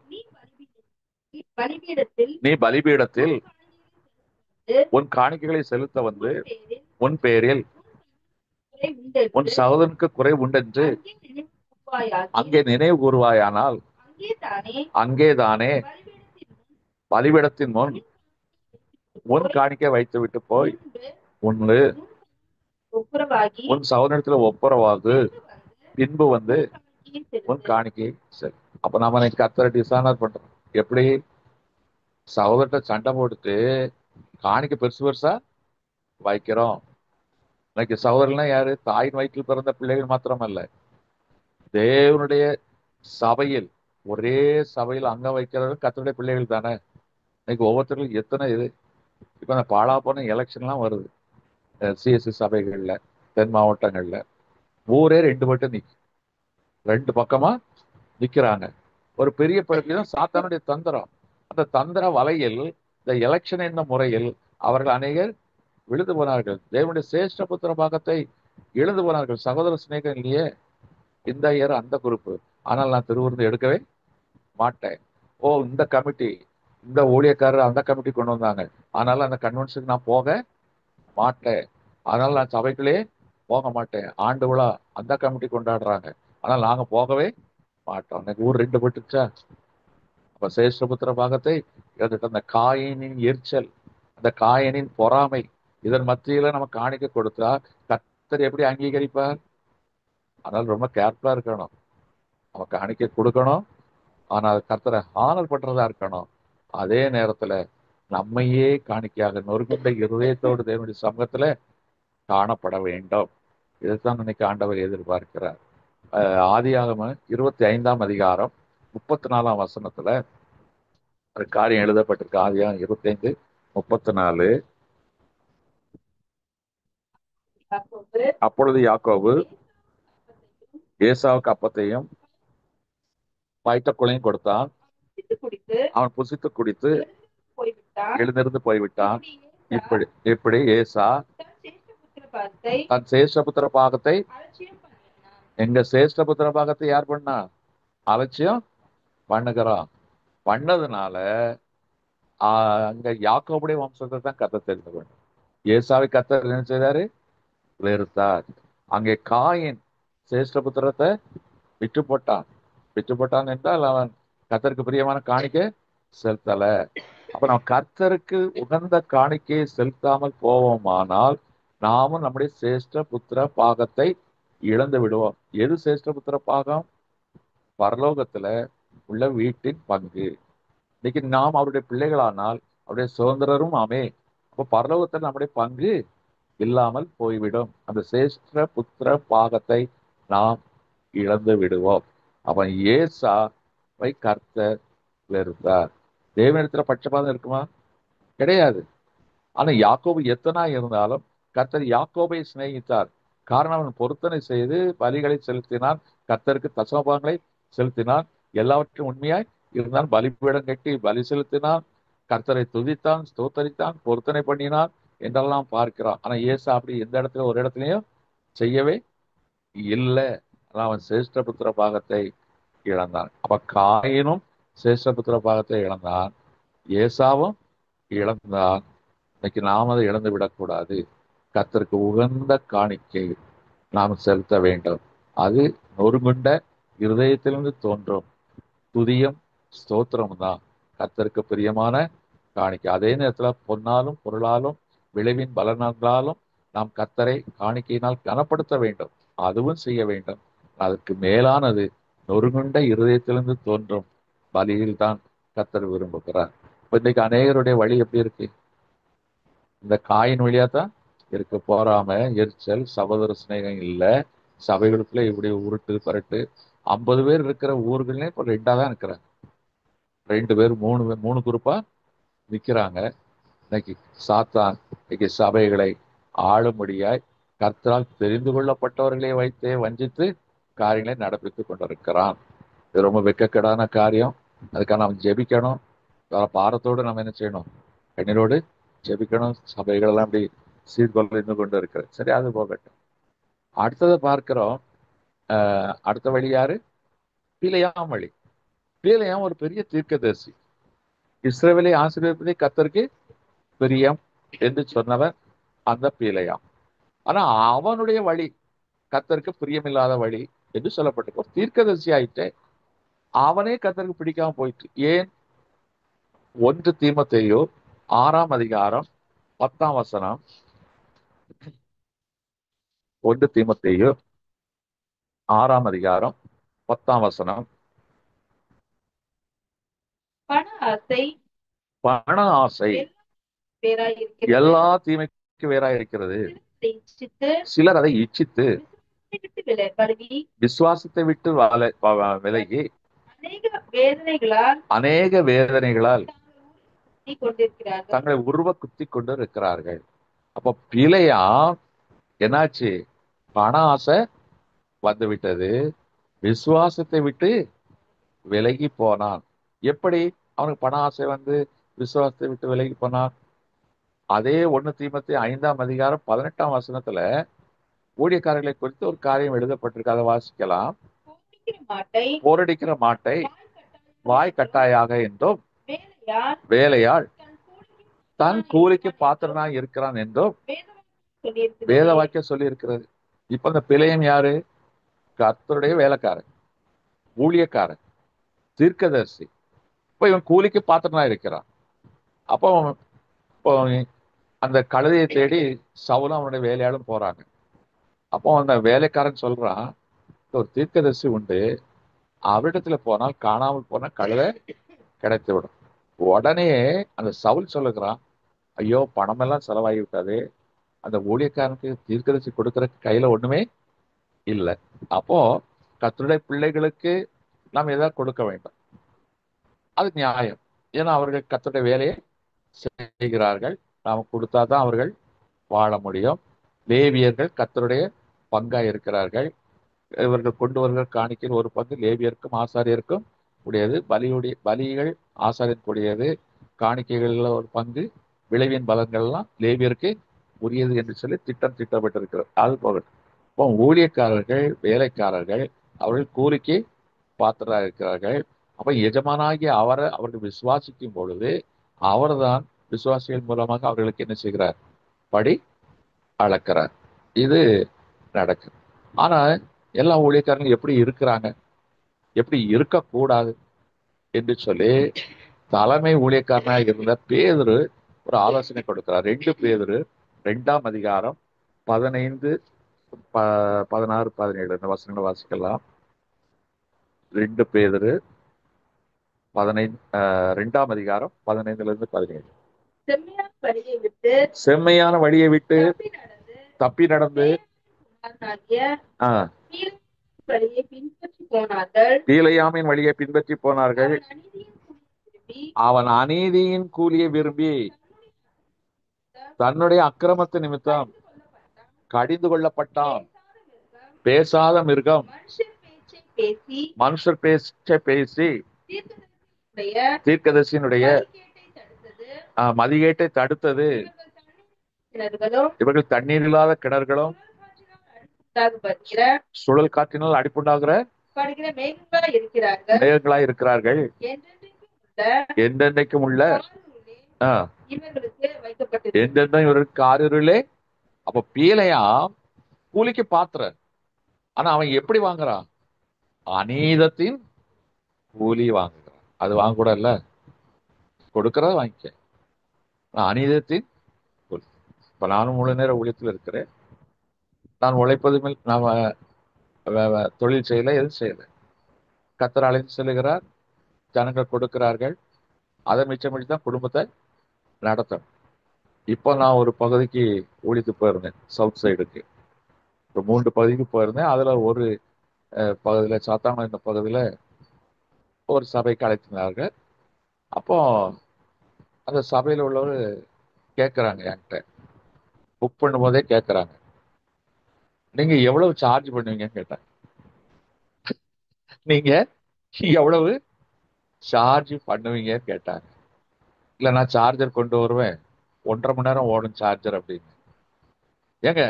[SPEAKER 2] நீ பலிபீடத்தில் உன் காணிக்கைகளை செலுத்த வந்து உன் பேரில் உன் சகோதரனுக்கு குறை உண்டென்று அங்கே நினைவு கூறுவாயானால் அங்கேதானே பலிபீடத்தின் முன் உன் காணிக்கை வைத்து விட்டு போய் உன்னு உன் சகோதரத்துல ஒப்புரவாகு, பின்பு வந்து உன் காணிக்கை சரி. அப்ப நம்ம இன்னைக்கு கர்த்தரை டிசானர் பண்றோம். எப்படி? சகோதரத்தை சண்டை போட்டுட்டு காணிக்கை பெருசு பெருசா வைக்கிறோம். இன்னைக்கு சகோதரர்லாம் யாரு? தாயின் வயிற்றில் பிறந்த பிள்ளைகள் மாத்திரமல்ல, தேவனுடைய சபையில் ஒரே சபையில் அங்க வைக்கிறவர்கள் கர்த்தருடைய பிள்ளைகள் தானே. இன்னைக்கு ஒவ்வொருத்தருக்கும் எத்தனை இது. இப்ப அந்த பாழா போன எலெக்ஷன்லாம் வருது சிஎஸ்சி சபைகள்ல, தென் மாவட்டங்கள்ல. ஊரே ரெண்டு மட்டும் ரெண்டு பக்கமா நிக்கிறாங்க. ஒரு பெரிய பகுதி தான் சாத்தானுடைய தந்திரம். அந்த தந்திர வலையில் இந்த எலெக்ஷன் என்ன முறையில் அவர்கள் அநேகர் விழுந்து போனார்கள். தேவனுடைய சிரேஷ்ட புத்திர பாகத்தை இழந்து போனார்கள். சகோதர சிநேகம் இல்லையே. இந்த இயர் அந்த குறிப்பு, ஆனால் நான் திருவிருந்து எடுக்கவே மாட்டேன். ஓ, இந்த கமிட்டி, இந்த ஊழியக்காரர் அந்த கமிட்டி கொண்டு வந்தாங்க, அதனால அந்த கன்வென்ஷனுக்கு நான் போக மாட்டேன், அதனால நான் சபைக்குள்ளே போக மாட்டேன். ஆண்டு விழா அந்த கமிட்டி கொண்டாடுறாங்க, ஆனால் நாங்க போகவே மாட்டோம். எனக்கு ஊர் ரெண்டு பட்டுச்சா. அப்ப சேஷ்டபுத்திர பாகத்தை இழந்துட்டு அந்த காயினின் எரிச்சல், அந்த காயினின் பொறாமை, இதன் மத்தியில நம்ம காணிக்க கொடுத்தா கர்த்தர் எப்படி அங்கீகரிப்பார்? அதனால ரொம்ப கேர்ஃபுல்லா இருக்கணும். நம்ம காணிக்க கொடுக்கணும், ஆனா அது கர்த்தரை ஹானர் பண்றதா இருக்கணும். அதே நேரத்துல நம்மையே காணிக்கையாக நொறுங்குண்ட இருதயத்தோடு தேவனுடைய சமூகத்துல காணப்பட வேண்டும். இதைத்தான் இன்னைக்கு ஆண்டவர் எதிர்பார்க்கிறார். ஆதியாகமம் 25ஆம் அதிகாரம் 34ஆம் வசனத்துல ஒரு காரியம் எழுதப்பட்டிருக்கு. ஆதியாகம் 25:34. அப்பொழுது யாக்கோபு ஏசாவுக்கு அப்பத்தையும் பைத்தக்குளையும் கொடுத்தான். அவன் புசித்து குடித்து எழுந்திருந்து போய்விட்டான். இப்படி இப்படி ஏசா தன் சேஷ்டபுத்திர பாகத்தை, எங்க சேஷ்டபுத்திர பாகத்தை யார் பண்ணா? அலட்சியம் பண்ணுகிறான். பண்ணதுனால அங்க யாக்கோபுடைய வம்சத்தை தான் கர்த்தர் தெரிந்து கொண்டார். ஏசாவை கர்த்தர் என்ன செய்தாரு? வெறுத்தார். அங்கே காயின் சேஷ்டபுத்திரத்தை விட்டு போட்டான். விட்டு போட்டான் என்றால் அவன் கர்த்தருக்கு பிரியமான காணிக்கை செலுத்தல. அப்ப நம்ம கர்த்தருக்கு உகந்த காணிக்கையை செலுத்தாமல் போவோமானால் நாமும் நம்முடைய சேஷ்ட புத்திர பாகத்தை இழந்து விடுவோம். எது சேஷ்ட புத்திர பாகம்? பரலோகத்துல உள்ள வீட்டின் பங்கு. இன்னைக்கு நாம் அவருடைய பிள்ளைகளானால் அவருடைய சுதந்திரரும் ஆமே. அப்போ பரலோகத்தில் நம்முடைய பங்கு இல்லாமல் போய்விடும். அந்த சேஷ்ட புத்திர பாகத்தை நாம் இழந்து விடுவோம். அவன் ஏசாவை கர்த்தர் வெறுத்தார். தேவனிடத்துல பட்சபாதம் இருக்குமா? கிடையாது. ஆனா யாக்கோபு எத்தனா இருந்தாலும் கர்த்தர் யாக்கோபை சிநேகித்தார். காரணம், அவன் பொருத்தனை செய்து பலிகளை செலுத்தினான், கர்த்தருக்கு தசமபாகங்களை செலுத்தினான், எல்லாவற்றையும் உண்மையாய் இருந்தான், பலிபீடம் கட்டி பலி செலுத்தினான், கர்த்தரை துதித்தான், ஸ்தோத்தரித்தான், பொருத்தனை பண்ணினான் என்றெல்லாம் பார்க்கிறான். ஆனா ஏசா அப்படி எந்த இடத்துல ஒரு இடத்துலயும் செய்யவே இல்லை. அவன் சேஷ்டபுத்திர பாகத்தை இழந்தான். அப்ப காயினும் சேஷ்டபுத்திர பாகத்தை இழந்தான், ஏசாவும் இழந்தான். இன்னைக்கு நாம் அதை இழந்து விடக்கூடாது. கர்த்தருக்கு உகந்த காணிக்கை நாம் செலுத்த வேண்டும். அது நொறுங்குண்ட இருதயத்திலிருந்து தோன்றும் துதியும் ஸ்தோத்திரம் தான் கர்த்தருக்கு பிரியமான காணிக்கை. அதே நேரத்துல பொன்னாலும் பொருளாலும் விளைவின் பலனாலும் நாம் கர்த்தரை காணிக்கையினால் கனப்படுத்த வேண்டும். அதுவும் செய்ய வேண்டும். அதற்கு மேலானது நொறுங்குண்ட இருதயத்திலிருந்து தோன்றும் பலியில் தான் கர்த்தர் விரும்புகிறார். இப்ப இன்னைக்கு அநேகருடைய வழி எப்படி இருக்கு? இந்த காயின் வழியா தான் இருக்கு. போறாம, எரிச்சல், சகோதர சிநேகம் இல்ல. சபைகளுக்குள்ள இப்படி உருட்டு பரட்டு. 50 பேர் இருக்கிற ஊர்கள்ல இப்ப 2ஆ தான் இருக்கிறாங்க. 2 பேர் 3 குரூப்பா நிக்கிறாங்க. இன்னைக்கு சாத்தான் இன்னைக்கு சபைகளை ஆளும்படியாய் கர்த்தரால் தெரிந்து கொள்ளப்பட்டவர்களை வைத்தே வஞ்சித்து காரியங்களை நடப்பித்துக் கொண்டிருக்கிறான். இது ரொம்ப வெட்கக்கேடான காரியம். அதுக்காக நாம் ஜெபிக்கணும். பாரத்தோடு நம்ம என்ன செய்யணும்? கண்ணீரோடு ஜெபிக்கணும். சபைகள் எல்லாம் இப்படி சீர்குலைந்து கொண்டு இருக்கிறது. சரி, அது போகட்டும். அடுத்ததை பார்க்கிறோம். அடுத்த வழி யாரு? பிலேயாம் வழி. பிலேயாம் ஒரு பெரிய தீர்க்கதரிசி. இஸ்ரவேலை ஆசீர்வதிப்பதே கர்த்தருக்கு பிரியம் என்று சொன்னவன் அந்த பிலேயாம். ஆனா அவனுடைய வழி கர்த்தருக்கு பிரியமில்லாத வழி என்று சொல்லப்பட்டிருக்கும். தீர்க்கதரிசி ஆயிட்டு அவனே கர்த்தருக்கு பிடிக்காம போயிட்டு. ஏன்? 1 தீமோத்தேயு 6ஆம் அதிகாரம் 10ஆம் வசனம். 1 தீமோத்தேயு 6ஆம் அதிகாரம் 10ஆம் வசனம்.
[SPEAKER 4] பண ஆசை
[SPEAKER 2] பண ஆசை
[SPEAKER 4] வேறாய் இருக்கிறது.
[SPEAKER 2] எல்லா தீமைக்கு வேறாய் இருக்கிறது.
[SPEAKER 4] அதை இச்சித்து
[SPEAKER 2] சிலர் அதை இச்சித்து
[SPEAKER 4] விலகி
[SPEAKER 2] விசுவாசத்தை விட்டு விலகி
[SPEAKER 4] அநேக வேதனைகளால்
[SPEAKER 2] அநேக வேதனைகளால்
[SPEAKER 4] கொண்டிருக்கிறார்கள்.
[SPEAKER 2] தங்களை உருவ குத்தி கொண்டு இருக்கிறார்கள். அப்ப பிலேயாம் என்னாச்சு? பண ஆசை வந்து விட்டது. விசுவாசத்தை விட்டு விலகி போனான். எப்படி அவனுக்கு பண ஆசை வந்து விசுவாசத்தை விட்டு விலகி போனான்? அதே 1 தீமோத்தேயு 5ஆம் அதிகாரம் 18ஆம் வசனத்துல ஊழியக்காரர்களை குறித்து ஒரு காரியம் எழுதப்பட்டிருக்கு. அதை வாசிக்கலாம். போரடிக்கிற மாட்டை வாய் கட்டாயாக என்றும் வேலையாள் தன் கூலிக்கு பாத்திரனாய் இருக்கிறான் என்றும் வேத வாக்கியம் சொல்லி இருக்கிறது. இப்ப இந்த பிலேயாம் யாரு? கர்த்தருடைய வேலைக்காரன், ஊழியக்காரன், தீர்க்கதரிசி. இப்ப இவன் கூலிக்கு பாத்திரனா இருக்கிறான். அப்போ இப்போ அந்த கழுதையை தேடி சவுலும் அவனுடைய வேலையாளும் போறாங்க. அப்போ அந்த வேலைக்காரன் சொல்றான், ஒரு தீர்க்கதரிசி உண்டு, அவரிடத்துல போனால் காணாமல் போன கழுதை கிடைத்து விடும். உடனே அந்த சவுல் சொல்லுகிறான், ஐயோ பணமெல்லாம் செலவாகி விட்டாது, அந்த ஊழியக்காரனுக்கு தீர்க்கதரிசி கொடுக்கிற கையில ஒண்ணுமே இல்லை. அப்போ கர்த்தருடைய பிள்ளைகளுக்கு நாம் ஏதாவது கொடுக்க வேண்டும், அது நியாயம். ஏன்னா அவர்கள் கர்த்தருடைய வேலையை செய்கிறார்கள், நாம் கொடுத்தாதான் அவர்கள் வாழ முடியும். லேவியர்கள் கர்த்தருடைய பங்காய் இருக்கிறார்கள். இவர்கள் கொண்டு வருகிற காணிக்கையில் ஒரு பங்கு லேவியருக்கும் ஆசாரியருக்கும் உடையது. பலிகள் ஆசாரியன் கூடியது. காணிக்கைகள்ல ஒரு பங்கு, விளைவின் பலன்கள்லாம் லேவியருக்கு உரியது என்று சொல்லி திட்டப்பட்டிருக்கிறது. அது போகட்டும். இப்போ ஊழியக்காரர்கள், வேலைக்காரர்கள், அவர்கள் கூலிக்கு பாத்திரராக இருக்கிறார்கள். அப்ப எஜமானாகிய அவர்கள் விசுவாசிக்கும் பொழுது அவர்தான் விசுவாசிகள் மூலமாக அவர்களுக்கு என்ன செய்கிறார்? படி அளக்கிறார். இது நடக்குது. ஆனா எல்லா ஊழியக்காரங்களும் எப்படி இருக்கிறாங்க, எப்படி இருக்கக்கூடாது என்று சொல்லி தலைமை ஊழியக்காரனாக இருந்த பேதுரு ஒரு ஆலோசனை கொடுக்கிறார். 2 பேதுரு 2ஆம் அதிகாரம் 15, 16, 17 இந்த வசனங்களை வாசிக்கலாம். 2 பேதுரு 2ஆம் அதிகாரம் 15 17. செம்மையான வழியை விட்டு தப்பி நடந்து பீலேயாமின் வழியை பின்பற்றி போனார்கள். அவன் அநீதியின் கூலியை விரும்பி தன்னுடைய அக்கிரமத்து நிமித்தம் கடிந்து கொள்ளப்பட்டான். பேசாத மிருகம் மனுஷர் பேச்சை பேசி தீர்க்கதரிசியினுடைய மதிகேட்டை தடுத்தது. இவர்கள் தண்ணீர் இல்லாத கிணறுகளும் சுழல் காற்றினால் அடிப்புண்டாகிற மேகங்களாய் இருக்கிறார்கள். என்றென்றைக்கும் உள்ள என்றென்றும் இவருக்கு காரிருளே. அப்ப பீலேயாம் கூலிக்கு பாத்திரன். ஆனா அவன் எப்படி வாங்குறான்? அநீதத்தின் கூலி வாங்குகிறான். அது வாங்க கூட இல்ல, கொடுக்கறத வாங்கிக்க. அநீதத்தின் கூலி. இப்ப நானும் முழு நேர ஊழியத்தில் இருக்கிறேன். நான் உழைப்பது மேல் நாம தொழில் செய்யல, எதுவும் செய்யல. கர்த்தர் அழைத்து செல்லுகிறார், ஜனங்கள் கொடுக்கிறார்கள், அதை மிச்சம் தான் குடும்பத்தை நடத்தணும். இப்போ நான் ஒரு பகுதிக்கு ஊழியத்துக்கு போயிருந்தேன், சவுத் சைடுக்கு. ஒரு 3 பகுதிக்கு போயிருந்தேன். அதுல ஒரு பகுதியில சாத்தான இந்த பகுதியில ஒரு சபைக்கு அழைத்திருந்தார்கள். அப்போ அந்த சபையில உள்ளவர் கேட்கறாங்க, என்கிட்ட புக் பண்ணும்போதே கேட்கறாங்க, நீங்க எவ்வளவு சார்ஜ் பண்ணுவீங்கன்னு கேட்டாங்க. நீங்க எவ்வளவு சார்ஜ் பண்ணுவீங்கன்னு கேட்டாங்க. இல்ல நான் சார்ஜர் கொண்டு வருவேன், 1.5 மணி நேரம் ஓடும் சார்ஜர் அப்படின்னு. ஏங்க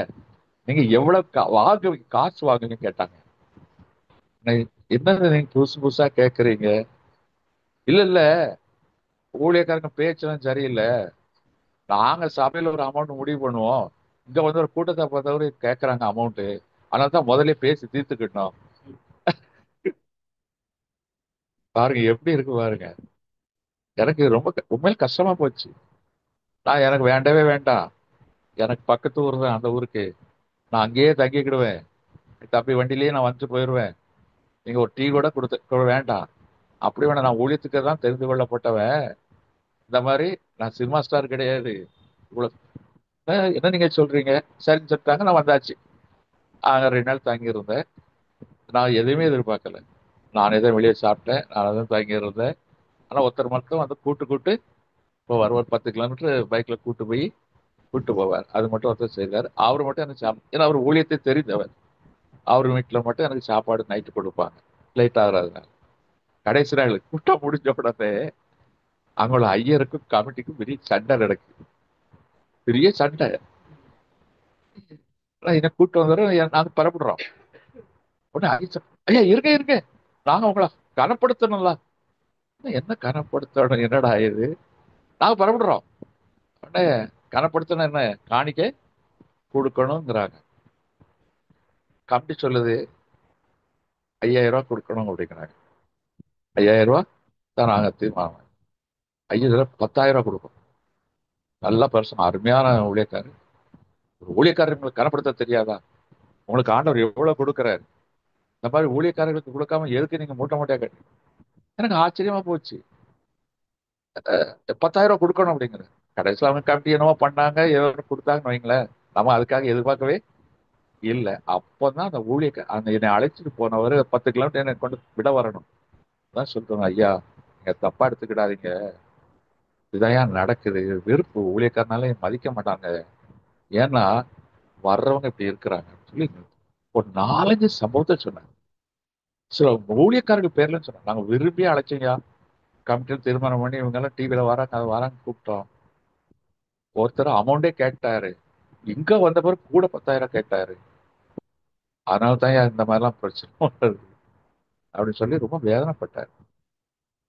[SPEAKER 2] நீங்க எவ்வளவு காசு வாங்குவீங்கன்னு கேட்டாங்க. நான், என்னது நீங்க புதுசு புதுசா கேக்குறீங்க? இல்ல இல்ல, ஊழியக்காரங்க பேச்செல்லாம் சரியில்லை, நாங்க சபையில ஒரு அமௌண்ட் முடிவு பண்ணுவோம், இங்க வந்து ஒரு கூட்டத்தை பொறுத்தவரை கேட்கறாங்க அமௌண்ட், அதனால தான் முதல்ல பேசி தீர்த்துக்கிட்டோம். பாருங்க எப்படி இருக்கு பாருங்க. எனக்கு ரொம்ப உண்மையில கஷ்டமா போச்சு. நான் எனக்கு வேண்டவே வேண்டாம், எனக்கு பக்கத்து ஊர் தான், அந்த ஊருக்கு நான் அங்கேயே தங்கிக்கிடுவேன், தம்பி வண்டியிலேயே நான் வந்துட்டு போயிடுவேன், நீங்க ஒரு டீ கூட வேண்டாம். அப்படி வேணாம், நான் ஊழியத்துக்கு தான் தெரிந்து கொள்ளப்பட்டவன், இந்த மாதிரி நான் சினிமா ஸ்டார் கிடையாது. இவ்வளவு என்ன நீங்க சொல்றீங்க? சரின்னு சொல்லிட்டாங்க. நான் வந்தாச்சு. அங்க 2 நாள் தங்கி இருந்தேன். நான் எதுவுமே எதிர்பார்க்கல, நான் எதுவும் வெளியே சாப்பிட்டேன், நான் எதுவும் தங்கி இருந்தேன். ஆனா ஒருத்தர் மட்டும் வந்து கூட்டு கூட்டு போவார், ஒரு 10 கிலோமீட்டர் பைக்ல கூட்டு போவார். அது மட்டும் ஒருத்தர் செய்தார். அவர் மட்டும் எனக்கு ஏன்னா அவர் ஊழியத்தை தெரிந்தவர், அவர் வீட்டுல மட்டும் எனக்கு சாப்பாடு நைட்டு கொடுப்பாங்க, லேட் ஆகுறதுனால. கடைசி நாள் கூட்டம் முடிஞ்ச உடனே அங்குள்ள ஐயருக்கும் கமிட்டிக்கும் பெரிய சண்டை நடக்குது, பெரிய சண்டை. என்ன கூட்டு வந்தோம், நாங்க பரப்பிடுறோம். உடனே ஐயா இருங்க இருங்க, நாங்க உங்களை கனப்படுத்தணும்ல. என்ன கனப்படுத்தணும், என்னடா இது, நாங்க பரப்பிடுறோம். உடனே கனப்படுத்தணும் என்ன, காணிக்கை கொடுக்கணுங்கிறாங்க. கமிட்டி சொல்லுது 5000 ரூபாய் கொடுக்கணும் அப்படிங்கிறாங்க. 5000 ரூபாய் தான் நாங்க தீர்மானம். ஐயா 10,000 கொடுக்கும். நல்ல பர்சன், அருமையான ஊழியக்காரர். ஒரு ஊழியக்காரர் உங்களுக்கு கனப்படுத்த தெரியாதா? உங்களுக்கு ஆண்டவர் எவ்வளவு கொடுக்குறாரு, இந்த மாதிரி ஊழியக்காரர்களுக்கு கொடுக்காம எதுக்கு நீங்க மூட்டை மூட்டையா கட்டி? எனக்கு ஆச்சரியமா போச்சு. 10,000 கொடுக்கணும் அப்படிங்கிற. கடைசியில் அவங்க கமிட்டி என்னவோ பண்ணாங்க, ஏதோ கொடுத்தாங்கன்னு வைங்களேன். நம்ம அதுக்காக எதிர்பார்க்கவே இல்லை. அப்போதான் அந்த அந்த என்னை அழைச்சிட்டு போனவர் 10 கிலோமீட்டர் என்னை கொண்டு விட வரணும். அதான் சொல்றேன், ஐயா நீங்க தப்பா எடுத்துக்கிடாதீங்க, இதான் நடக்குது. வெறுப்பு, ஊழியக்காரனால மதிக்க மாட்டாங்க, ஏன்னா வர்றவங்க இப்படி இருக்கிறாங்க சொல்லி ஒரு 4-5 சம்பவத்தை சொன்னாங்க. சில ஊழியக்காரர்கள் பேர்லன்னு சொன்னாங்க. நாங்க விரும்பி அழைச்சிங்க, கமிட்டியில் தீர்மானம் பண்ணி இவங்க எல்லாம் டிவியில வராங்க, அதை வராங்க கூப்பிட்டோம். ஒருத்தர் அமௌண்டே கேட்டாரு, இங்க வந்த பிறகு கூட 10,000 கேட்டாரு. அதனால தான் இந்த மாதிரிலாம் பிரச்சனை வருது அப்படின்னு சொல்லி ரொம்ப வேதனைப்பட்டார்.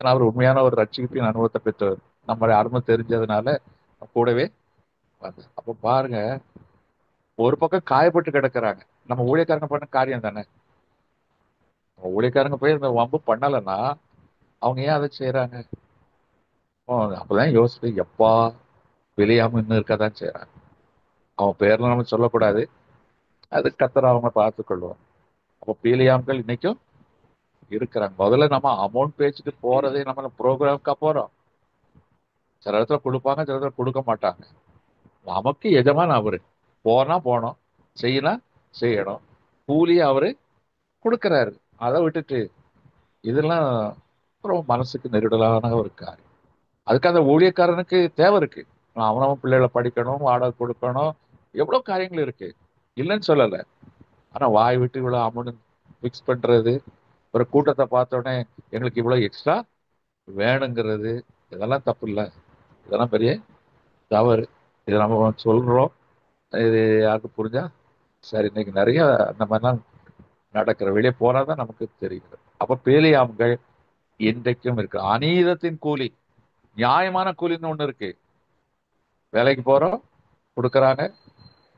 [SPEAKER 2] ஏன்னா அவர் உண்மையான ஒரு ரட்சிப்பின் அனுபவத்தை பெற்றவர், நம்மளுடைய அருமை தெரிஞ்சதுனால கூடவே வந்தார். அப்ப பாருங்க, ஒரு பக்கம் காயப்பட்டு கிடக்குறாங்க. நம்ம ஊழியக்காரங்க பண்ண காரியம் தானே. நம்ம ஊழியக்காரங்க போய் இந்த வம்பு பண்ணலைன்னா அவங்க ஏன் அதை செய்யறாங்க? அப்பதான் யோசிச்சு, எப்பா வெளியாம இன்னும் இருக்கதான் செய்யறாங்க. அவன் பேர்ல நம்ம சொல்லக்கூடாது, அது கத்தர் அவங்க பார்த்துக் கொள்வோம். அப்போ பீலியாம்கள் இன்னைக்கும் இருக்கிறாங்க. முதல்ல நம்ம அமௌண்ட் பேச்சுட்டு போறதே, நம்ம ப்ரோக்ராம்க்கா போறோம். சில இடத்துல கொடுப்பாங்க, சில இடத்துல கொடுக்க மாட்டாங்க. நமக்கு எஜமான் அவரு, போனா போனோம், செய்யணும் செய்யணும், கூலி அவரு கொடுக்கறாரு. அதை விட்டுட்டு இதெல்லாம் ரொம்ப மனசுக்கு நெருடலான ஒரு காரியம். அதுக்கு அந்த ஊழியக்காரனுக்கு தேவை இருக்கு. அவனவன் பிள்ளைகளை படிக்கணும், வாடகை கொடுக்கணும், எவ்வளவு காரியங்கள் இருக்கு, இல்லைன்னு சொல்லலை. ஆனா வாய் விட்டு இவ்வளவு அமௌண்ட் ஃபிக்ஸ் பண்றது, ஒரு கூட்டத்தை பார்த்த உடனே எங்களுக்கு இவ்வளவு எக்ஸ்ட்ரா வேணுங்கிறது, இதெல்லாம் தப்பு இல்லை, இதெல்லாம் பெரிய தவறு. இதை நம்ம சொல்றோம், இது யாருக்கு புரிஞ்சா சரி. இன்னைக்கு நிறைய அந்த மாதிரிலாம் நடக்கிற, வெளியே போனாதான் நமக்கு தெரிகிறது. அப்ப பேலியாம்கள் இன்றைக்கும் இருக்கு. அநீதத்தின் கூலி, நியாயமான கூலின்னு ஒண்ணு இருக்கு. வேலைக்கு போறோம், கொடுக்கறாங்க,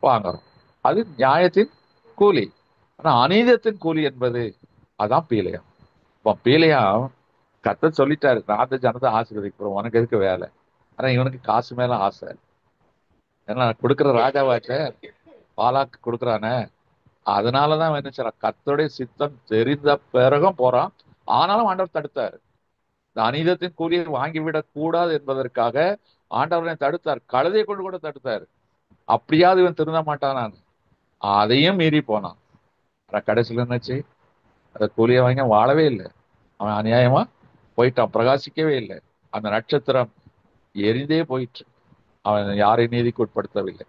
[SPEAKER 2] வாங்குறோம், அது நியாயத்தின் கூலி. ஆனா அநீதத்தின் கூலி என்பது அதான் பீலியாம். இப்போ பீலியாம் கர்த்தர் சொல்லிட்டாரு, நான் அந்த ஜனத்தை ஆசீர்வதிக்கிறோம், உனக்கு எதுக்கு வேலை? ஆனா இவனுக்கு காசு மேல ஆசை. ஏன்னா கொடுக்குற ராஜாவாச்ச, பாலாக்கு கொடுக்குறானே, அதனாலதான் என்ன செய்யறான், கர்த்தருடைய சித்தம் தெரிந்த பிறகும் போறான். ஆனாலும் ஆண்டவர் தடுத்தாரு. இந்த அநீதத்தின் கூலியை வாங்கிவிடக் கூடாது என்பதற்காக ஆண்டவரை தடுத்தார், கழுதையை கொண்டு கூட தடுத்தார். அப்படியாவது இவன் திருந்த மாட்டானான், அதையும் மீறி போனான். ஆனா கடைசியில் என்னாச்சு? அந்த கூலியை வாங்கி வாழவே இல்லை. அவன் அநியாயமா போயிட்டான், பிரகாசிக்கவே இல்லை. அந்த நட்சத்திரம் எரிந்தே போயிற்று. அவன் யாரை நீதிக்கு உட்படுத்தவில்லை.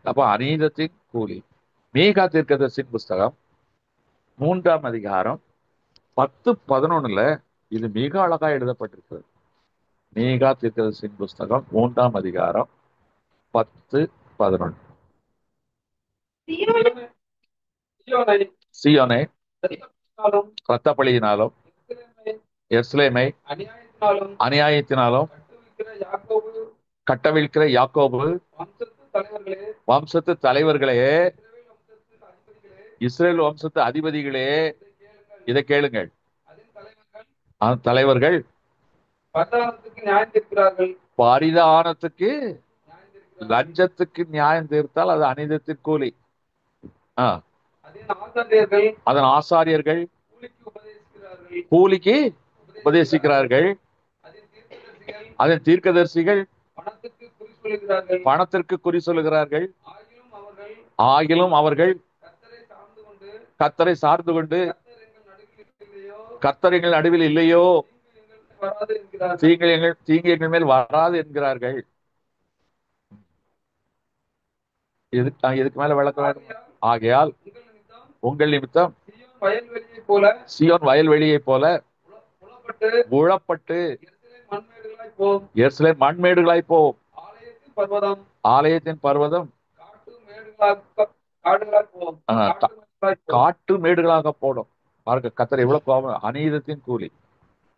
[SPEAKER 2] அப்ப அநீதத்தின் கூலி. மீகா தீர்க்கதரிசியின் புஸ்தகம் 3ஆம் அதிகாரம் 10-11 இது மிக அழகா எழுதப்பட்டிருக்கிறது. மீகா தீர்க்கதரிசியின் புஸ்தகம் 3ஆம் அதிகாரம் 10-11.
[SPEAKER 6] சீயோனை
[SPEAKER 2] சீயோனை
[SPEAKER 6] இரத்தப்பழியினாலும்
[SPEAKER 2] இரத்தப்பழியினாலும் எருசலேமை
[SPEAKER 6] அநியாயத்தினாலும்
[SPEAKER 2] அநியாயத்தினாலும்
[SPEAKER 6] கட்டவிழ்க்கிற யாக்கோபு
[SPEAKER 2] கட்டவிழ்க்கிற யாக்கோபு
[SPEAKER 6] வம்சத்து தலைவர்களே,
[SPEAKER 2] வம்சத்து தலைவர்களே,
[SPEAKER 6] இஸ்ரவேல் வம்சத்து
[SPEAKER 2] இஸ்ரேல் வம்சத்து அதிபதிகளே,
[SPEAKER 6] இதை கேளுங்கள்.
[SPEAKER 2] இதை கேளுங்கள்.
[SPEAKER 6] அதன் தலைவர்கள்
[SPEAKER 2] அந்த தலைவர்கள்
[SPEAKER 6] பரிதானத்துக்கு நியாயம் தீர்க்கிறார்கள்.
[SPEAKER 2] பரிதானத்துக்கு
[SPEAKER 6] நியாயம் தீர்க்கிறார்கள்.
[SPEAKER 2] லஞ்சத்துக்கு நியாயம் தீர்த்தால் அது அநீதத்தின் கூலி.
[SPEAKER 6] அதன் ஆசாரியர்கள்
[SPEAKER 2] அதன் ஆசாரியர்கள்
[SPEAKER 6] கூலிக்கு உபதேசிக்கிறார்கள்.
[SPEAKER 2] கூலிக்கு உபதேசிக்கிறார்கள்.
[SPEAKER 6] அதன்
[SPEAKER 2] அதன்
[SPEAKER 6] தீர்க்கதரிசிகள்
[SPEAKER 2] தீர்க்கதரிசிகள்
[SPEAKER 6] பணத்துக்கு குறி சொல்லுகிறார்கள்.
[SPEAKER 2] பணத்திற்கு குறி சொல்லுகிறார்கள்.
[SPEAKER 6] ஆகிலும் அவர்கள்
[SPEAKER 2] ஆகிலும் அவர்கள்
[SPEAKER 6] கர்த்தரை சார்ந்து கொண்டு
[SPEAKER 2] கர்த்தர் எங்கள் நடுவில் இல்லையோ,
[SPEAKER 6] கர்த்தர் எங்கள் நடுவில் இல்லையோ,
[SPEAKER 2] தீங்கு
[SPEAKER 6] வராது என்கிறார்கள்.
[SPEAKER 2] எங்கள் மேல் வராது என்கிறார்கள். இதுக்கு மேல விளக்க வேண்டும். ஆகையால்
[SPEAKER 6] உங்கள் நிமித்தம்
[SPEAKER 2] உங்கள் நிமித்தம்
[SPEAKER 6] சீயோன் வயல்வெளியைப் போல
[SPEAKER 2] சீயோன் வயல்வெளியைப் போல
[SPEAKER 6] புலப்பட்டு
[SPEAKER 2] உழப்பட்டு
[SPEAKER 6] மண்மேடுகளாய் போம்.
[SPEAKER 2] எருசலேம் மண்மேடுகளாய் போகும்.
[SPEAKER 6] ஆலயத்தின் பர்வதம்
[SPEAKER 2] ஆலயத்தின் பர்வதம்
[SPEAKER 6] காடுகளாய் போம்.
[SPEAKER 2] ஆ, காட்டு மேடுகளாக போடும். பாருங்க கர்த்தர் எவ்வளவு கோபம். அநீதத்தின் கூலி.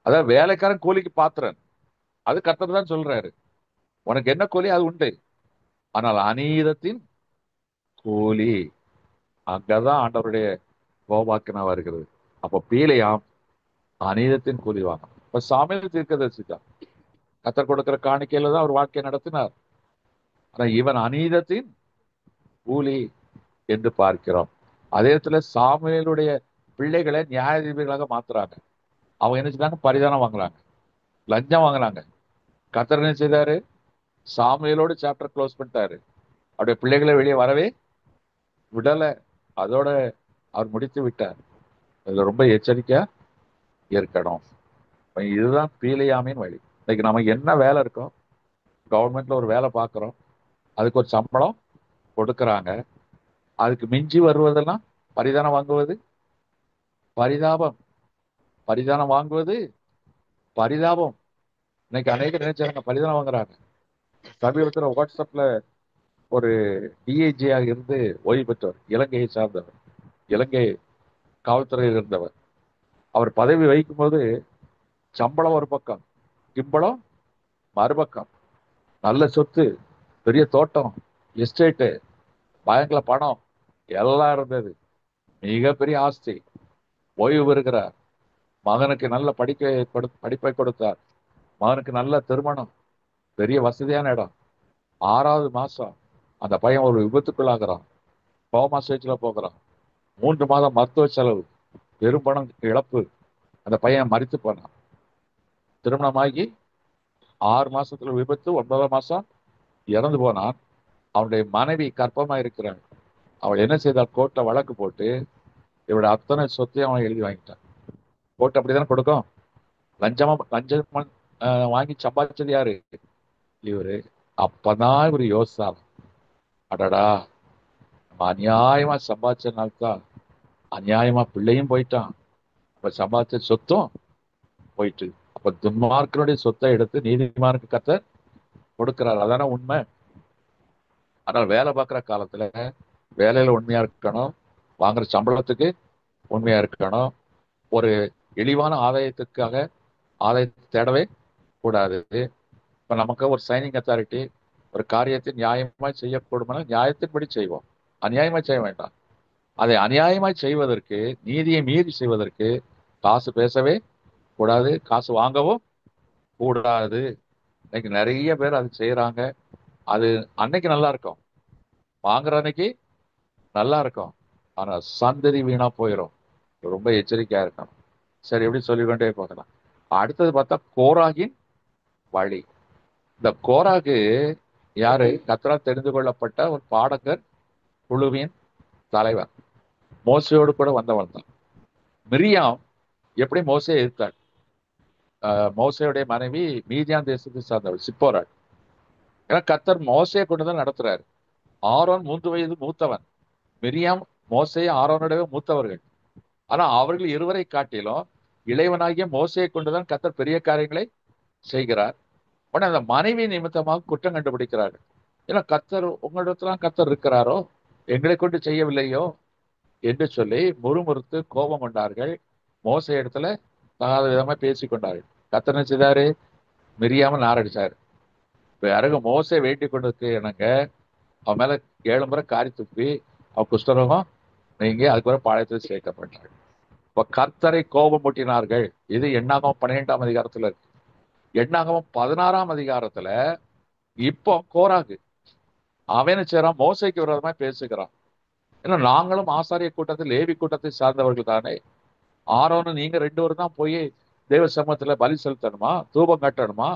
[SPEAKER 2] அதாவது வேலைக்காரன் கூலிக்கு பாத்திரன், அது கர்த்தர் தான் சொல்றாரு. உனக்கு என்ன கூலி அது உண்டு. ஆனால் அநீதத்தின் கூலி, அங்கதான் ஆண்டவருடைய கோபாக்கினா வருகிறது. அப்ப பீலையாம் அநீதத்தின் கூலி வாங்கணும். இப்ப சாமுவேல் தீர்க்கதரிசி தான் கர்த்தர் கொடுக்கிற காணிக்கையில தான் அவர் வாழ்க்கை நடத்தினார். ஆனா இவன் அநீதத்தின் கூலி என்று பார்க்கிறோம். அதே இடத்துல சாமுவேலுடைய பிள்ளைகளை நியாயாதிபதிகளாக மாத்துறாங்க. அவங்க என்ன செய்றாங்க? பரிதானம் வாங்குறாங்க, லஞ்சம் வாங்குறாங்க. கர்த்தர் என்ன செய்தாரு? சாமுவேலோடு சாப்டர் க்ளோஸ் பண்ணிட்டாரு. அவருடைய பிள்ளைகளை வெளியே வரவே விடல. அதோட அவர் முடித்து விட்டார். இதுல ரொம்ப எச்சரிக்கையா இருக்கணும். இதுதான் பீலையாமின் வழி. இன்னைக்கு நமக்கு என்ன வேலை இருக்கோம், கவர்மெண்ட்ல ஒரு வேலை பார்க்குறோம், அதுக்கு ஒரு சம்பளம் கொடுக்கறாங்க. அதுக்கு மிஞ்சி வருவதெல்லாம் பரிதானம் வாங்குவது பரிதாபம். பரிதானம் வாங்குவது பரிதாபம். இன்னைக்கு அநேக நினைச்சாங்க பரிதானம் வாங்குறாங்க. சமீபத்தில் வாட்ஸ்அப்ல ஒரு டிஐஜியாக இருந்து ஓய்வு பெற்றவர், இலங்கையை சார்ந்தவர், இலங்கை காவல்துறையில் இருந்தவர். அவர் பதவி வகிக்கும் போது சம்பளம் ஒரு பக்கம், கிம்பளம் மறுபக்கம். நல்ல சொத்து, பெரிய தோட்டம், எஸ்டேட்டு, பேங்க்ல பணம் எல்லாம் இருந்தது. மிகப்பெரிய ஆஸ்தி. ஓய்வு பெறுகிறார். மகனுக்கு நல்ல படிப்பை கொடுத்தார். மகனுக்கு நல்ல திருமணம், பெரிய வசதியான இடம். 6வது மாசம் அந்த பையன் ஒரு விபத்துக்குள்ளாகிறான். கோமா ஸ்டேஜ்ல போகிறான். 3 மாதம் மருத்துவ செலவு, பெரும் பணம் இழப்பு. அந்த பையன் மரித்து போனான். திருமணமாகி 6 மாசத்துல விபத்து, 9ஆம் மாசம் இறந்து போனான். அவனுடைய மனைவி கர்ப்பமா இருக்கிறாள். அவள் என்ன செய்தால்? கோர்ட்ல வழக்கு போட்டு இவருடைய அத்தனை சொத்தையும் அவன் எழுதி வாங்கிட்டான். கோர்ட் அப்படித்தானே கொடுக்கும். லஞ்சம் வாங்கி சம்பாதிச்சது யாரு? இவரு. அப்பதான் இவரு யோசிச்சார், அடடா நம்ம அநியாயமா சம்பாதிச்சனால்தான் அநியாயமா பிள்ளையும் போயிட்டான், அப்ப சம்பாதிச்ச சொத்தும் போயிட்டு. அப்ப துன்மார்க்கனுடைய சொத்தை எடுத்து நீதிமானுக்கு கர்த்தர் கொடுக்கிறார். அதான உண்மை. ஆனால் வேலை பார்க்குற காலத்துல வேலையில உண்மையா இருக்கணும், வாங்குற சம்பளத்துக்கு உண்மையா இருக்கணும். ஒரு இழிவான ஆதாயத்துக்காக ஆதாயத்தை தேடவே கூடாது. இப்ப நமக்கு ஒரு சைனிங் அத்தாரிட்டி ஒரு காரியத்தை நியாயமாய் செய்யக்கூடுமான நியாயத்தின்படி செய்வோம், அநியாயமாய் செய்ய வேண்டாம். அதை அநியாயமாய் செய்வதற்கு, நீதியை மீறி செய்வதற்கு காசு பேசவே கூடாது, காசு வாங்கவும் கூடாது. இன்னைக்கு நிறைய பேர் அது செய்யறாங்க. அது அன்னைக்கு நல்லா இருக்கும், வாங்குற அன்னைக்கு நல்லா இருக்கும், ஆனா சந்ததி வீணா போயிடும். ரொம்ப எச்சரிக்கையா இருக்கணும். சரி, எப்படி சொல்லிக்கொண்டே போகலாம். அடுத்தது பார்த்தா கோராகின் வழி. இந்த கோராகு யாரு? கர்த்தரால் தெரிந்து கொள்ளப்பட்ட ஒரு பாடகர் குழுவின் தலைவர். மோசையோடு கூட வந்தவன் தான். மிரியாம் எப்படி மோசையை எதிர்த்தாள்? மோசையுடைய மனைவி மீதியான் தேசத்தை சார்ந்தவள் சிப்போராள். ஏன்னா கர்த்தர் மோசையை கொண்டுதான் நடத்துறாரு. ஆரோன் 3 வயது மூத்தவன். மிரியாம் மோசையை ஆரோனுடைய மூத்தவர்கள். ஆனா அவர்கள் இருவரை காட்டிலும் இளைவனாகிய மோசையை கொண்டுதான் கர்த்தர் பெரிய காரியங்களை செய்கிறார். உடனே அந்த மனைவி நிமித்தமாக குற்றம் கண்டுபிடிக்கிறார்கள். ஏன்னா கர்த்தர் உங்களிடத்துல கர்த்தர் இருக்கிறாரோ, எங்களை கொண்டு செய்யவில்லையோ என்று சொல்லி முறுமுறுத்து கோபம் கொண்டார்கள். மோசை இடத்துல தகாத விதமா பேசிக்கொண்டார்கள். கர்த்தர் என்ன செய்தாரு? மிரியாம நாரடிச்சாரு. பிறகு மோசை வேண்டிக் கொண்டதுக்கு எனக்கு அவன் மேல 7 முறை காரி துப்பி அவ குஷ்டரோகம் நீங்க அதுக்கு ஒரு பாளையத்தில் சேர்க்கப்பட்டாள். இப்ப கர்த்தரை கோபம் மூட்டினார்கள். இது எண்ணாகமம் 12ஆம் அதிகாரத்துல இருக்கு. எண்ணாகமம் 16ஆம் அதிகாரத்துல இப்போ கோராகு அவன் செய்றான், மோசைக்கு விரோதமா பேசுகிறான். ஏன்னா நாங்களும் ஆசாரிய கூட்டத்தில் லேவி கூட்டத்தை சார்ந்தவர்கள் தானே. ஆரோன்னு நீங்க 2 பேரும் தான் போய் தேவ சமூகத்துல பலி செலுத்தணுமா, தூபம் காட்டணுமா?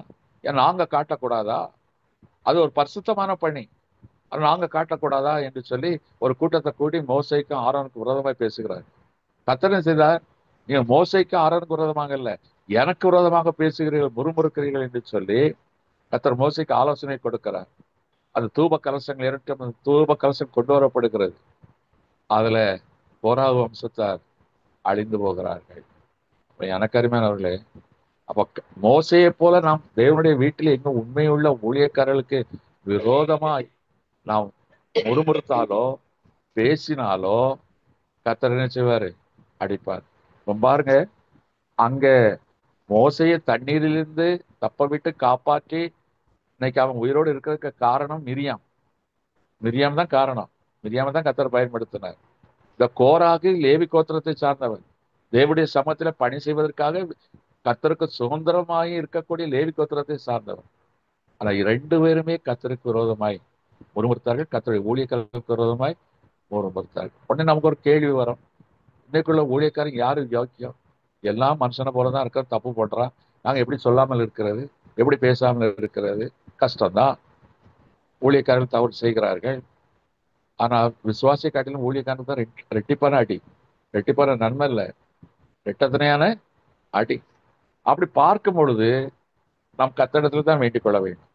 [SPEAKER 2] ஏன் நாங்க காட்டக்கூடாதா? அது ஒரு பரிசுத்தமான பணி, அது நாங்க காட்டக்கூடாதா என்று சொல்லி ஒரு கூட்டத்தை கூடி மோசைக்கும் ஆரோனுக்கு விரோதமாய் பேசுகிறார். கர்த்தர் என்ன செய்தார்? நீங்க மோசைக்கு ஆரோனுக்கு விரோதமாக இல்ல, எனக்கு விரோதமாக பேசுகிறீர்கள், முறுமுறுக்கிறீர்கள் என்று சொல்லி கர்த்தர் மோசைக்கு ஆலோசனை கொடுக்கிறார். அது தூப கலசங்கள் இரட்டும் தூப கலசம் கொண்டு வரப்படுகிறது. அதுல கோராகு வம்சத்தார் அழிந்து போகிறார்கள். எனக்கு அருமையானவர்களே, அப்ப மோசையை போல நாம் தேவனுடைய வீட்டில் எங்க உண்மையுள்ள ஊழியக்காரர்களுக்கு விரோதமாய் நாம் முறுமுறுத்தாலோ பேசினாலோ கர்த்தர் என்ன செய்வாரு? அடிப்பார். பாருங்க, அங்க மோசையை தண்ணீரிலிருந்து தப்ப விட்டு காப்பாற்றி இன்னைக்கு அவன் உயிரோடு இருக்கிறதுக்கு காரணம் மிரியாம் தான் காரணம். மிரியாம தான் கர்த்தர் பயன்படுத்தினார். இந்த கோராகு லேவி கோத்திரத்தை சார்ந்தவன். தேவனுடைய சமூகத்துல பணி செய்வதற்காக கர்த்தருக்கு சுதந்திரமாய் இருக்கக்கூடிய லேவி கோத்திரத்தை சார்ந்தவன். ஆனா 2 பேருமே கர்த்தருக்கு விரோதமாய் முறுமுறுத்தார்கள். கர்த்தருடைய ஊழியக்காரர்களுக்கு விரோதமாய் முறுமுறுத்தார்கள். உடனே நமக்கு ஒரு கேள்வி வரும், இன்னைக்குள்ள ஊழியக்காரங்க யாரு யோக்கியம்? எல்லாம் மனுஷனை போலதான் இருக்க, தப்பு பண்றான். நாங்க எப்படி சொல்லாமல் இருக்கிறது, எப்படி பேசாமல் இருக்கிறது? கஷ்டம்தான். ஊழியக்காரர்கள் தவறு செய்கிறார்கள். ஆனா விசுவாசியை காட்டிலும் ஊழியக்காரன் தான் ரெட்டிப்பான அடி, ரெட்டிப்பான நன்மை இல்லை, ரெட்டத்தனையான அடி. அப்படி பார்க்கும் பொழுது நாம் கர்த்தரிடத்துல தான் வேண்டிக் கொள்ள வேண்டும்.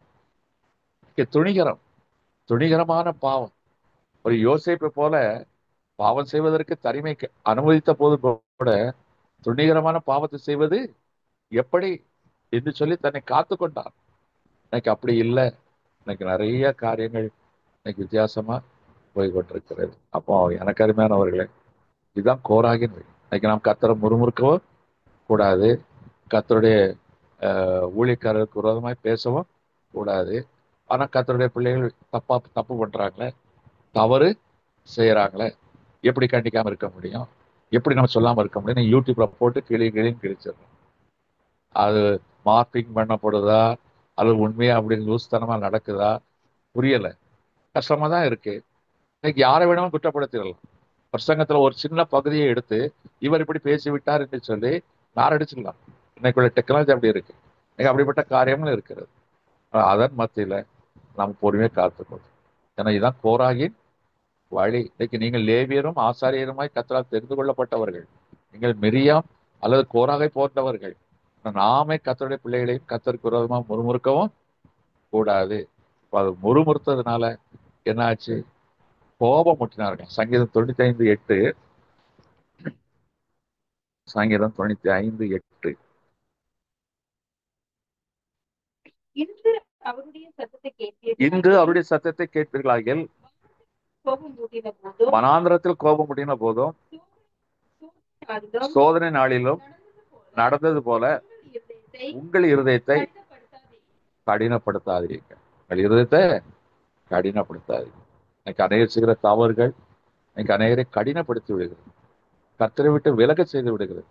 [SPEAKER 2] துணிகரமான பாவம். ஒரு யோசேப்பை போல பாவம் செய்வதற்கு தனிமை அனுமதித்த போது கூட துணிகரமான பாவத்தை செய்வது எப்படி என்று சொல்லி தன்னை காத்து கொண்டார். இன்னைக்கு அப்படி இல்லை. இன்னைக்கு நிறைய காரியங்கள் இன்னைக்கு வித்தியாசமா போய் கொண்டிருக்கிறது. அப்போ எனக்கு அருமையானவர்களே, இதுதான் கோராகின் வழி. இன்னைக்கு நாம் கர்த்தரை முறுமுறுக்கவும் கூடாது, கர்த்தருடைய ஊழியக்காரருக்கு விரோதமாய் பேசவும் கூடாது. ஆனா கர்த்தருடைய பிள்ளைகள் தப்பு பண்றாங்களே, தவறு செய்யறாங்களே, எப்படி கண்டிக்காம இருக்க முடியும்? எப்படி நம்ம சொல்லாம இருக்க முடியும்? நீ யூடியூப்ல போட்டு கிளியும் கிழிச்சிடணும். அது மார்க்கிங் பண்ணப்படுதா அல்லது உண்மையா அப்படி லூஸ்தனமா நடக்குதா புரியல. கஷ்டமா தான் இருக்கு. இன்னைக்கு யாரை வேணாலும் குற்றப்படுத்திடலாம். பிரசங்கத்துல ஒரு சின்ன பகுதியை எடுத்து இவர் இப்படி பேசிவிட்டார் என்று சொல்லி நாரடிச்சிடலாம். இன்னைக்குள்ள டெக்னாலஜி அப்படி இருக்கு. இன்னைக்கு அப்படிப்பட்ட காரியங்களும் இருக்கிறது. அதன் மத்தியில நாம் பொறுமையை காத்துக்கொள்ளும். ஏன்னா இதுதான் கோராகின் வழி. இன்னைக்கு நீங்கள் லேவியரும் ஆசாரியருமாய் கர்த்தரால் தெரிந்து கொள்ளப்பட்டவர்கள். நீங்கள் மிரியாம் அல்லது கோராகை போன்றவர்கள். நாமே கர்த்தருடைய பிள்ளைகளையும் கர்த்தருக்கு விரோதமாக முறுமுறுக்கவும் கூடாது. அது முறுமுறுத்ததுனால என்ன ஆச்சு? கோபம் முட்டினார்கள். சங்கீதம் 95:8. சங்கீதம் 95:8. இன்று அவருடைய சத்தத்தை கேட்பீர்களாகில் வனாந்திரத்தில் கோபம் முட்டின போதும் சோதனை நாளிலும் நடந்தது போல உங்கள் இருதயத்தை கடினப்படுத்தாதீர்கள். உங்கள் இருதயத்தை கடினப்படுத்தாதீர்கள். இன்னைக்கு அநேகர் செய்கிற தவறுகள் இன்னைக்கு அநேகரை கடினப்படுத்தி விடுகிறது, கர்த்தரை விட்டு விலக செய்து விடுகிறது,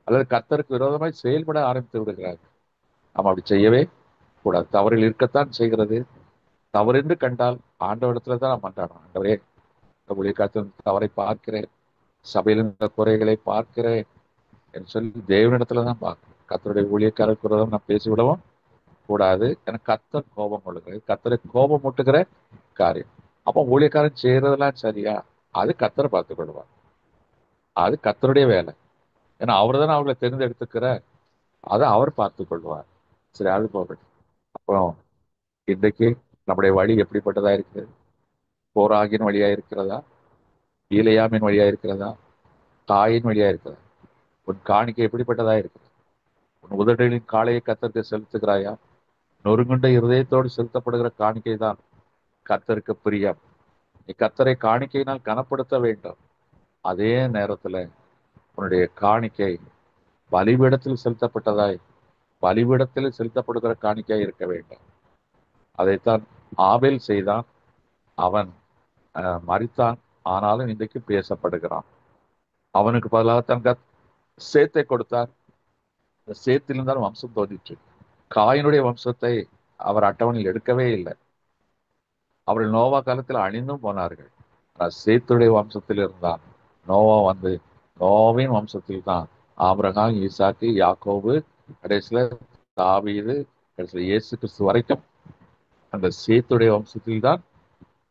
[SPEAKER 2] அல்லது கர்த்தருக்கு விரோதமாய் செயல்பட ஆரம்பித்து விடுகிறார்கள். நாம் அப்படி செய்யவே கூடாது. தவறில் இருக்கத்தான் செய்கிறது. தவறென்று கண்டால் ஆண்டவரிடத்துல தான் நாம் மன்றாடணும். ஆண்டவரே, இந்த ஊழியக்காரத்தின் தவறை பார்க்கிறேன், சபையில் இந்த குறைகளை பார்க்கிறேன் என்று சொல்லி தேவனிடத்துல தான் பார்க்கணும். கர்த்தருடைய ஊழியக்காரருக்கு விரோதம் நாம் பேசிவிடவும் கூடாது. ஏன்னா கர்த்தர் கோபம் கொள்ளுகிறது, கர்த்தரை கோபம் மூட்டுகிற காரியம். அப்போ ஊழியக்காரன் செய்யறதெல்லாம் சரியா? அது கர்த்தரை பார்த்துக் கொள்வார். அது கர்த்தருடைய வேலை. ஏன்னா அவர் தானே அவர்களை தேர்ந்தெடுத்துக்கிறார். அதை அவர் பார்த்துக் கொள்வார். சரி, அது போகட்டும். அப்புறம் இன்றைக்கு நம்முடைய வழி எப்படிப்பட்டதா இருக்குது? போராகின் வழியா இருக்கிறதா? ஈலையாமின் வழியா இருக்கிறதா? தாயின் வழியா இருக்கிறதா? உன் காணிக்கை எப்படிப்பட்டதா இருக்கிறது? உன் உதடுகளின் காளையை கர்த்தருக்கு செலுத்துகிறாயா? நொறுங்குண்ட இருதயத்தோடு செலுத்தப்படுகிற காணிக்கை தான் கர்த்தருக்கு பிரியம். நீ கர்த்தரை காணிக்கையினால் கனப்படுத்த வேண்டும். அதே நேரத்துல உன்னுடைய காணிக்கை பலிபீடத்தில் செலுத்தப்பட்டதாய், பலிபீடத்தில் செலுத்தப்படுகிற காணிக்கையாய் இருக்க வேண்டும். அதைத்தான் ஆபேல் செய்தான். அவன் மரித்தான், ஆனாலும் இன்றைக்கு பேசப்படுகிறான். அவனுக்கு பதிலாக தன் சேத்தை கொடுத்தார். இந்த சேத்திலிருந்தால் வம்சம் தோன்றிற்று. காயினுடைய வம்சத்தை அவர் அட்டவணையில் எடுக்கவே இல்லை. அவர்கள் நோவா காலத்தில் அழிந்தும் போனார்கள். ஆனால் சேத்துடைய வம்சத்தில் இருந்தான். நோவா வந்து நோவின் வம்சத்தில் தான் ஆபிரகாம், ஈசாக்கு, யாக்கோபு, கடைசியில தாவீது, கடைசியில இயேசு கிறிஸ்து வரைக்கும் அந்த சேத்துடைய வம்சத்தில் தான்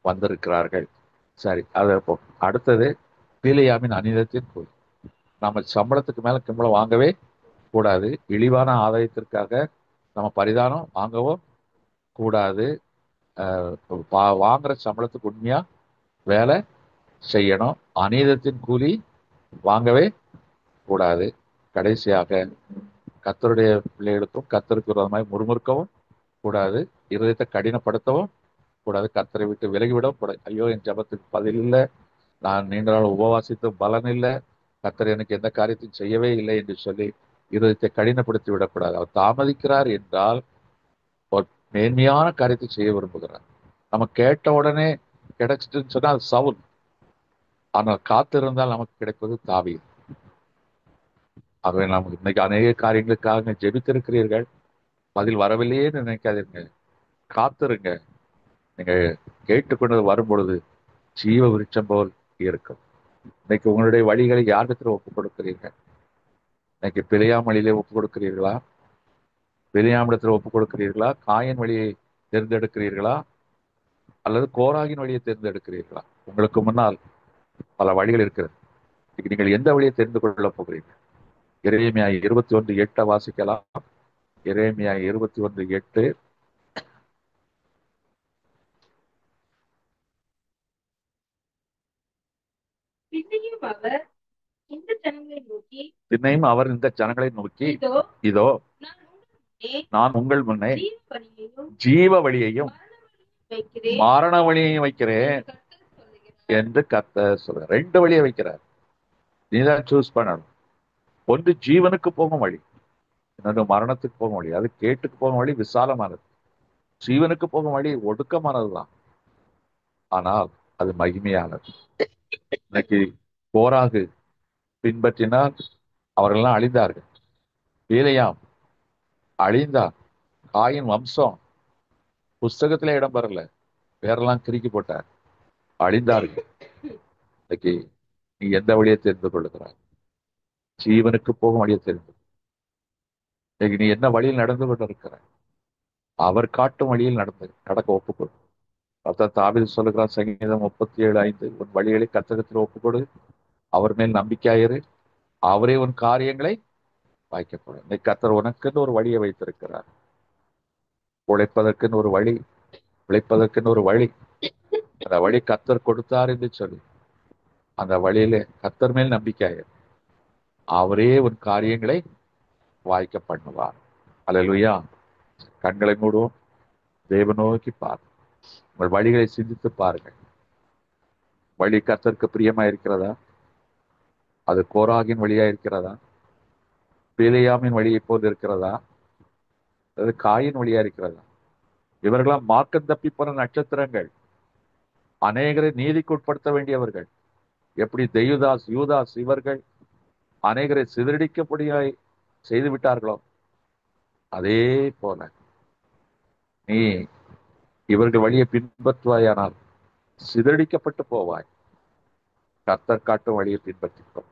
[SPEAKER 2] வந்திருக்கிறார்கள். சரி, அது அடுத்தது பீலியாமின் அநீதத்தின் கூலி. நம்ம சம்பளத்துக்கு மேல சம்பளம் வாங்கவே கூடாது. இழிவான ஆதாயத்திற்காக நம்ம பரிதானம் வாங்கவோ கூடாது. வாங்குற சம்பளத்துக்கு உண்மையா வேலை செய்யணும். அநீதத்தின் கூலி வாங்கவே கூடாது. கடைசியாக கர்த்தருடைய பிள்ளைகளுக்கும் கர்த்தருக்கு விரோதமாய் முறுமுறுக்கவும் கூடாது. இருதயத்தை கடினப்படுத்தவும் கூடாது. கர்த்தரை விட்டு விலகிவிடவும் கூடாது. ஐயோ, என் ஜபத்துக்கு பதில் இல்லை, நான் நீண்ட நாள் உபவாசித்து பலன் இல்லை, கர்த்தர் எனக்கு எந்த காரியத்தையும் செய்யவே இல்லை என்று சொல்லி இருதயத்தை கடினப்படுத்தி விடக்கூடாது. அவர் தாமதிக்கிறார் என்றால் ஒரு மேன்மையான காரியத்தை செய்ய விரும்புகிறார். நம்ம கேட்ட உடனே கிடைச்சிட்டுன்னு சொன்னா அது சவுல். ஆனால் காத்திருந்தால் நமக்கு கிடைப்பது தாவீது. ஆகவே நமக்கு இன்னைக்கு அநேக காரியங்களுக்காக ஜெபித்திருக்கிறீர்கள், பதில் வரவில்லையே நினைக்காதீங்க. காத்திருங்க. நீங்க கேட்டுக்கொண்டு வரும் பொழுது ஜீவ விருட்சம் போல் இருக்கும். இன்னைக்கு உங்களுடைய வழிகளை யாரிடத்தில் ஒப்புக் கொடுக்கிறீர்கள்? இன்னைக்கு பிழையாம் வழியிலே ஒப்புக் கொடுக்கிறீர்களா? பிழையாமிடத்தில் ஒப்புக் கொடுக்கிறீர்களா? காயின் வழியை தேர்ந்தெடுக்கிறீர்களா? அல்லது கோராகின் வழியை தேர்ந்தெடுக்கிறீர்களா? உங்களுக்கு முன்னால் பல வழிகள் இருக்கிறது. நீங்கள் எந்த வழியை தெரிந்து கொள்ள போகிறீர்கள்? எரேமியா 21:8 வாசிக்கலாம். எரேமியா 21:8. பின்னையும் அவர் இந்த ஜனங்களை நோக்கி, இதோ நான் உங்கள் முன்னே ஜீவ வழியையும் மரண வழியையும் வைக்கிறேன் என்று கர்த்தர் சொல்றார். 2 வழியை வைக்கிறார். நீதான் சூஸ் பண்ணணும். ஒன்று ஜீவனுக்கு போகும் வழி, இன்னொன்று மரணத்துக்கு போகும் வழி. அது கேட்டுக்கு போகும் வழி விசாலமானது. ஜீவனுக்கு போகும் வழி ஒடுக்கமானதுதான், ஆனால் அது மகிமையானது. இன்னைக்கு கோராகு பின்பற்றினால் அவர்கள்லாம் அழிந்தார்கள். பீலையாம் அழிந்தார். காயின் வம்சம் புஸ்தகத்திலே இடம் பெறல, பேரெல்லாம் கிறுக்கி போட்டார், அழிந்தார்கள். இன்னைக்கு நீ எந்த வழியை தெரிந்து கொள்ளுகிறாய்? ஜீவனுக்கு போகும் வழியை தெரிந்து. இன்னைக்கு நீ என்ன வழியில் நடந்து கொண்டு இருக்கிறாய்? அவர் காட்டும் வழியில் நடக்க ஒப்புக்கொடு. அதான் தாவீது சொல்லுகிறான், சங்கீதம் 37:5, உன் வழிகளை கர்த்தரிடத்தில் ஒப்புக்கொடு, அவர் மேல் நம்பிக்கையாயிரு, அவரே உன் காரியங்களை வாய்க்கப்படும். இன்னைக்கு கர்த்தர் உனக்குன்னு ஒரு வழியை வைத்திருக்கிறார். உழைப்பதற்குன்னு ஒரு வழி, உழைப்பதற்குன்னு ஒரு வழி. அந்த வழி கர்த்தர் கொடுத்தார் என்று சொல்லி அந்த வழியில கர்த்தர் மேல் நம்பிக்கையாயிரு, அவரே உன் காரியங்களை வாய்க்க பண்ணுவார். அல்லேலூயா. கண்களை மூடுவோம், தேவ நோக்கி பார். உங்கள் வழிகளை சிந்தித்து பாருங்கள். வழி கர்த்தருக்கு பிரியமா இருக்கிறதா? அது கோராகின் வழியா இருக்கிறதா? பீலையாமின் வழியை போல் இருக்கிறதா? அது காயின் வழியா இருக்கிறதா? இவர்களாம் மார்க்கம் தப்பி போன நட்சத்திரங்கள், அநேகரை நீதிக்கு உட்படுத்த வேண்டியவர்கள். எப்படி தெய்வதாஸ், யூதாஸ் இவர்கள் அநேகரை சிதறடிக்கப்படியாய் செய்து விட்டார்களோ, அதே போல நீ இவர்கள் வழியை பின்பற்றுவாயானால் சிதறடிக்கப்பட்டு போவாய். கர்த்தர் காட்டும் வழியை பின்பற்றிக்கொள்,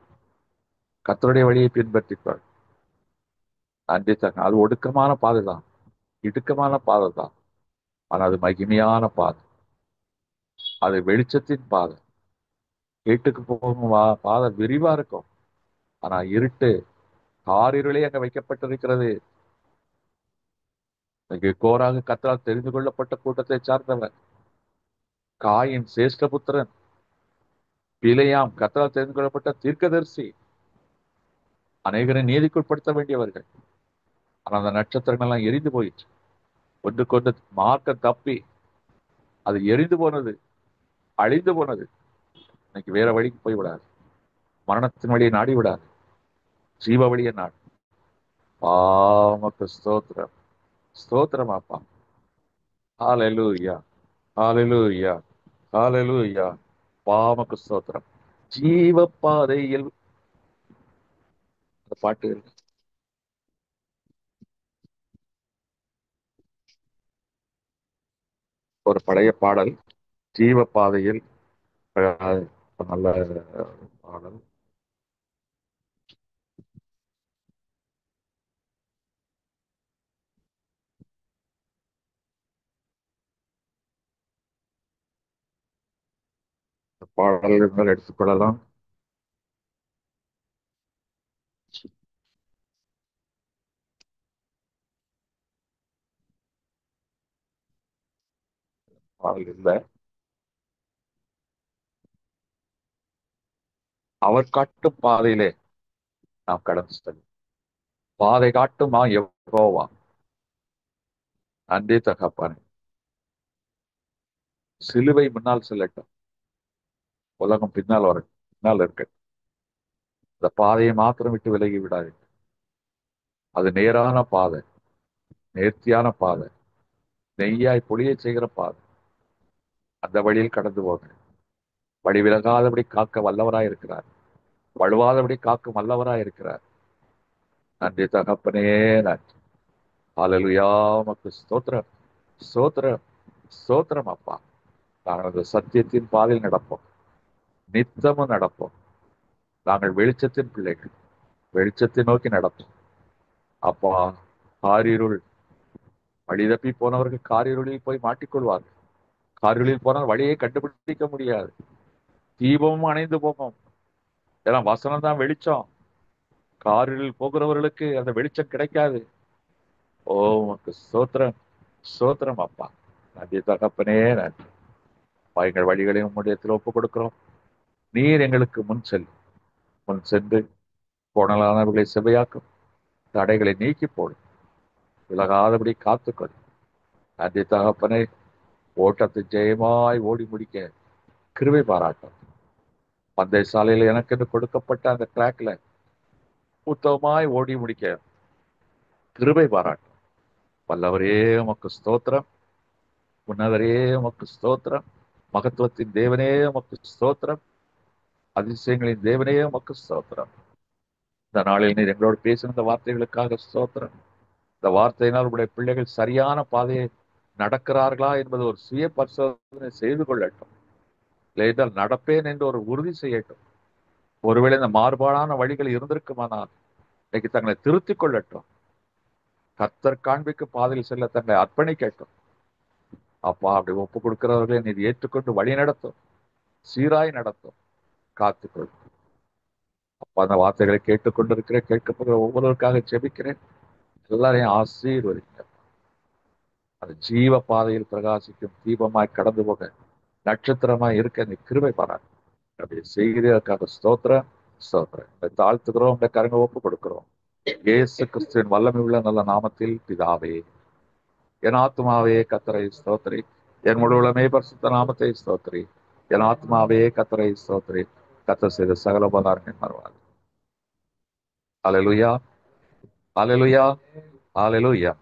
[SPEAKER 2] கர்த்தருடைய வழியை பின்பற்றிக்கொள். நன்றி தங்க. அது ஒடுக்கமான பாதைதான். இடுக்கமான பாதை தான், ஆனா அது மகிமையான பாதை. அது வெளிச்சத்தின் பாதை. வீட்டுக்கு போகும் பாதை விரிவா இருக்கும், ஆனா இருட்டு காரிருளே அங்க வைக்கப்பட்டிருக்கிறது. இங்கே கோராக கர்த்தரால் தெரிந்து கொள்ளப்பட்ட கூட்டத்தை சார்ந்தவன், காயின் சேஷ்டபுத்திரன், பிலேயாம் கர்த்தரால் தெரிந்து கொள்ளப்பட்ட தீர்க்கதரிசி, அநேகரை நீதிக்குட்படுத்த வேண்டியவர்கள். ஆனா அந்த நட்சத்திரங்கள் எல்லாம் எரிந்து போயிற்று. ஒன்றுக்கொண்டு மார்க்க தப்பி அது எரிந்து போனது, அழிந்து போனது. இன்னைக்கு வேற வழிக்கு போய் விடாது, மரணத்தின் வழியை நாடி விடாது, ஜீவ வழியை நாடு. பாமக்கு ஸ்தோத்திரம், ஸ்தோத்திரம் அப்பா. ஹalleluya, ஹalleluya, ஹalleluya. பாமக்கு ஸ்தோத்திரம். ஜீவ பாதையில் அந்த பாட்டு இருக்கு. ஒரு பழைய பாடல், ஜீவ பாதையில். அஹ், நல்ல பாடல். பாடல்கள் எடுத்துக்கொள்ளலாம். பாடல் இல்லை. அவர் காட்டும் பாதையிலே நாம் கடந்து செல்லும். பாதை காட்டுமா யெகோவா. நன்றி தகப்பனே. சிலுவை முன்னால் செல்லட்டும், உலகம் பின்னால் வரட்டும், பின்னால் இருக்க. இந்த பாதையை மாத்திரம் விட்டு விலகி விடாது. அது நேரான பாதை, நேர்த்தியான பாதை, நெய்யாய் பொழிய செய்கிற பாதை. அந்த வழியில் கடந்து போக வழி விலகாதபடி காக்க வல்லவராய் இருக்கிறார், வழுவாதபடி காக்கும் வல்லவராய் இருக்கிறார். நன்றி தகப்பனே, நன்றி. ஹalleluya, உமக்கு ஸ்தோத்திரம், ஸ்தோத்திரம், ஸ்தோத்திரம் அப்பா. நாங்கள் சத்தியத்தின் பாதையில் நடப்போம், நித்தமும் நடப்போம். நாங்கள் வெளிச்சத்தின் பிள்ளைகள், வெளிச்சத்தை நோக்கி நடப்போம் அப்பா. காரிருள், வழி தப்பி போனவர்கள் காரிருளில் போய் மாட்டிக்கொள்வார்கள். காரிருளில் போனால் வழியை கண்டுபிடிக்க முடியாது, தீபமும் அணைந்து போகும். ஏன்னா வசனம் தான் வெளிச்சம். காரிருளில் போகிறவர்களுக்கு அந்த வெளிச்சம் கிடைக்காது. ஓ உமக்கு ஸ்தோத்திரம், ஸ்தோத்திரம் அப்பா. நன்றி தகப்பனே, நன்றி. எங்கள் வழிகளையும் உம்முடையத்தில் ஒப்புக் கொடுக்கிறோம். நீர் எங்களுக்கு முன் செல்லும், முன் சென்று கோணலானவர்களை செவையாக்கும், தடைகளை நீக்கி போடும், விலகாதபடி காத்துக்கொள். நன்றி தகப்பனே. ஓட்டத்தை ஜெயமாய் ஓடி முடிக்க கிருபை பாராட்டும். பந்தய சாலையில் எனக்கென்று கொடுக்கப்பட்ட அந்த ட்ராக்ல உத்தமமாய் ஓடி முடிக்க கிருபை பாராட்டும். வல்லவரே உமக்கு ஸ்தோத்திரம், உன்னதரே உமக்கு ஸ்தோத்திரம், மகத்துவத்தின் தேவனே உமக்கு ஸ்தோத்திரம், அதிசயங்களின் தேவனே உமக்கு ஸ்தோத்திரம். இந்த நாளில் நீர் எங்களோடு பேசின இந்த வார்த்தைகளுக்காக ஸ்தோத்திரம். இந்த வார்த்தையினால் உடைய பிள்ளைகள் சரியான பாதையை நடக்கிறார்களா என்பது ஒரு சுய பரிசோதனை செய்து கொள்ளட்டும். இல்லையென்றால் நடப்பேன் என்று ஒரு உறுதி செய்யட்டும். ஒருவேளை இந்த மாறுபாடான வழிகள் இருந்திருக்குமானால் இன்னைக்கு தங்களை திருத்திக் கொள்ளட்டும். கர்த்தர் காண்பிக்கு பாதையில் செல்ல தங்களை அர்ப்பணிக்கட்டும். அப்பா அப்படி ஒப்பு கொடுக்கிறவர்களை நீர் ஏற்றுக்கொண்டு வழி நடத்தும், சீராய் நடத்தும், காத்துக்கொள். அப்பா அந்த வார்த்தைகளை கேட்டுக்கொண்டிருக்கிறேன், கேட்கப்படுகிற ஒவ்வொருவருக்காக ஜெபிக்கிறேன். எல்லாரையும் ஆசீர்வதிங்க. அது ஜீவ பாதையில் பிரகாசிக்கும் தீபமாய் கடந்து போக, நட்சத்திரமாய் இருக்க நீ கிருபை பாராட்டு. அப்படி செய்கிறதற்காக ஸ்தோத்திரம், ஸ்தோத்திரம். உங்களை தாழ்த்துக்கிறோம், உங்களை கரங்க ஒப்பு கொடுக்கிறோம். இயேசு கிறிஸ்துவின் வல்லமை உள்ள நல்ல நாமத்தில் பிதாவே. என் ஆத்மாவே கர்த்தரை ஸ்தோத்திரி, என் முழுவதுமே பரிசுத்த நாமத்தை ஸ்தோத்திரி. என் ஆத்மாவே கர்த்தரை ஸ்தோத்திரி, கர்த்தர் செய்த சகல உபகாரங்களை மறவாது. அல்லேலூயா, அல்லேலூயா, அல்லேலூயா.